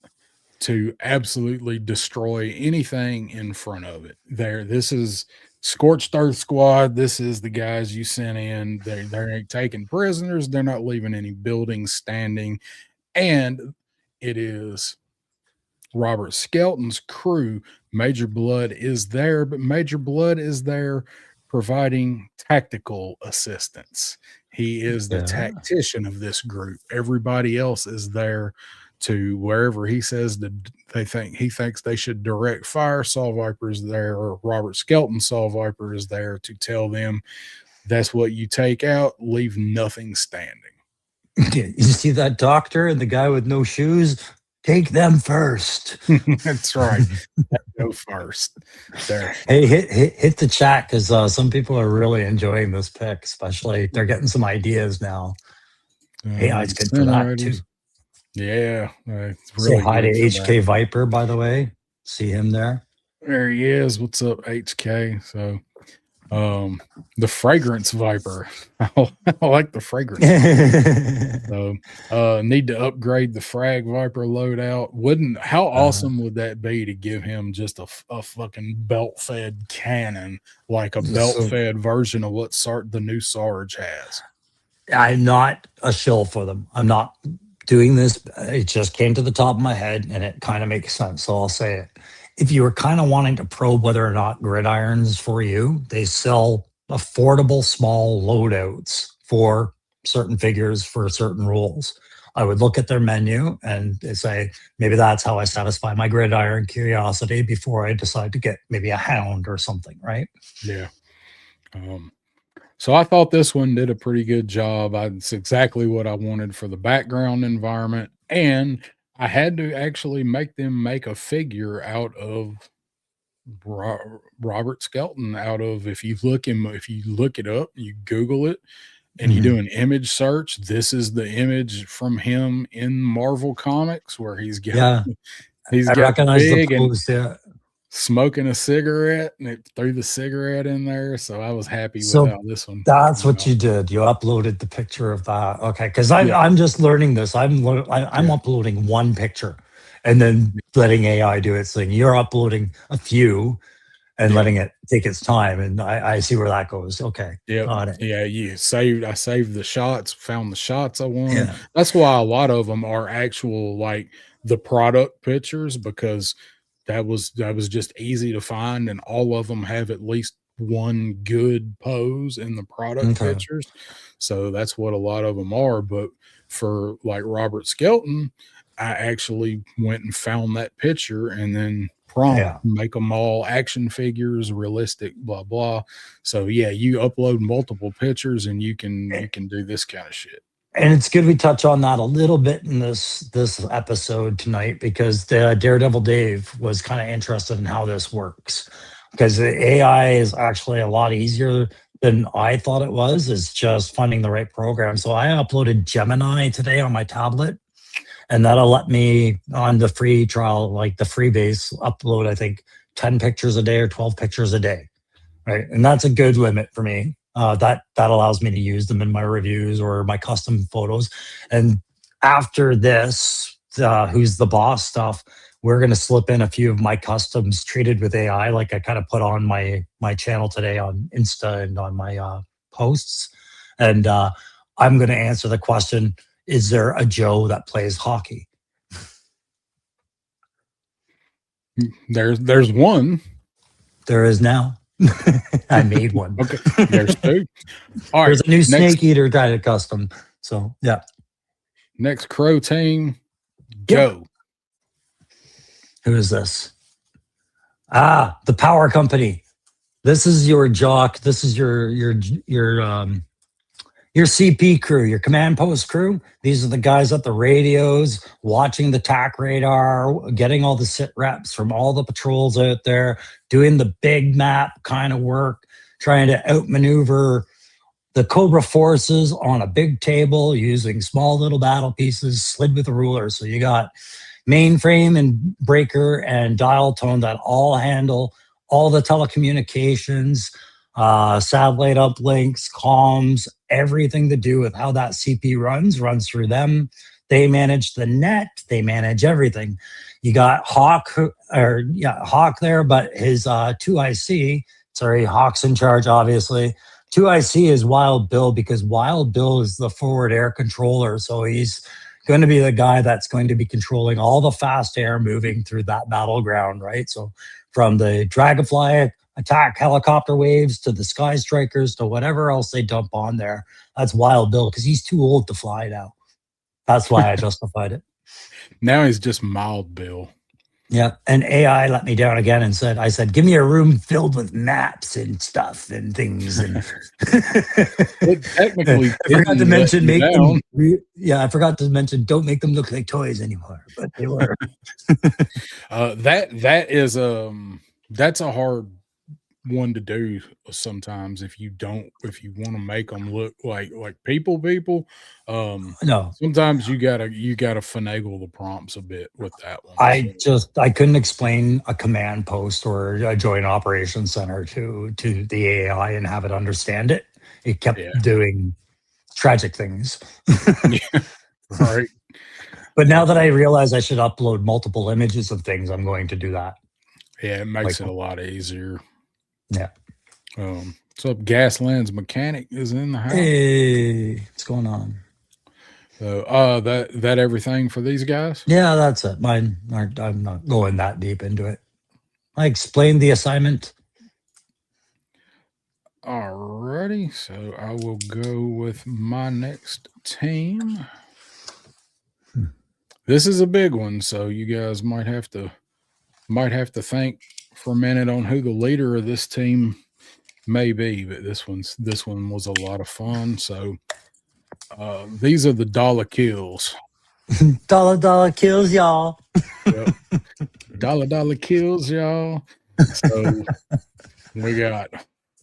S1: to absolutely destroy anything in front of it. This is Scorched Earth Squad. This is the guys you sent in. They ain't taking prisoners. They're not leaving any buildings standing. And it is Robert Skelton's crew. Major Blood is there, but Major Blood is there providing tactical assistance. He is the tactician of this group. Everybody else is there to wherever he says that he thinks they should direct fire. Saw Viper is there, or Robert Skelton Saw Viper is there to tell them that's what you take out, leave nothing standing.
S2: You see that doctor and the guy with no shoes? Take them first.
S1: That's right. Go first. There.
S2: Hey, hit the chat because some people are really enjoying this pick, especially they're getting some ideas now. AI's good for that too.
S1: Yeah, it's
S2: really say hi to
S1: HK
S2: that. Viper, by the way. See him there.
S1: There he is. What's up, HK? So, the Fragrance Viper. I like the fragrance. So, need to upgrade the Frag Viper loadout. How awesome would that be to give him just a fucking belt-fed cannon, like a belt-fed version of what the new Sarge has?
S2: I'm not a shill for them. I'm not doing this. It just came to the top of my head and it kind of makes sense. So I'll say it. If you were kind of wanting to probe whether or not gridirons for you, they sell affordable small loadouts for certain figures for certain rules. I would look at their menu and say, maybe that's how I satisfy my gridiron curiosity before I decide to get maybe a hound or something, right?
S1: Yeah. So I thought this one did a pretty good job. It's exactly what I wanted for the background environment. And I had to actually make them make a figure out of Robert Skelton. If you look it up, you Google it, and you do an image search, this is the image from him in Marvel Comics where he's got
S2: I recognize the pose,
S1: smoking a cigarette, and it threw the cigarette in there. So I was happy with
S2: So
S1: how this one
S2: that's
S1: came
S2: what
S1: out.
S2: you did. You uploaded the picture of that. Okay, because
S1: Yeah,
S2: I'm just learning this. I'm
S1: yeah,
S2: uploading one picture, and then letting AI do its thing. You're uploading a few and
S1: yeah.
S2: letting it take its time, and I see where that goes. Okay,
S1: Yep.
S2: got it.
S1: Yeah, I saved the shots, found the shots I wanted.
S2: Yeah.
S1: That's why a lot of them are actual like the product pictures because that was just easy to find and all of them have at least one good pose in the product
S2: Okay.
S1: pictures. So that's what a lot of them are, but for like Robert Skelton, I actually went and found that picture and then prompt
S2: Yeah.
S1: make them all action figures, realistic, blah blah. So yeah, you upload multiple pictures and you can do this kind of shit.
S2: And it's good we touch on that a little bit in this episode tonight because the Daredevil Dave was kind of interested in how this works because the AI is actually a lot easier than I thought it was. It's just finding the right program. So I uploaded Gemini today on my tablet, and that'll let me on the free trial, like the free base, upload I think 10 pictures a day or 12 pictures a day, right? And that's a good limit for me. That allows me to use them in my reviews or my custom photos. And after this, who's the boss stuff, we're going to slip in a few of my customs treated with AI, like I kind of put on my channel today on Insta and on my posts. And I'm going to answer the question: is there a Joe that plays hockey?
S1: There's one.
S2: There is now. I made one.
S1: Okay, there's two. All right,
S2: There's a new
S1: next
S2: snake eater kind of custom. So yeah.
S1: next crow team,
S2: Yep.
S1: go.
S2: Who is this? Ah, the power company. This is your jock. This is your CP crew, your command post crew. These are the guys at the radios, watching the TAC radar, getting all the sit reps from all the patrols out there, doing the big map kind of work, trying to outmaneuver the Cobra forces on a big table using small little battle pieces slid with a ruler. So you got mainframe and breaker and dial tone that all handle all the telecommunications, satellite uplinks, comms, everything to do with how that CP runs through them. They manage the net, they manage everything. You got Hawk there, but his 2IC, sorry, Hawk's in charge, obviously. 2IC is Wild Bill because Wild Bill is the forward air controller. So he's going to be the guy that's going to be controlling all the fast air moving through that battleground, right? So from the Dragonfly attack helicopter waves to the Sky Strikers to whatever else they dump on there, that's Wild Bill because he's too old to fly now. That's why I justified it.
S1: Now he's just Mild Bill.
S2: Yeah, and AI let me down again and I said, give me a room filled with maps and stuff and things. And
S1: It technically
S2: I forgot to
S1: didn't
S2: mention
S1: let you down.
S2: I forgot to mention don't make them look like toys anymore, but they were.
S1: That's a hard one to do sometimes if you want to make them look like people
S2: No,
S1: sometimes you gotta finagle the prompts a bit with that one.
S2: I couldn't explain a command post or a joint operations center to the AI and have it understand it. It kept doing tragic things.
S1: Yeah, right.
S2: But now that I realize I should upload multiple images of things, I'm going to do that.
S1: Yeah, it makes it a lot easier.
S2: Yeah.
S1: What's up? Gasland's mechanic is in the house.
S2: Hey, what's going on?
S1: So, that everything for these guys?
S2: Yeah, that's it. Mine aren't. I'm not going that deep into it. I explained the assignment.
S1: Alrighty, so I will go with my next team. This is a big one, so you guys might have to think for a minute on who the leader of this team may be, but this one was a lot of fun. So these are the dollar kills.
S2: Dollar kills, y'all.
S1: Yep. Dollar kills, y'all. So we got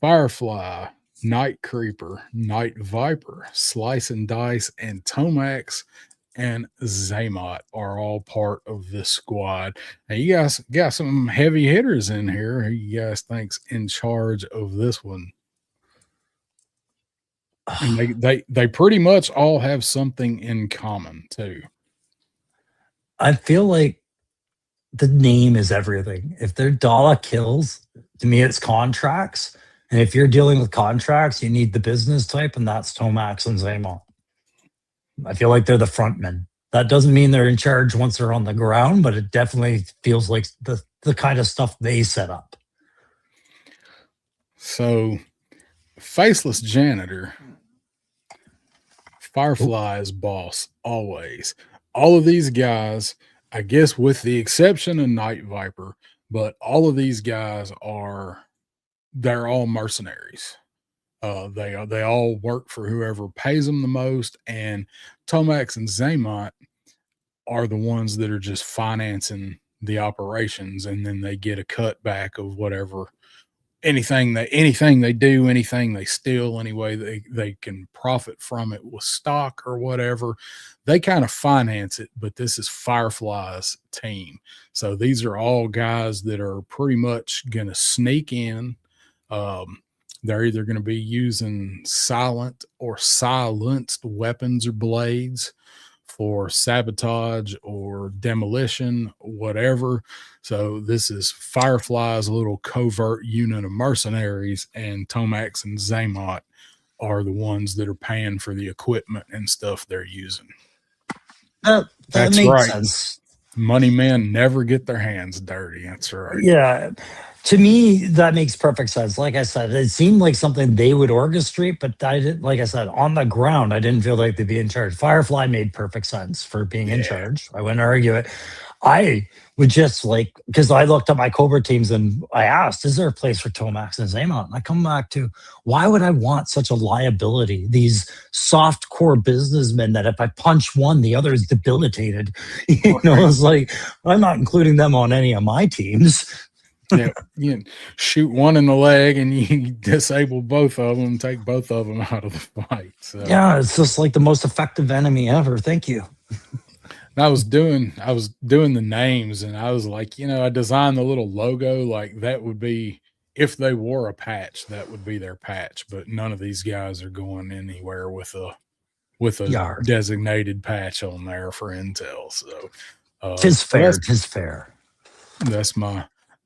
S1: Firefly, Night Creeper, Night Viper, Slice and Dice, and Tomax. and Zaymot are all part of this squad. Now, you guys got some heavy hitters in here. Who you guys think's in charge of this one? And they pretty much all have something in common too.
S2: I feel like the name is everything. If they're dollar kills, to me it's contracts. And if you're dealing with contracts, you need the business type, and that's Tomax and Zaymot. I feel like they're the frontmen. That doesn't mean they're in charge once they're on the ground, but it definitely feels like the kind of stuff they set up.
S1: So, Faceless Janitor, Firefly's boss, always. All of these guys, I guess with the exception of Night Viper, but all of these guys they're all mercenaries. They all work for whoever pays them the most, and Tomax and Zaymot are the ones that are just financing the operations, and then they get a cutback of whatever anything they do, anything they steal, anyway they can profit from it with stock or whatever. They kind of finance it, but this is Firefly's team. So these are all guys that are pretty much going to sneak in. They're either going to be using silent or silenced weapons or blades for sabotage or demolition, whatever. So this is Firefly's little covert unit of mercenaries, and Tomax and Zaymot are the ones that are paying for the equipment and stuff they're using.
S2: That
S1: That's
S2: makes
S1: right.
S2: sense.
S1: Money men never get their hands dirty. That's right.
S2: Yeah. To me, that makes perfect sense. Like I said, it seemed like something they would orchestrate, but I didn't, like I said, on the ground, I didn't feel like they'd be in charge. Firefly made perfect sense for being in charge. I wouldn't argue it. I would just because I looked at my Cobra teams and I asked, is there a place for Tomax and Zaymot? And I come back to, why would I want such a liability? These soft core businessmen that if I punch one, the other is debilitated. It's like, I'm not including them on any of my teams.
S1: Yeah, you shoot one in the leg and you disable both of them, take both of them out of the fight. So
S2: yeah, it's just like the most effective enemy ever. Thank you.
S1: And I was doing the names, and I was like, I designed the little logo, like that would be, if they wore a patch, that would be their patch. But none of these guys are going anywhere with a designated patch on there for intel. So
S2: tis fair.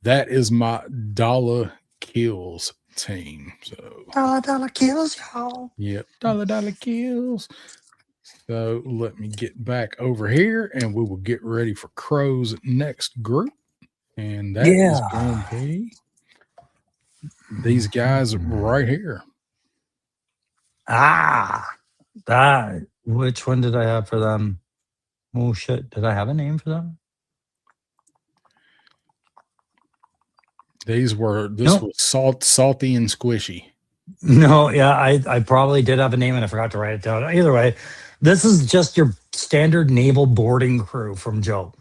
S1: That is my dollar kills team. So
S2: dollar kills, y'all.
S1: Yep, dollar kills. So let me get back over here, and we will get ready for Crow's next group. And that is going to be these guys right here.
S2: Which one did I have for them? Oh shit, did I have a name for them?
S1: This was salty and squishy.
S2: No, yeah, I probably did have a name and I forgot to write it down. Either way, this is just your standard naval boarding crew from Joe,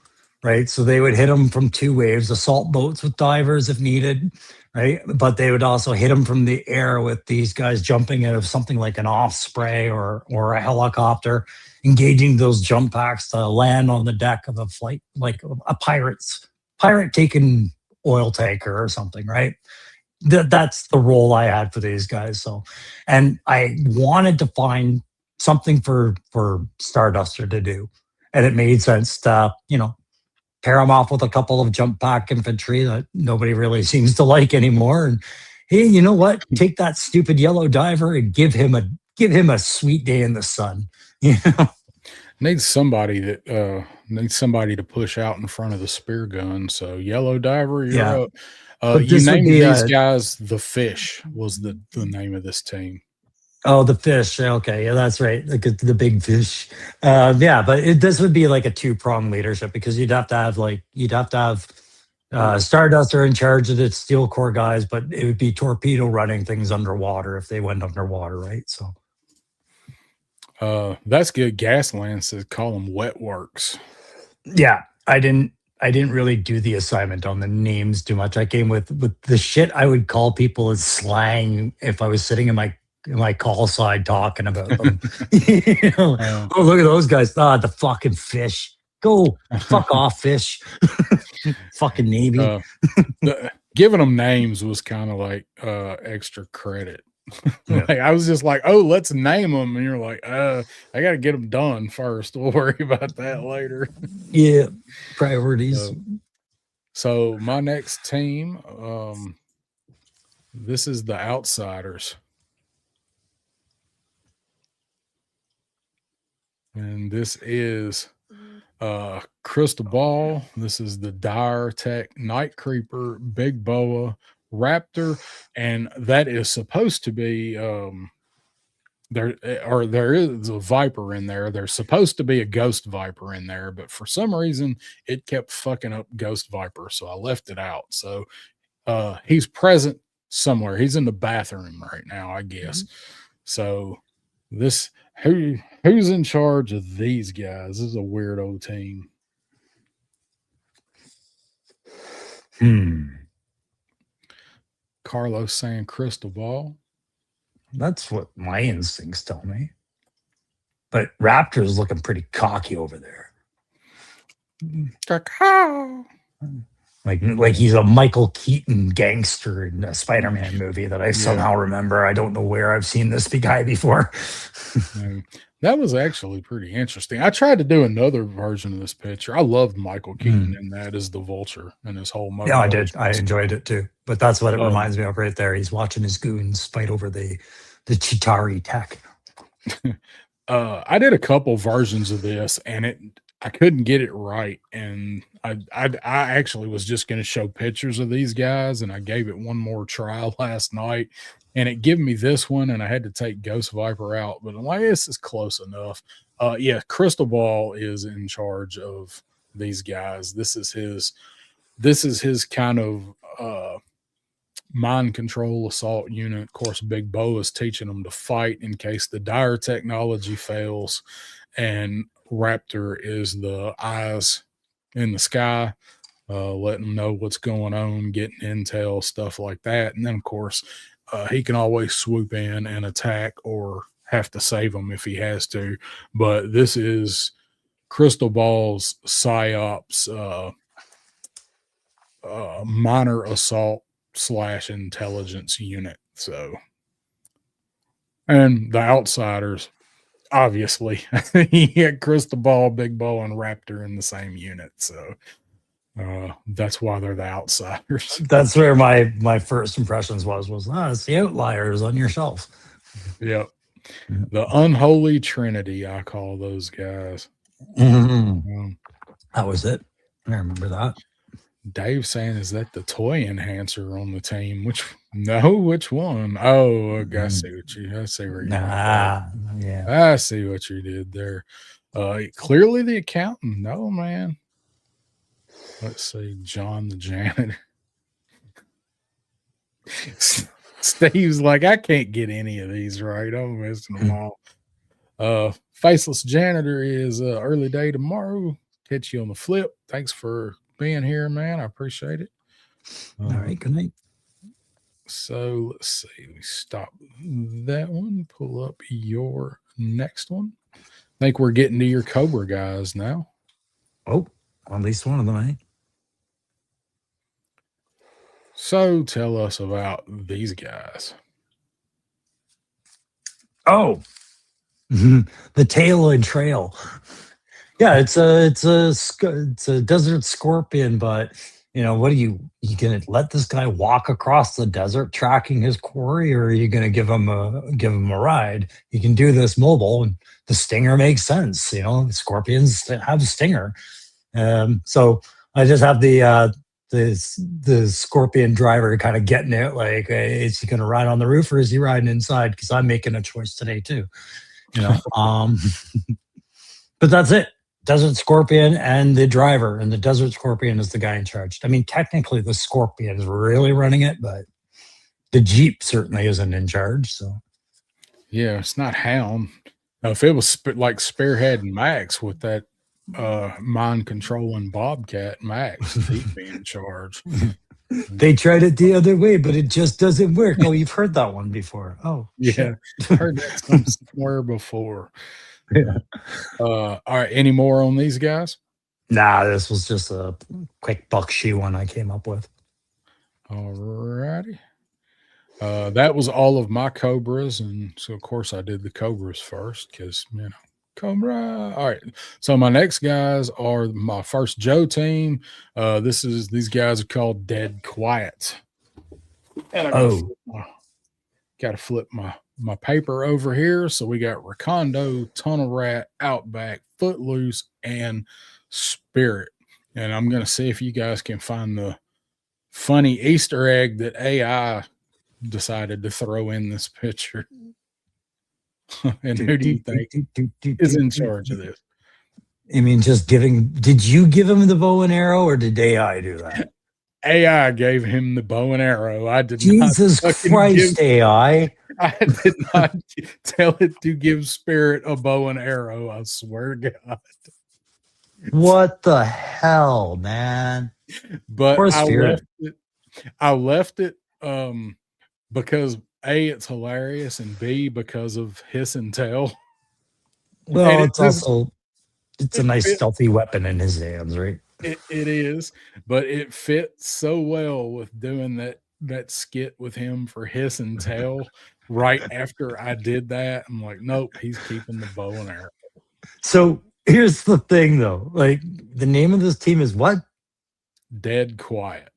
S2: right? So they would hit them from two waves, assault boats with divers if needed, right? But they would also hit them from the air with these guys jumping out of something like an Osprey or a helicopter, engaging those jump packs to land on the deck of a flight, like a pirate taking oil tanker or something, right? That's the role I had for these guys. So, and I wanted to find something for Starduster to do, and it made sense to pair him off with a couple of jump pack infantry that nobody really seems to like anymore. And hey, you know what? Take that stupid yellow diver and give him a sweet day in the sun.
S1: Needs somebody to push out in front of the spear gun. So yellow diver, you're up. You named these guys the Fish was the name of this team.
S2: Oh, the Fish. Okay, yeah, that's right. Like the big fish. But this would be like a two-pronged leadership, because you'd have to have Starduster in charge of the steel core guys, but it would be torpedo running things underwater if they went underwater, right? So
S1: that's good. Gasland says call them wet works.
S2: Yeah, I didn't really do the assignment on the names too much. I came with the shit I would call people as slang if I was sitting in my my call side talking about them. You know, oh, look at those guys. Ah, the fucking fish. Go fuck off, fish. Fucking Navy.
S1: Giving them names was kind of like extra credit.
S2: Yeah.
S1: Like I was just like, oh, let's name them, and you're like, I got to get them done first. We'll worry about that later.
S2: Yeah, priorities.
S1: So my next team, this is the Outsiders, and this is Crystal Ball. This is the Dire Tech, Night Creeper, Big Boa, Raptor, and that is supposed to be there is a Viper in there. There's supposed to be a Ghost Viper in there, but for some reason it kept fucking up Ghost Viper, so I left it out. So he's present somewhere. He's in the bathroom right now, I guess. So this who's in charge of these guys? This is a weirdo team. Carlos saying Crystal Ball.
S2: That's what my instincts tell me. But Raptor's looking pretty cocky over there. Like he's a Michael Keaton gangster in a Spider-Man movie that I somehow remember. I don't know where I've seen this guy before.
S1: That was actually pretty interesting. I tried to do another version of this picture. I loved Michael Keaton in that as the Vulture and his whole
S2: Yeah, I did. I enjoyed it too. But that's what it reminds me of right there. He's watching his goons fight over the Chitauri tech.
S1: I did a couple versions of this, and I couldn't get it right. And I actually was just going to show pictures of these guys, and I gave it one more try last night. And it gave me this one, and I had to take Ghost Viper out. But I'm like, this is close enough. Yeah, Crystal Ball is in charge of these guys. This is his kind of mind control assault unit. Of course, Big Bo is teaching them to fight in case the Dire technology fails. And Raptor is the eyes in the sky, letting them know what's going on, getting intel, stuff like that. And then, of course, he can always swoop in and attack or have to save them if he has to. But this is Crystal Ball's PsyOps minor assault / intelligence unit. So, and the Outsiders, obviously, he had Crystal Ball, Big Bo, and Raptor in the same unit. So that's why they're the Outsiders.
S2: That's where my first impressions was it's the Outliers on your shelf.
S1: Yep. The unholy trinity, I call those guys.
S2: That was it. I remember that.
S1: Dave saying, is that the toy enhancer on the team? Which one? Oh, I see where you
S2: yeah.
S1: I see what you did there. Clearly the accountant. No, man. Let's see, John the janitor. Steve's like, I can't get any of these right. I'm missing them all. Faceless janitor is early day tomorrow. Catch you on the flip. Thanks for being here, man. I appreciate it.
S2: All right, good night.
S1: So let's see. We stop that one. Pull up your next one. I think we're getting to your Cobra guys now.
S2: Oh, at least one of them, eh?
S1: So tell us about these guys.
S2: Oh, the Tailwind Trail. Yeah, it's a desert scorpion, but what are you gonna let this guy walk across the desert tracking his quarry, or are you gonna give him a ride? You can do this mobile, and the stinger makes sense. Scorpions have a stinger. So I just have the scorpion driver kind of getting it, like, hey, is he going to ride on the roof or is he riding inside? Because I'm making a choice today too. But that's it. Desert Scorpion and the driver, and the Desert Scorpion is the guy in charge. I mean, technically the Scorpion is really running it, but the Jeep certainly isn't in charge. So
S1: yeah, it's not Hound. Now, if it was like Spearhead and Max with that mind controlling Bobcat, Max, he'd be in charge.
S2: They tried it the other way, but it just doesn't work. Oh, you've heard that one before. Oh,
S1: Yeah, heard that somewhere before.
S2: Yeah.
S1: All right, any more on these guys?
S2: Nah, this was just a quick Buckshee one I came up with.
S1: All righty. That was all of my Cobras, and so of course I did the Cobras first because Cobra. All right. So my next guys are my first Joe team. These guys are called Dead Quiet. And I gotta flip my paper over here. So we got Recondo, Tunnel Rat, Outback, Footloose, and Spirit. And I'm gonna see if you guys can find the funny Easter egg that AI decided to throw in this picture. And who do you think is in charge of this?
S2: You mean just did you give him the bow and arrow or did AI do that?
S1: AI gave him the bow and arrow. I did
S2: Jesus
S1: not
S2: Christ, AI.
S1: I did not tell it to give Spirit a bow and arrow. I swear to God.
S2: What the hell, man?
S1: But
S2: Poor
S1: I
S2: Spirit.
S1: left it because A, it's hilarious, and B, because of hiss and tell.
S2: Well, it's a nice stealthy weapon in his hands, right?
S1: It is, but it fits so well with doing that skit with him for hiss and tell. Right after I did that, I'm like, nope, he's keeping the bow and arrow.
S2: So here's the thing, though. Like, the name of this team is what?
S1: Dead Quiet.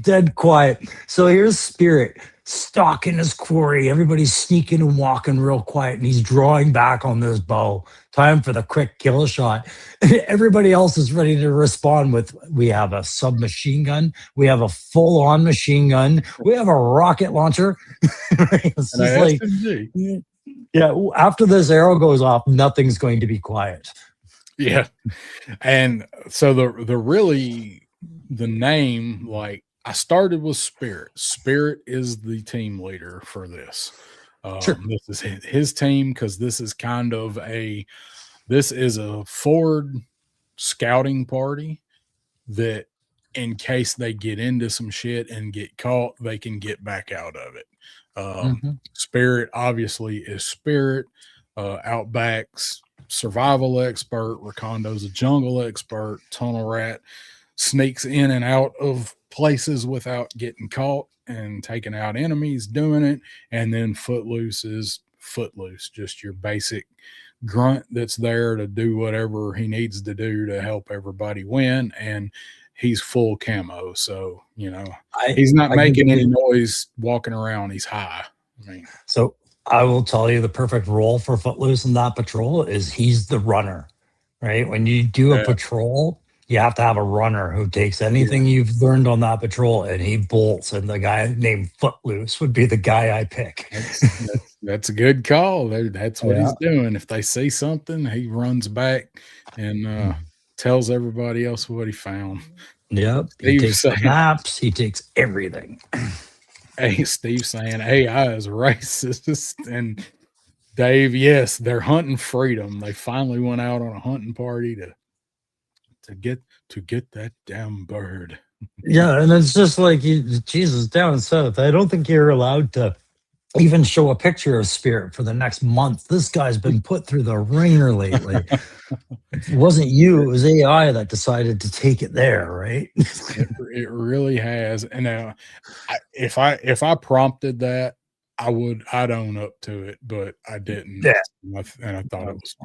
S2: Dead Quiet. So here's Spirit stalking his quarry. Everybody's sneaking and walking real quiet, and he's drawing back on this bow. Time for the quick kill shot. Everybody else is ready to respond with, we have a submachine gun, we have a full-on machine gun, we have a rocket launcher. It's just like, yeah, after this arrow goes off, nothing's going to be quiet.
S1: Yeah. And so the name, like, I started with Spirit. Spirit is the team leader for this.
S2: Sure.
S1: This is his team because this is a forward scouting party that, in case they get into some shit and get caught, they can get back out of it. Spirit obviously is Spirit. Outback's survival expert. Recondo's a jungle expert. Tunnel Rat sneaks in and out of places without getting caught and taking out enemies doing it. And then Footloose is Footloose, just your basic grunt that's there to do whatever he needs to do to help everybody win. And he's full camo, so he's not making any noise walking around. He's high.
S2: So I will tell you, the perfect role for Footloose in that patrol is he's the runner, right? When you do a patrol, you have to have a runner who takes anything you've learned on that patrol and he bolts. And the guy named Footloose would be the guy I pick.
S1: That's a good call. That's what he's doing. If they see something, he runs back and tells everybody else what he found.
S2: Yep. He takes the maps. He takes everything.
S1: Hey, Steve saying AI is racist. And Dave, yes, they're hunting freedom. They finally went out on a hunting party to get that damn bird.
S2: Yeah, and it's just like, Jesus, down south, I don't think you're allowed to even show a picture of Spirit for the next month. This guy's been put through the ringer lately. It wasn't you, it was AI that decided to take it there, right?
S1: It really has. And if I prompted that, I'd own up to it, but I didn't.
S2: Yeah.
S1: And I thought it was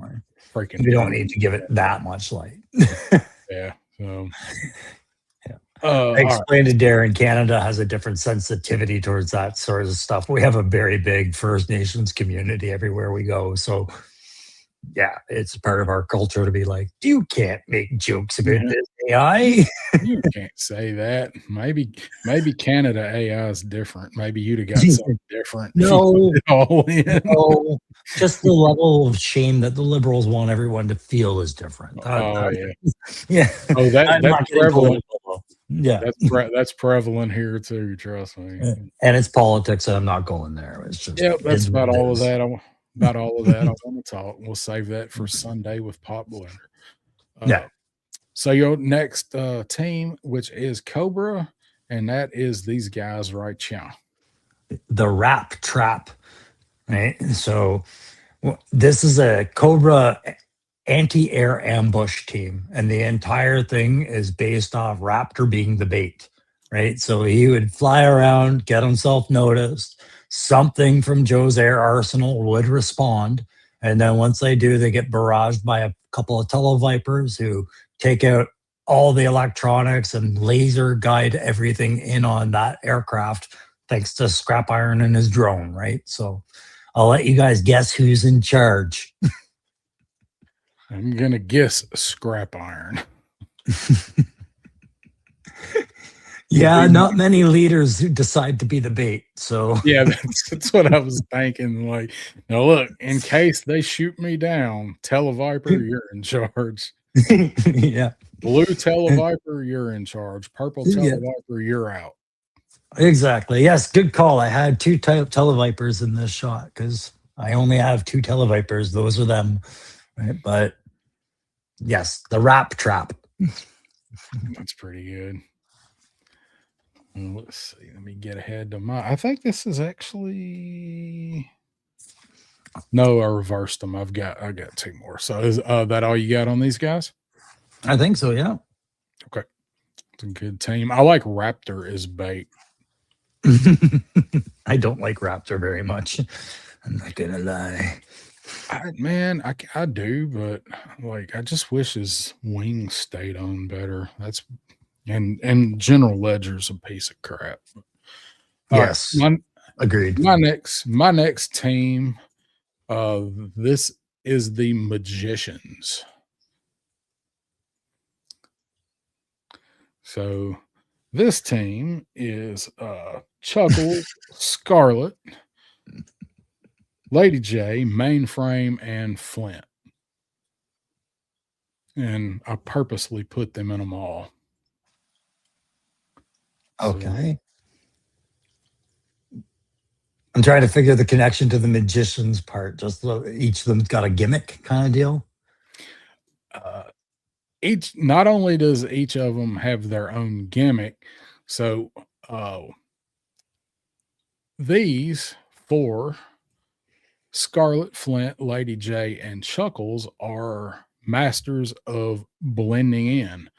S1: freaking.
S2: We don't need to give it that much light.
S1: Yeah. So
S2: I explained to Darren, Canada has a different sensitivity towards that sort of stuff. We have a very big First Nations community everywhere we go. So yeah, it's part of our culture to be like, you can't make jokes about this AI.
S1: You can't say that. Maybe Canada AI is different. Maybe you'd have got something different.
S2: No, just the level of shame that the liberals want everyone to feel is different.
S1: Yeah. Oh, that's prevalent.
S2: Yeah,
S1: that's prevalent here too. Trust me.
S2: And it's politics, and I'm not going there. It's just
S1: that's about all of that. About all of that I want to talk. We'll save that for Sunday with Pop Blender. So your next team, which is Cobra, and that is these guys right here.
S2: The Rap Trap, right? So this is a Cobra anti-air ambush team, and the entire thing is based off Raptor being the bait, right? So he would fly around, get himself noticed, something from Joe's air arsenal would respond, and then once they do, they get barraged by a couple of televipers who take out all the electronics and laser guide everything in on that aircraft thanks to Scrap Iron and his drone, right? So I'll let you guys guess who's in charge.
S1: I'm going to guess Scrap Iron.
S2: Yeah, not many leaders who decide to be the bait. So
S1: yeah, that's what I was thinking. Like, now look, in case they shoot me down, Televiper, you're in charge.
S2: yeah.
S1: Blue Televiper, you're in charge. Purple Televiper, you're out.
S2: Exactly. Yes, good call. I had two televipers in this shot because I only have two televipers. Those are them. Right? But yes, the Rap Trap.
S1: That's pretty good. Let's see. Let me get ahead to my. I think this is actually. No, I reversed them. I got two more. So is that all you got on these guys?
S2: I think so. Yeah.
S1: Okay, it's a good team. I like Raptor as bait.
S2: I don't like Raptor very much. I'm not gonna lie.
S1: I do, but like I just wish his wings stayed on better. That's and General Ledger's a piece of crap.
S2: Yes, agreed.
S1: My next team. This is the Magicians. So this team is Chuckles, Scarlet, Lady J, Mainframe, and Flint. And I purposely put them in them all.
S2: Okay. I'm trying to figure the connection to the Magicians part. Just each of them's got a gimmick kind of deal.
S1: Not only does each of them have their own gimmick, so these four, Scarlet, Flint, Lady J, and Chuckles, are masters of blending in.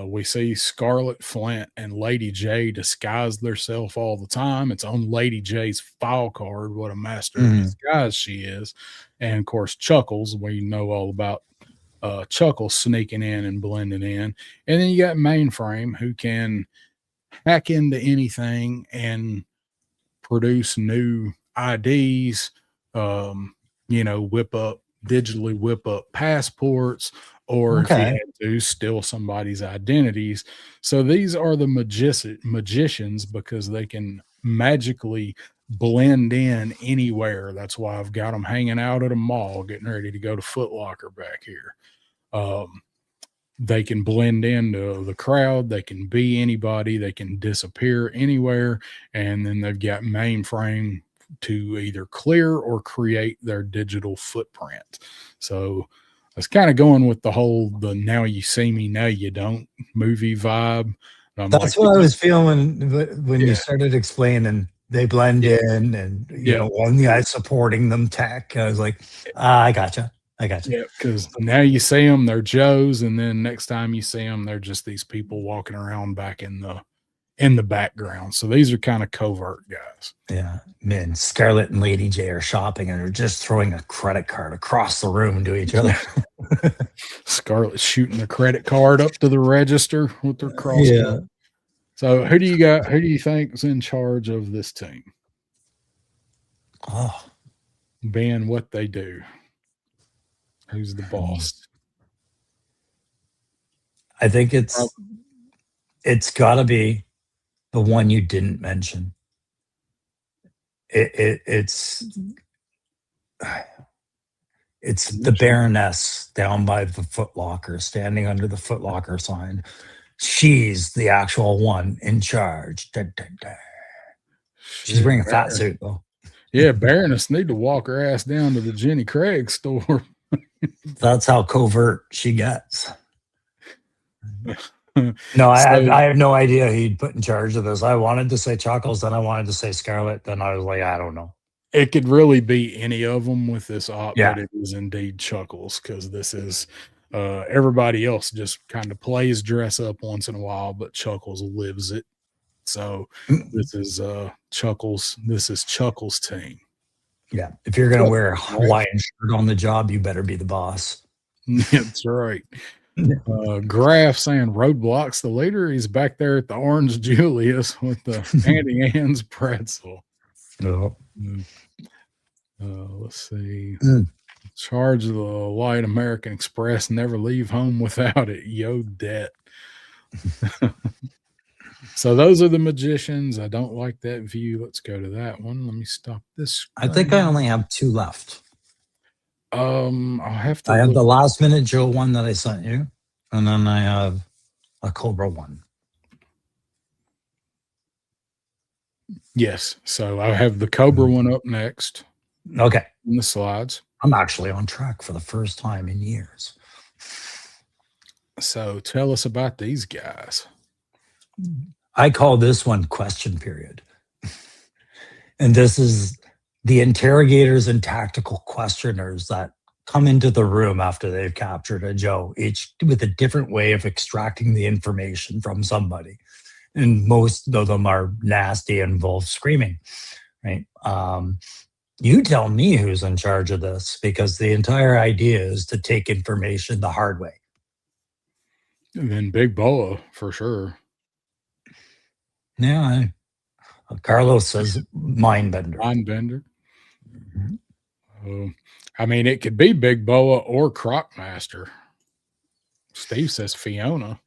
S1: We see Scarlet, Flint, and Lady J disguise themselves all the time. It's on Lady J's file card what a master of disguise she is. And of course, Chuckles, we know all about Chuckles sneaking in and blending in. And then you got Mainframe, who can hack into anything and produce new IDs, digitally whip up passports, or if he had to, steal somebody's identities. So these are the magicians because they can magically blend in anywhere. That's why I've got them hanging out at a mall, getting ready to go to Foot Locker back here. They can blend into the crowd. They can be anybody. They can disappear anywhere. And then they've got Mainframe to either clear or create their digital footprint. So I was kind of going with the now you see me, now you don't movie vibe.
S2: That's what I was feeling when you started explaining. They blend in and, one guy supporting them tech. I was like, I gotcha.
S1: Yeah, because now you see them, they're Joes, and then next time you see them, they're just these people walking around back in the background. So these are kind of covert guys.
S2: Yeah, man. Scarlet and Lady J are shopping and they're just throwing a credit card across the room to each other.
S1: Scarlet shooting the credit card up to the register with their crossbow.
S2: Yeah.
S1: So who do you think is in charge of this team?
S2: Oh,
S1: being what they do. Who's the boss?
S2: I think it's got to be the one you didn't mention. It's the Baroness down by the Foot Locker, standing under the Foot Locker sign. She's the actual one in charge. Da, da, da. She's wearing a fat suit, though.
S1: Yeah, Baroness need to walk her ass down to the Jenny Craig store.
S2: That's how covert she gets. No,
S1: So
S2: I have no idea he'd put in charge of this. I wanted to say Chuckles, then I wanted to say Scarlet, then I was like, I don't know.
S1: it could really be any of them with this op,
S2: Yeah.
S1: but it is indeed Chuckles because this is everybody else just kind of plays dress up once in a while, but Chuckles lives it. So this is Chuckles. This is Chuckles' team.
S2: Yeah. If you're gonna wear a
S1: Right?
S2: Hawaiian shirt on the job, you better be the boss.
S1: That's right. Graf saying Roadblock's the leader. He's back there at the Orange Julius with the Auntie Anne's pretzel.
S2: No.
S1: Let's see.
S2: Mm.
S1: Charge the Light American Express. Never leave home without it. Yo, debt. So those are the magicians. I don't like that view. Let's go to that one. Let me stop this.
S2: I think I only have 2 left.
S1: I'll have to.
S2: I have
S1: look.
S2: the last minute Joe one that I sent you, and then I have a Cobra one.
S1: Yes. So I have the Cobra one up next
S2: Okay.
S1: in the slides.
S2: I'm actually on track for the first time in years.
S1: So tell us about these guys.
S2: I call this one question period. And this is the interrogators and tactical questioners that come into the room after they've captured a Joe, each with a different way of extracting the information from somebody. And most of them are nasty and involve screaming, right? You tell me who's in charge of this, because the entire idea is to take information the hard way.
S1: And then Big Boa for sure.
S2: Yeah, Carlos says mind bender.
S1: Mindbender.
S2: Mhm.
S1: I mean, it could be Big Boa or Crocmaster. Steve says Fiona.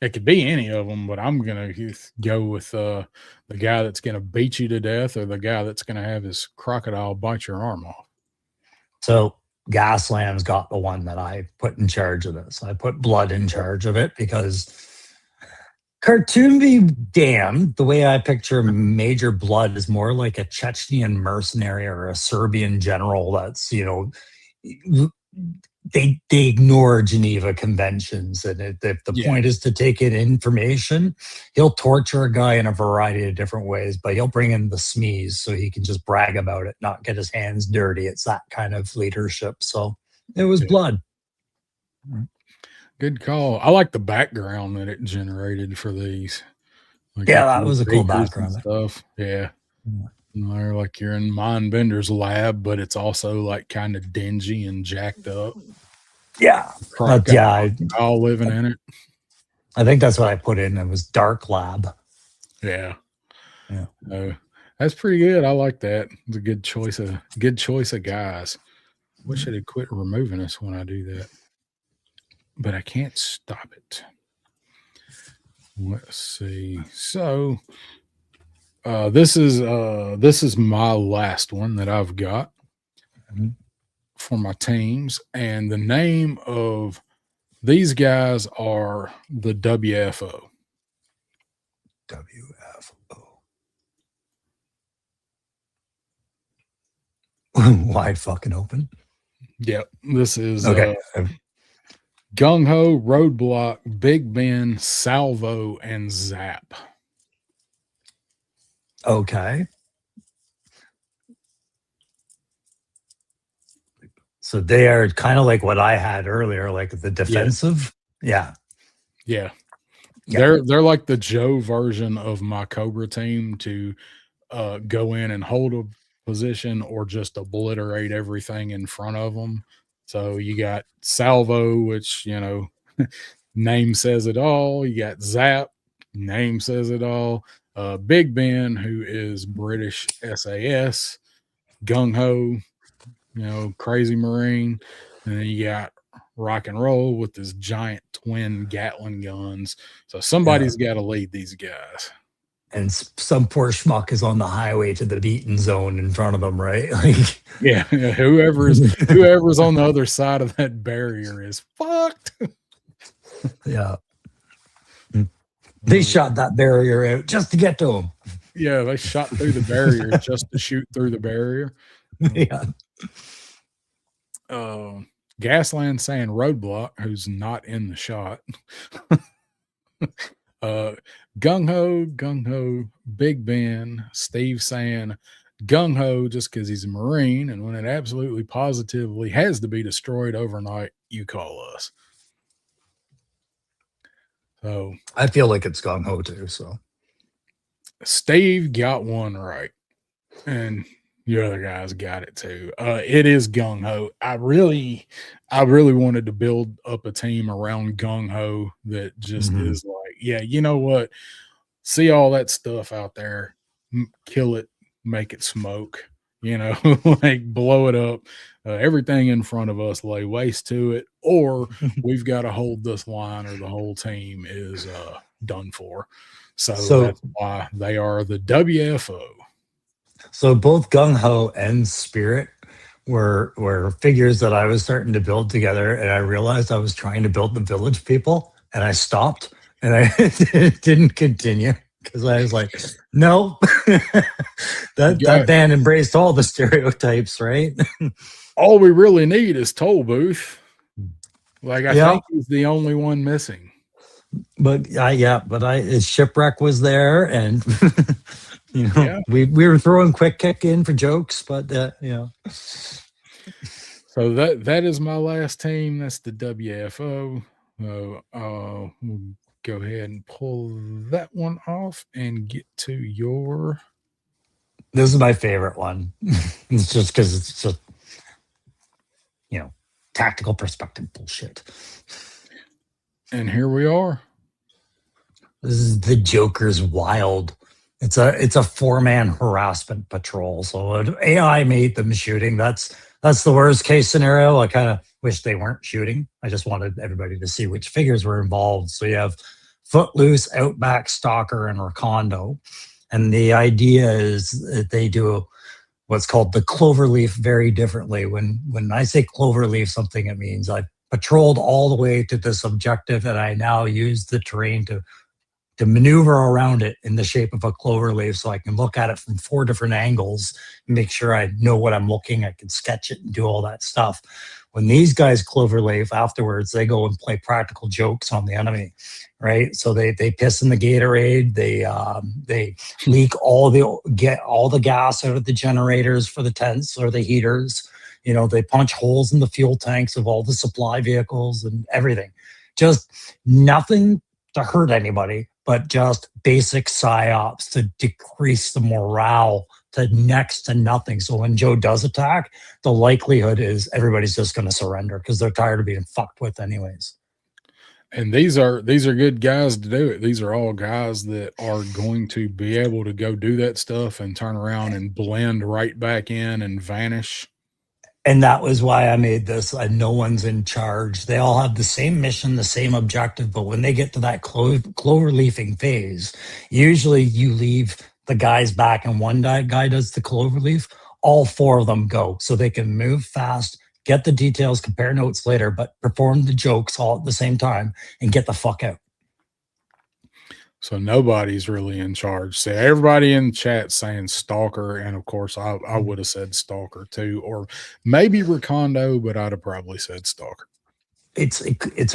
S1: It could be any of them, but I'm gonna go with the guy that's gonna beat you to death, or the guy that's gonna have his crocodile bite your arm off.
S2: So Gaslam's got the one that I put in charge of this. I put Blood in charge of it because cartoon be damned. The way I picture Major Blood is more like a Chechnyan mercenary or a Serbian general that's, they ignore Geneva Conventions, and if the point is to take in information, he'll torture a guy in a variety of different ways, but he'll bring in the SMEs so he can just brag about it, not get his hands dirty. It's that kind of leadership. So it was Blood.
S1: Good call. I like the background that it generated for these. Like
S2: That was a cool
S1: acres and
S2: background.
S1: stuff. Yeah. They're like you're in Mindbender's lab, but it's also like kind of dingy and jacked up.
S2: Yeah.
S1: All living in it.
S2: I think that's what I put in. It was Dark Lab.
S1: Yeah.
S2: Yeah.
S1: That's pretty good. I like that. It's a good choice of guys. Wish it had quit removing us when I do that. But I can't stop it. Let's see. So this is my last one that I've got for my teams, and the name of these guys are the WFO.
S2: Wide fucking open.
S1: Yep. This is
S2: okay.
S1: Gung Ho, Roadblock, Big Ben, Salvo, and Zap.
S2: Okay. So they are kind of like what I had earlier, like the defensive. Yeah.
S1: They're like the Joe version of my Cobra team to go in and hold a position or just obliterate everything in front of them. So you got Salvo, which, name says it all. You got Zap, name says it all. Big Ben, who is British SAS, Gung Ho, crazy Marine. And then you got Rock and Roll with his giant twin Gatling guns. So somebody's got to lead these guys.
S2: And some poor schmuck is on the highway to the beaten zone in front of them, right?
S1: Whoever's on the other side of that barrier is fucked.
S2: Yeah. They shot that barrier out just to get to him.
S1: Yeah, they shot through the barrier just to shoot through the barrier.
S2: Yeah.
S1: Gasland saying Roadblock, who's not in the shot. Gung Ho, Big Ben, Steve saying Gung Ho just because he's a Marine, and when it absolutely positively has to be destroyed overnight, you call us. So
S2: I feel like it's gung ho too. So
S1: Steve got one right, and the other guys got it too. It is gung ho. I really wanted to build up a team around gung ho that just is like, yeah, you know what? See all that stuff out there, kill it, make it smoke, you know, like blow it up. Everything in front of us, lay waste to it, or we've got to hold this line, or the whole team is done for. So that's why they are the WFO.
S2: So both gung ho and spirit were figures that I was starting to build together, and I realized I was trying to build the village people, and I stopped, and I didn't continue because I was like, no, that band embraced all the stereotypes, right?
S1: All we really need is Toll Booth. Like I think he's the only one missing.
S2: But Shipwreck was there, and you know, we were throwing Quick Kick in for jokes, but you know.
S1: So that is my last team. That's the WFO. We'll go ahead and pull that one off and get to your.
S2: This is my favorite one. It's just because it's just, you know, tactical perspective bullshit.
S1: And here we are.
S2: This is the Joker's Wild. It's a 4-man harassment patrol. So an AI made them shooting. That's the worst case scenario. I kind of wish they weren't shooting. I just wanted everybody to see which figures were involved. So you have Footloose, Outback, Stalker, and Recondo. And the idea is that they do what's called the cloverleaf very differently. When I say cloverleaf something, it means I've patrolled all the way to this objective, and I now use the terrain to maneuver around it in the shape of a cloverleaf, so I can look at it from 4 different angles and make sure I know what I'm looking. I can sketch it and do all that stuff. When these guys cloverleaf afterwards, they go and play practical jokes on the enemy, right? So they piss in the Gatorade, they leak get all the gas out of the generators for the tents or the heaters. You know, they punch holes in the fuel tanks of all the supply vehicles and everything. Just nothing to hurt anybody, but just basic psyops to decrease the morale to next to nothing. So when Joe does attack, the likelihood is everybody's just going to surrender because they're tired of being fucked with anyways.
S1: And these are good guys to do it. These are all guys that are going to be able to go do that stuff and turn around and blend right back in and vanish.
S2: And that was why I made this. No one's in charge. They all have the same mission, the same objective. But when they get to that clover leafing phase, usually you leave the guys back and one guy does the clover leaf. All 4 of them go so they can move fast, get the details, compare notes later, but perform the jokes all at the same time and get the fuck out.
S1: So nobody's really in charge. So everybody in the chat saying Stalker, and of course I would have said Stalker too, or maybe Recondo, but I'd have probably said Stalker.
S2: It's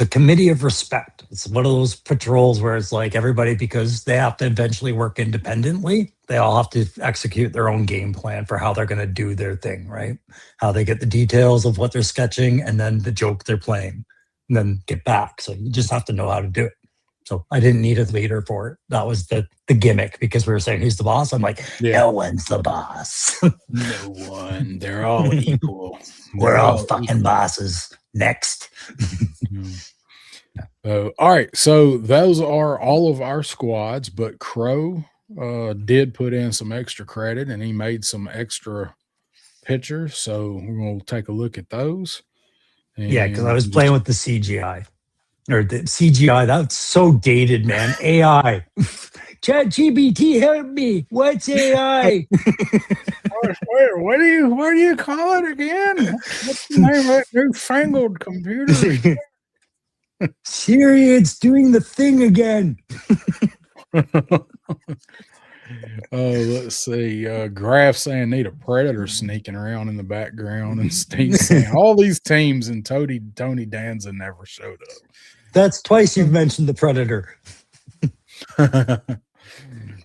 S2: a committee of respect. It's one of those patrols where it's like everybody, because they have to eventually work independently, they all have to execute their own game plan for how they're going to do their thing, right? How they get the details of what they're sketching and then the joke they're playing and then get back. So you just have to know how to do it. So I didn't need a leader for it. That was the gimmick, because we were saying, who's the boss? I'm like, no one's the boss.
S1: No one. They're all equal.
S2: We're all fucking bosses. Next.
S1: All right. So those are all of our squads, but Crow did put in some extra credit and he made some extra pictures. So we're going to take a look at those.
S2: Yeah, because I was playing with the CGI. Or the CGI, that's so dated, man. AI. ChatGPT, help me. What's AI?
S1: What do you call it again? What's the name of that newfangled computer?
S2: Siri, it's doing the thing again.
S1: Let's see. Graph saying need a predator sneaking around in the background, and Steve saying all these teams and Tony Danza never showed up.
S2: That's twice you've mentioned the predator.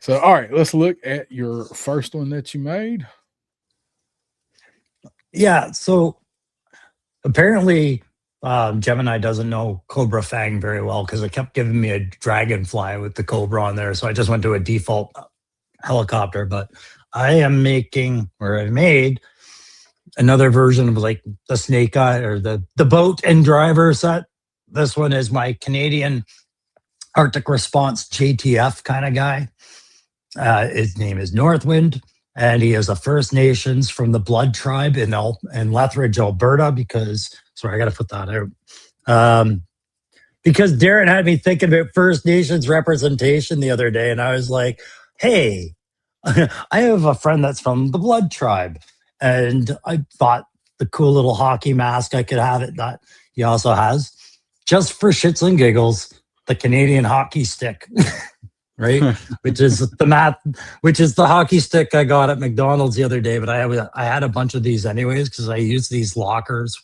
S1: So, all right, let's look at your first one that you made.
S2: Yeah, so apparently Gemini doesn't know Cobra Fang very well because it kept giving me a dragonfly with the Cobra on there. So I just went to a default helicopter. But I am making, or I made another version of like the snake eye or the boat and driver set. This one is my Canadian Arctic Response JTF kind of guy. His name is Northwind, and he is a First Nations from the Blood Tribe in Lethbridge, Alberta. Because sorry, I got to put that out. Because Darren had me thinking about First Nations representation the other day, and I was like, "Hey, I have a friend that's from the Blood Tribe," and I thought the cool little hockey mask I could have it that he also has, just for shits and giggles, the Canadian hockey stick. Right, which is the hockey stick I got at McDonald's the other day. But I had a bunch of these anyways because I use these lockers.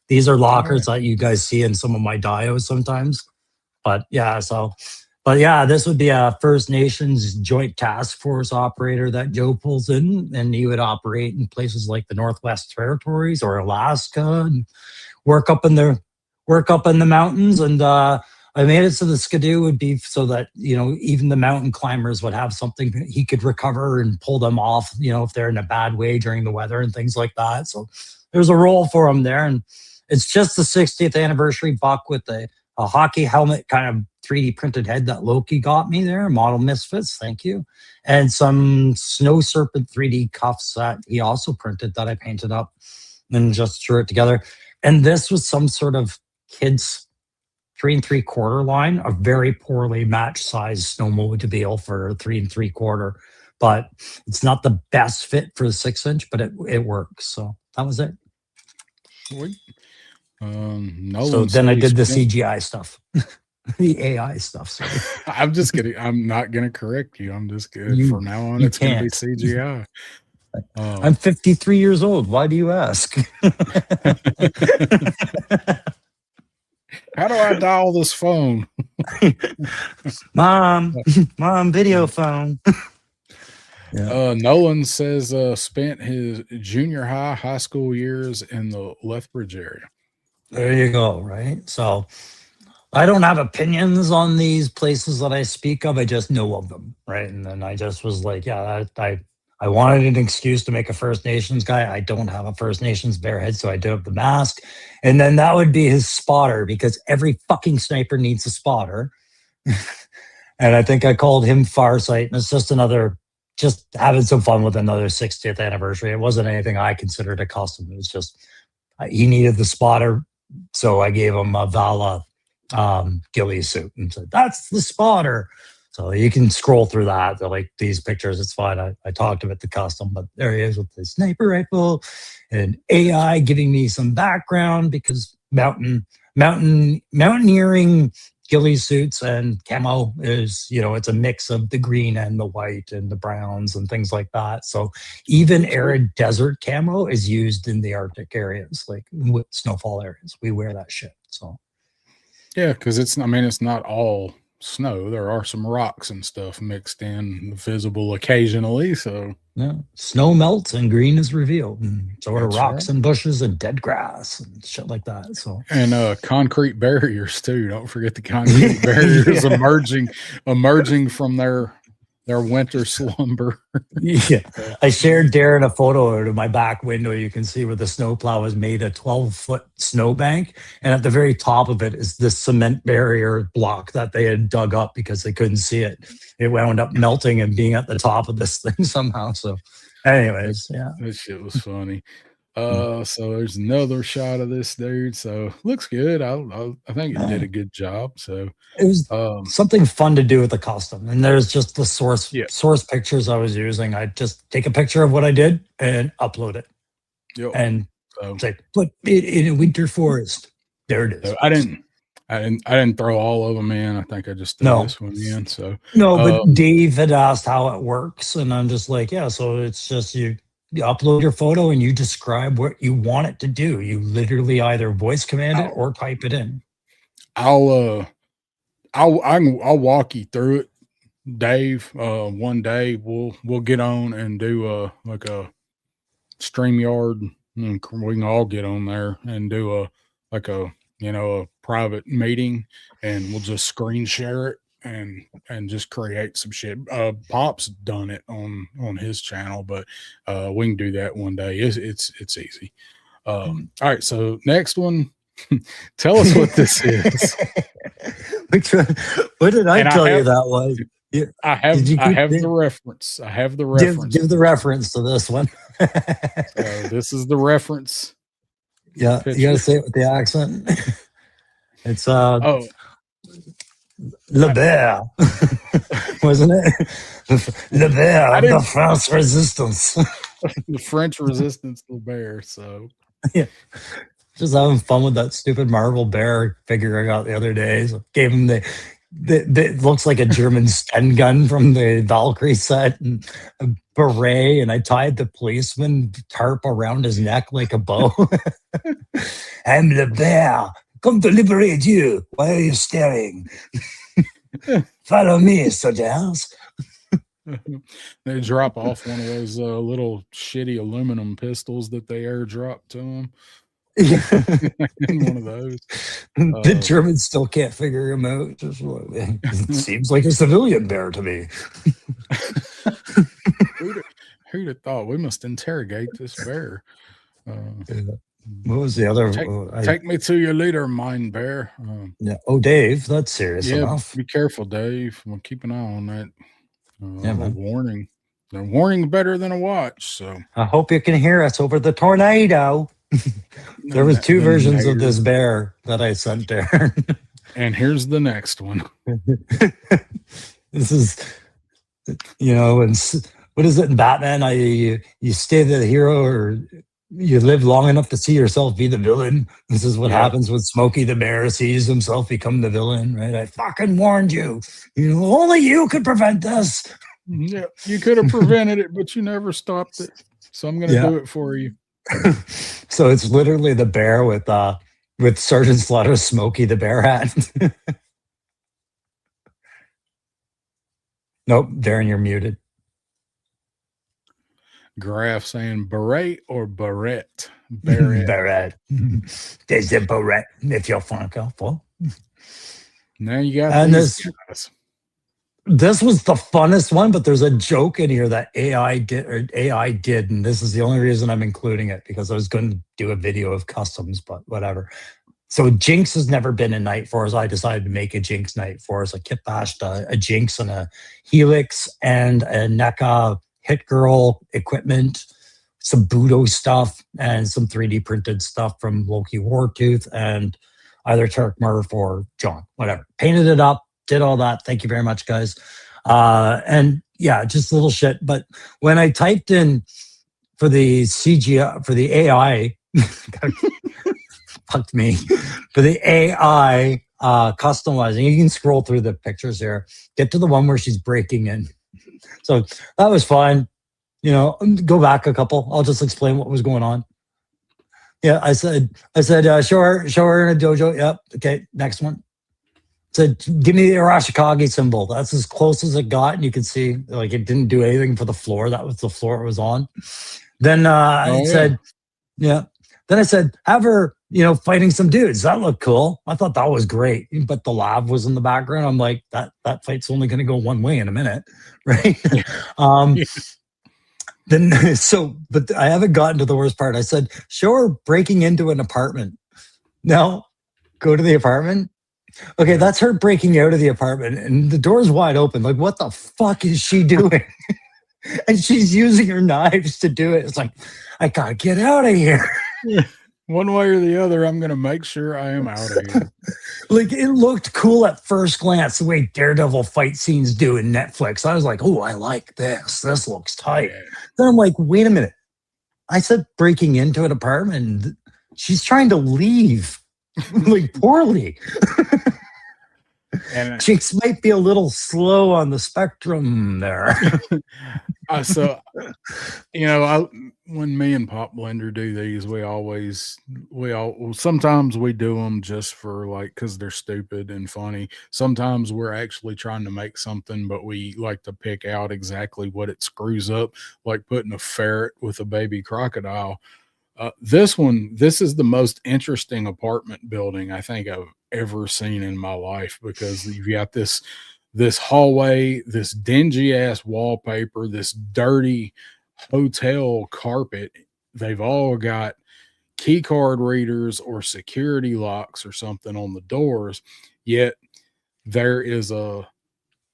S2: These are lockers that you guys see in some of my dios sometimes. But yeah, this would be a First Nations Joint Task Force operator that Joe pulls in, and he would operate in places like the Northwest Territories or Alaska and work up in the mountains. And I made it so the Skidoo would be so that, even the mountain climbers would have something he could recover and pull them off, if they're in a bad way during the weather and things like that. So there's a role for him there. And it's just the 60th anniversary buck with a hockey helmet kind of 3D printed head that Loki got me there, Model Misfits, thank you. And some Snow Serpent 3D cuffs that he also printed that I painted up and just threw it together. And this was some sort of kids 3 3/4 line, a very poorly matched size snowmobile for 3 3/4, but it's not the best fit for the 6-inch, but it works. So that was it.
S1: Sweet.
S2: So then I did the CGI stuff, the AI stuff. Sorry.
S1: I'm just kidding. I'm not going to correct you. I'm just kidding. From now on, it's going to be CGI.
S2: I'm 53 years old. Why do you ask?
S1: How do I dial this phone?
S2: Mom, video phone.
S1: Yeah. Nolan says spent his junior high school years in the Lethbridge area.
S2: There you go, right? So I don't have opinions on these places that I speak of. I just know of them, right? And then I just was like, yeah, I wanted an excuse to make a First Nations guy. I don't have a First Nations bear head, so I do have the mask. And then that would be his spotter, because every fucking sniper needs a spotter. And I think I called him Farsight, and it's just having some fun with another 60th anniversary. It wasn't anything I considered a custom. It was just, he needed the spotter, so I gave him a Vala ghillie suit and said, that's the spotter. So you can scroll through that. They're like these pictures. It's fine. I talked about the custom, but there he is with the sniper rifle and AI giving me some background, because mountaineering ghillie suits and camo is, it's a mix of the green and the white and the browns and things like that. So even arid desert camo is used in the Arctic areas, like with snowfall areas. We wear that shit. So
S1: yeah, because it's not all snow. There are some rocks and stuff mixed in, visible occasionally. So
S2: yeah, snow melts and green is revealed, and so are rocks and bushes and dead grass and shit like that. So
S1: and concrete barriers too. Don't forget the concrete barriers emerging from their winter slumber.
S2: Yeah, I shared Darren a photo out of my back window. You can see where the snowplow has made a 12-foot snowbank, and at the very top of it is this cement barrier block that they had dug up because they couldn't see it. It wound up melting and being at the top of this thing somehow. So, anyways, yeah,
S1: that shit was funny. So there's another shot of this dude. So looks good. I think it did a good job. So
S2: it was something fun to do with the custom. And there's just the source pictures I was using. I just take a picture of what I did and upload it.
S1: Yep.
S2: And say, put it in a winter forest. There it is.
S1: So I didn't throw all of them in. I think I just threw this one in. So
S2: no, but Dave had asked how it works, and I'm just like, yeah. So it's just you upload your photo and you describe what you want it to do. You literally either voice command it or type it in.
S1: I I'll walk you through it, Dave. One day we'll get on and do like a StreamYard, and we can all get on there and do a private meeting, and we'll just screen share it and just create some shit. Pop's done it on his channel, but we can do that one day. It's easy. All right, so next one. Tell us what this is.
S2: What did I tell you that was?
S1: I have the reference. I have the reference.
S2: Give the reference to this one.
S1: So this is the reference.
S2: Yeah,
S1: picture.
S2: you gotta say it with the accent. It's
S1: Oh,
S2: Le Bear, wasn't it? Le Bear, the French Resistance.
S1: the French Resistance, the bear. So
S2: yeah, just having fun with that stupid Marvel bear figure I got the other day. So gave him the it looks like a German stun gun from the Valkyrie set, and a beret, and I tied the policeman tarp around his neck like a bow. I'm Le Bear. Come to liberate you. Why are you staring? Follow me, soldiers.
S1: They drop off one of those little shitty aluminum pistols that they airdrop to them. One of those.
S2: The Germans still can't figure him out. It seems like a civilian bear to me.
S1: Who'd have thought? We must interrogate this bear.
S2: What was the other?
S1: Take me to your leader, mine bear.
S2: Yeah. Oh, Dave, that's serious enough.
S1: Be careful, Dave. We'll keep an eye on that.
S2: Yeah, man.
S1: Warning. A warning better than a watch. So
S2: I hope you can hear us over the tornado. There was two versions of this bear that I sent there.
S1: And here's the next one.
S2: This is, and what is it in Batman? You stay the hero, or you live long enough to see yourself be the villain. This is what happens when Smokey the Bear sees himself become the villain, right? I fucking warned you. Only you could prevent this.
S1: Yeah, you could have prevented it, but you never stopped it. So I'm going to do it for you.
S2: So it's literally the bear with Sergeant Slaughter's Smokey the Bear hat. Nope, Darren, you're muted.
S1: Graph saying beret or barrette? Barrette.
S2: Barrette. There's a barrette if you're francophone.
S1: Now you got
S2: and
S1: these guys.
S2: This was the funnest one, but there's a joke in here that AI did, and this is the only reason I'm including it, because I was going to do a video of customs, but whatever. So Jinx has never been in Night Force. I decided to make a Jinx Night Force. I kit bashed a Jinx and a Helix and a NECA Hit Girl equipment, some Budo stuff, and some 3D printed stuff from Loki Wartooth and either Turk Murph or John, whatever. Painted it up. Did all that. Thank you very much, guys. And yeah, just a little shit. But when I typed in for the CGI, for the AI, fucked me, for the AI customizing, you can scroll through the pictures here. Get to the one where she's breaking in. So that was fine. Go back a couple. I'll just explain what was going on. Yeah, I said, show her in a dojo. Yep. Okay, next one. Said, give me the Arashikage symbol. That's as close as it got, and you can see like it didn't do anything for the floor. That was the floor it was on. Then I said, Then I said, have her, fighting some dudes. That looked cool. I thought that was great. But the lab was in the background. I'm like, that fight's only going to go one way in a minute, right? But I haven't gotten to the worst part. I said, show her breaking into an apartment. Now, go to the apartment. Okay, that's her breaking out of the apartment, and the door's wide open. Like, what the fuck is she doing? And she's using her knives to do it. It's like, I gotta get out of here.
S1: One way or the other, I'm gonna make sure I am out of here.
S2: Like, it looked cool at first glance, the way Daredevil fight scenes do in Netflix. I was like, oh, I like this. This looks tight. Then I'm like, wait a minute. I said breaking into an apartment. She's trying to leave. Like, poorly.
S1: And
S2: Jinx might be a little slow on the spectrum there.
S1: So, when me and Pop Blender do these, sometimes we do them just for like because they're stupid and funny. Sometimes we're actually trying to make something, but we like to pick out exactly what it screws up, like putting a ferret with a baby crocodile. This is the most interesting apartment building I think I've ever seen in my life because you've got this hallway, this dingy ass wallpaper, this dirty hotel carpet. They've all got key card readers or security locks or something on the doors. Yet there is a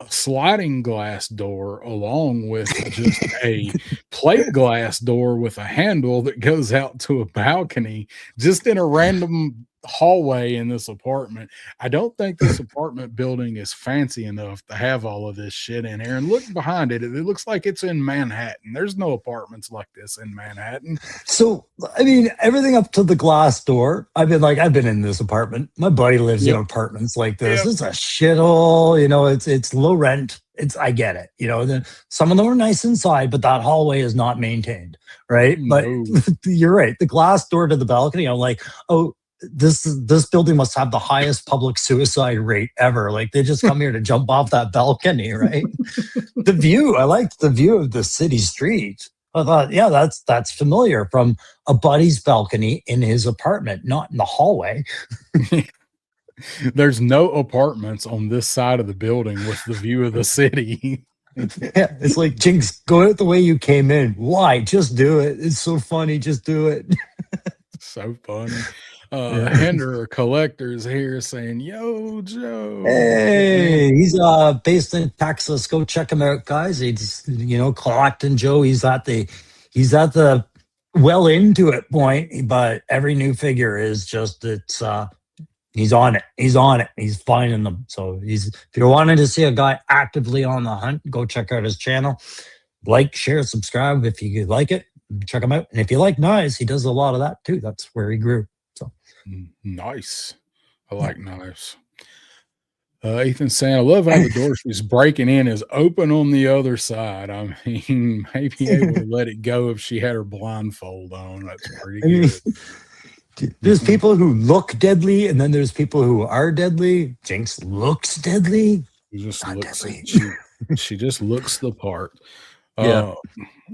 S1: sliding glass door along with just a plate glass door with a handle that goes out to a balcony just in a random hallway in this apartment. I don't think this apartment building is fancy enough to have all of this shit in here. And look behind it. It looks like it's in Manhattan. There's no apartments like this in Manhattan.
S2: So, I mean, everything up to the glass door. I've been in this apartment. My buddy lives in apartments like this. It's a shithole. You know, it's low rent. I get it. You know, some of them are nice inside, but that hallway is not maintained, right? No. But you're right. The glass door to the balcony. I'm like, oh, this building must have the highest public suicide rate ever. Like they just come here to jump off that balcony, right? The view. I liked the view of the city street. I thought, yeah, that's familiar from a buddy's balcony in his apartment, not in the hallway.
S1: There's no apartments on this side of the building with the view of the city.
S2: Yeah, it's like, Jinx, go out the way you came in. Why? Just do it. It's so funny. Just do it.
S1: So funny. Hinder Collector's here saying, "Yo, Joe."
S2: Hey, he's based in Texas. Go check him out, guys. He's collecting Joe. He's at the well into it point, but every new figure is just he's on it. He's finding them. So if you're wanting to see a guy actively on the hunt, go check out his channel. Like, share, subscribe if you like it. Check him out. And if you like knives, he does a lot of that too. That's where he grew. So
S1: nice. I like knives. Ethan saying, I love how the door she's breaking in is open on the other side. I mean, maybe able to let it go if she had her blindfold on. That's pretty good.
S2: There's people who look deadly, and then there's people who are deadly. Jinx looks deadly.
S1: She just looks the part.
S2: Yeah.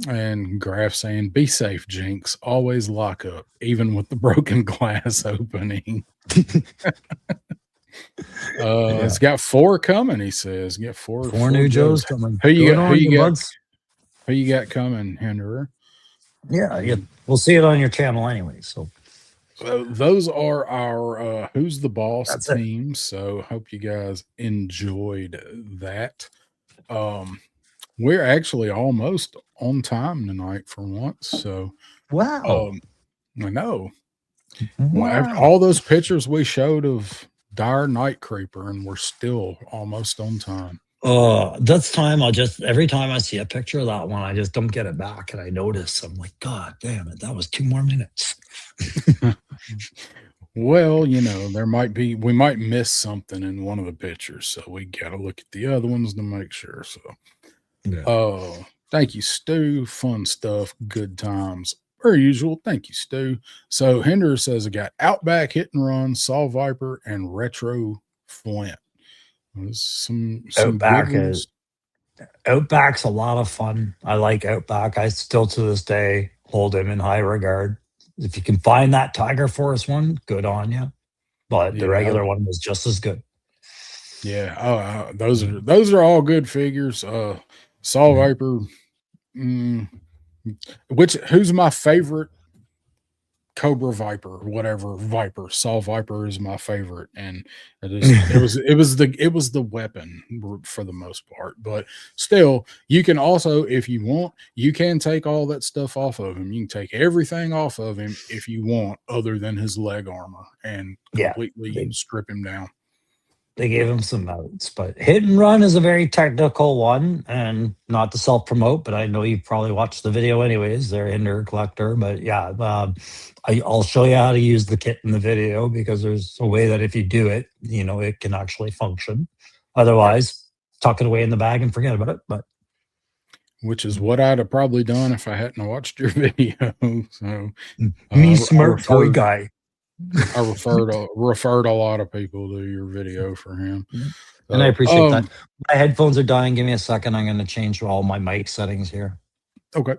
S1: And Graf saying, be safe, Jinx. Always lock up, even with the broken glass opening. It's got 4 coming, he says. Get four
S2: new Joes coming.
S1: Who you got coming, Henry?
S2: Yeah. We'll see it on your channel anyway. So
S1: those are our Who's the Boss teams. So hope you guys enjoyed that. We're actually almost on time tonight for once. So
S2: wow.
S1: I know.
S2: Wow.
S1: Well, all those pictures we showed of Dire Night Creeper, and we're still almost on time.
S2: That's time. Every time I see a picture of that one, I just don't get it back, and I notice. I'm like, God damn it, that was 2 more minutes.
S1: Well, we might miss something in one of the pictures, so we got to look at the other ones to make sure. So, yeah. Thank you, Stu. Fun stuff, good times. Per usual, thank you, Stu. So Hinder says I got Outback Hit and Run, Saw Viper, and Retro Flint. Some
S2: Outback's a lot of fun. I like Outback. I still to this day hold him in high regard. If you can find that Tiger Force one, good on you. But the regular one was just as good.
S1: Yeah, those are all good figures. Saw Viper. Who's my favorite? Cobra Viper, whatever Viper. Saw Viper is my favorite, and it was the weapon for the most part. But still, you can also, if you want, you can take all that stuff off of him. You can take everything off of him if you want, other than his leg armor, and completely strip him down.
S2: They gave him some modes, but Hit and Run is a very technical one, and not to self-promote, but I know you've probably watched the video anyways. They're Hinder Collector, but yeah, I'll show you how to use the kit in the video, because there's a way that if you do it, it can actually function. Otherwise, tuck it away in the bag and forget about it. But
S1: which is what I'd have probably done if I hadn't watched your video. So
S2: Me
S1: I
S2: smart toy
S1: referred,
S2: guy.
S1: I referred a lot of people to your video for him.
S2: And I
S1: So,
S2: appreciate that. My headphones are dying. Give me a second. I'm going to change all my mic settings here.
S1: okay.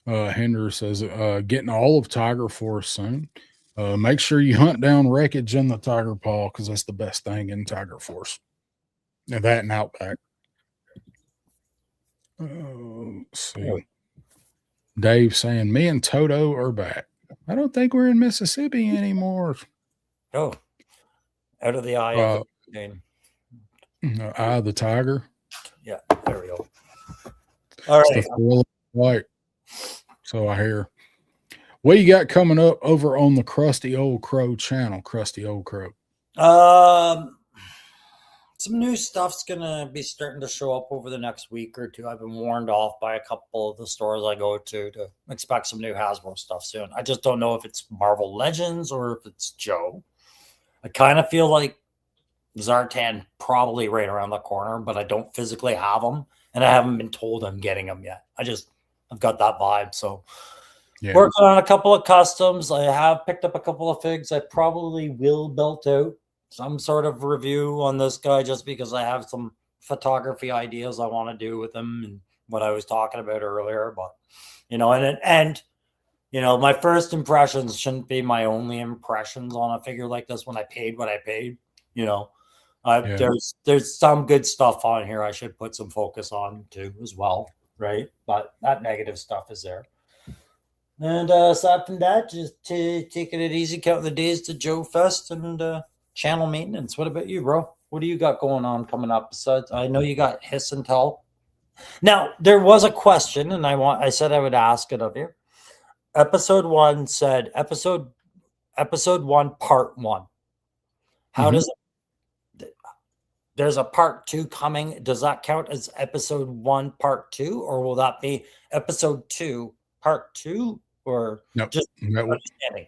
S1: Hinder says, getting all of Tiger Force soon. Make sure you hunt down wreckage in the Tiger Paw because that's the best thing in Tiger Force. Now that and Outback. Let's see. Dave saying, me and Toto are back. I don't think we're in Mississippi anymore.
S3: Oh, out of the eye of the pain.
S1: Eye of the Tiger.
S3: Yeah, there we go. All
S1: It's
S3: right.
S1: the thrill of light. So I hear. What you got coming up over on the Crusty Old Crow channel, Crusty Old Crow?
S3: Some new stuff's gonna be starting to show up over the next week or two. I've been warned off by a couple of the stores I go to expect some new Hasbro stuff soon. I just don't know if it's Marvel Legends or if it's Joe. I kind of feel like Zartan probably right around the corner, but I don't physically have them, and I haven't been told I'm getting them yet. I've got that vibe. So working on a couple of customs. I have picked up a couple of figs. I probably will build out some sort of review on this guy just because I have some photography ideas I want to do with him and what I was talking about earlier. But and my first impressions shouldn't be my only impressions on a figure like this when I paid what I paid. There's some good stuff on here I should put some focus on too as well, right? But that negative stuff is there. And aside from that, just taking it easy, counting the days to Joe Fest and channel maintenance. What about you, bro? What do you got going on coming up? Besides, I know you got Hiss and Tell. Now, there was a question, and I said I would ask it of you. Episode 1 said episode 1 part 1. How does it? There's a part 2 coming. Does that count as episode 1 part 2, or will that be episode 2 part 2, or just understanding?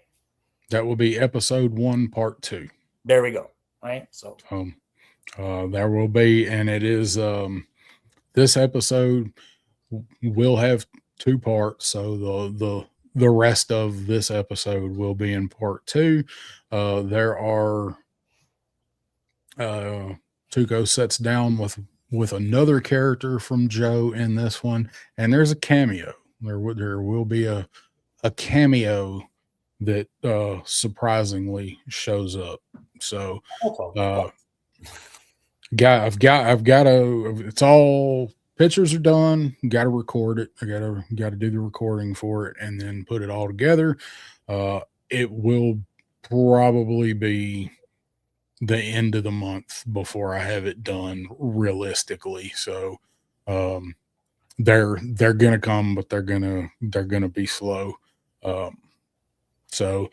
S1: That will be episode 1 part 2.
S3: There we go. Right. So
S1: there will be, and it is this episode will have 2 parts. So the rest of this episode will be in part 2. There are Tuco sits down with another character from Joe in this one, and there's a cameo. There will be a cameo that surprisingly shows up. So I've got to, it's all, pictures are done, got to record it. I got to do the recording for it and then put it all together. It will probably be the end of the month before I have it done realistically. So they're gonna come, but they're gonna be slow. So,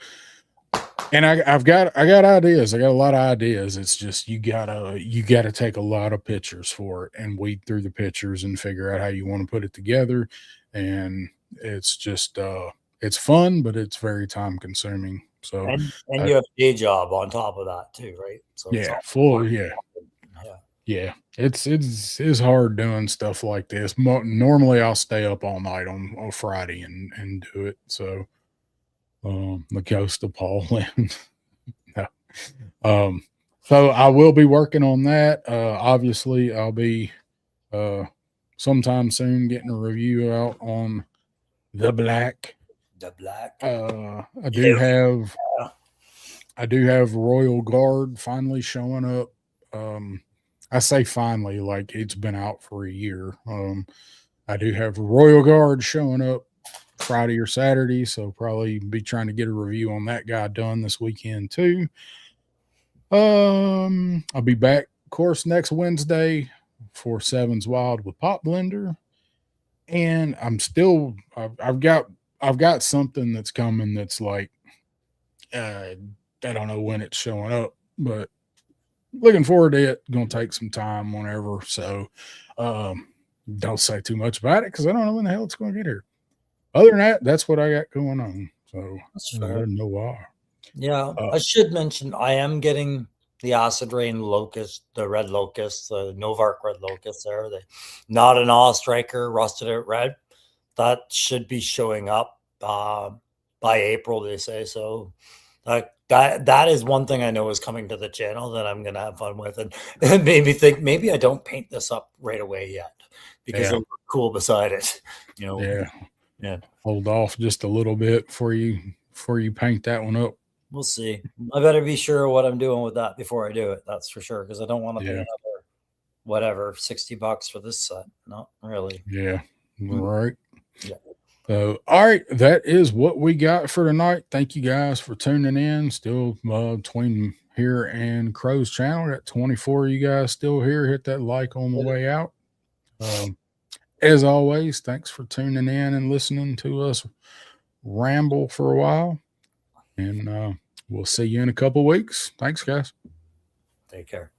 S1: and I've got ideas. I got a lot of ideas. It's just you gotta take a lot of pictures for it and weed through the pictures and figure out how you want to put it together. And it's just it's fun, but it's very time consuming. So
S3: and you have a day job on top of that too, right? So
S1: it's hard doing stuff like this. Normally I'll stay up all night on Friday and do it. So the Ghost of Paul Lynn. No. So I will be working on that. Obviously I'll be sometime soon getting a review out on the Black. I do have Royal Guard finally showing up. I say finally, like it's been out for a year. I do have Royal Guard showing up Friday or Saturday, so probably be trying to get a review on that guy done this weekend too. I'll be back, of course, next Wednesday for Sevens Wild with Pop Blender, and I've got something that's coming that's like I don't know when it's showing up, but looking forward to it. Gonna take some time whenever, so don't say too much about it because I don't know when the hell it's gonna get here. Other than that, that's what I got going on. So I don't know why.
S3: Yeah, I should mention I am getting the acid rain locust, the red locust, the Novark red locust there. Not an awe striker, rusted out red. That should be showing up by April, they say. So that is one thing I know is coming to the channel that I'm gonna have fun with, and it made me think maybe I don't paint this up right away yet because
S1: Yeah.
S3: it'll look cool beside it.
S1: Yeah. Hold off just a little bit before you paint that one up.
S3: We'll see. I better be sure what I'm doing with that before I do it. That's for sure, because I don't want to pay another whatever $60 for this set. Not really.
S1: Yeah. Right.
S3: Yeah.
S1: So, all right, that is what we got for tonight. Thank you guys for tuning in. Still between here and Crow's channel, got 24 of you guys still here. Hit that like on the way out. As always, thanks for tuning in and listening to us ramble for a while. And we'll see you in a couple weeks. Thanks, guys.
S3: Take care.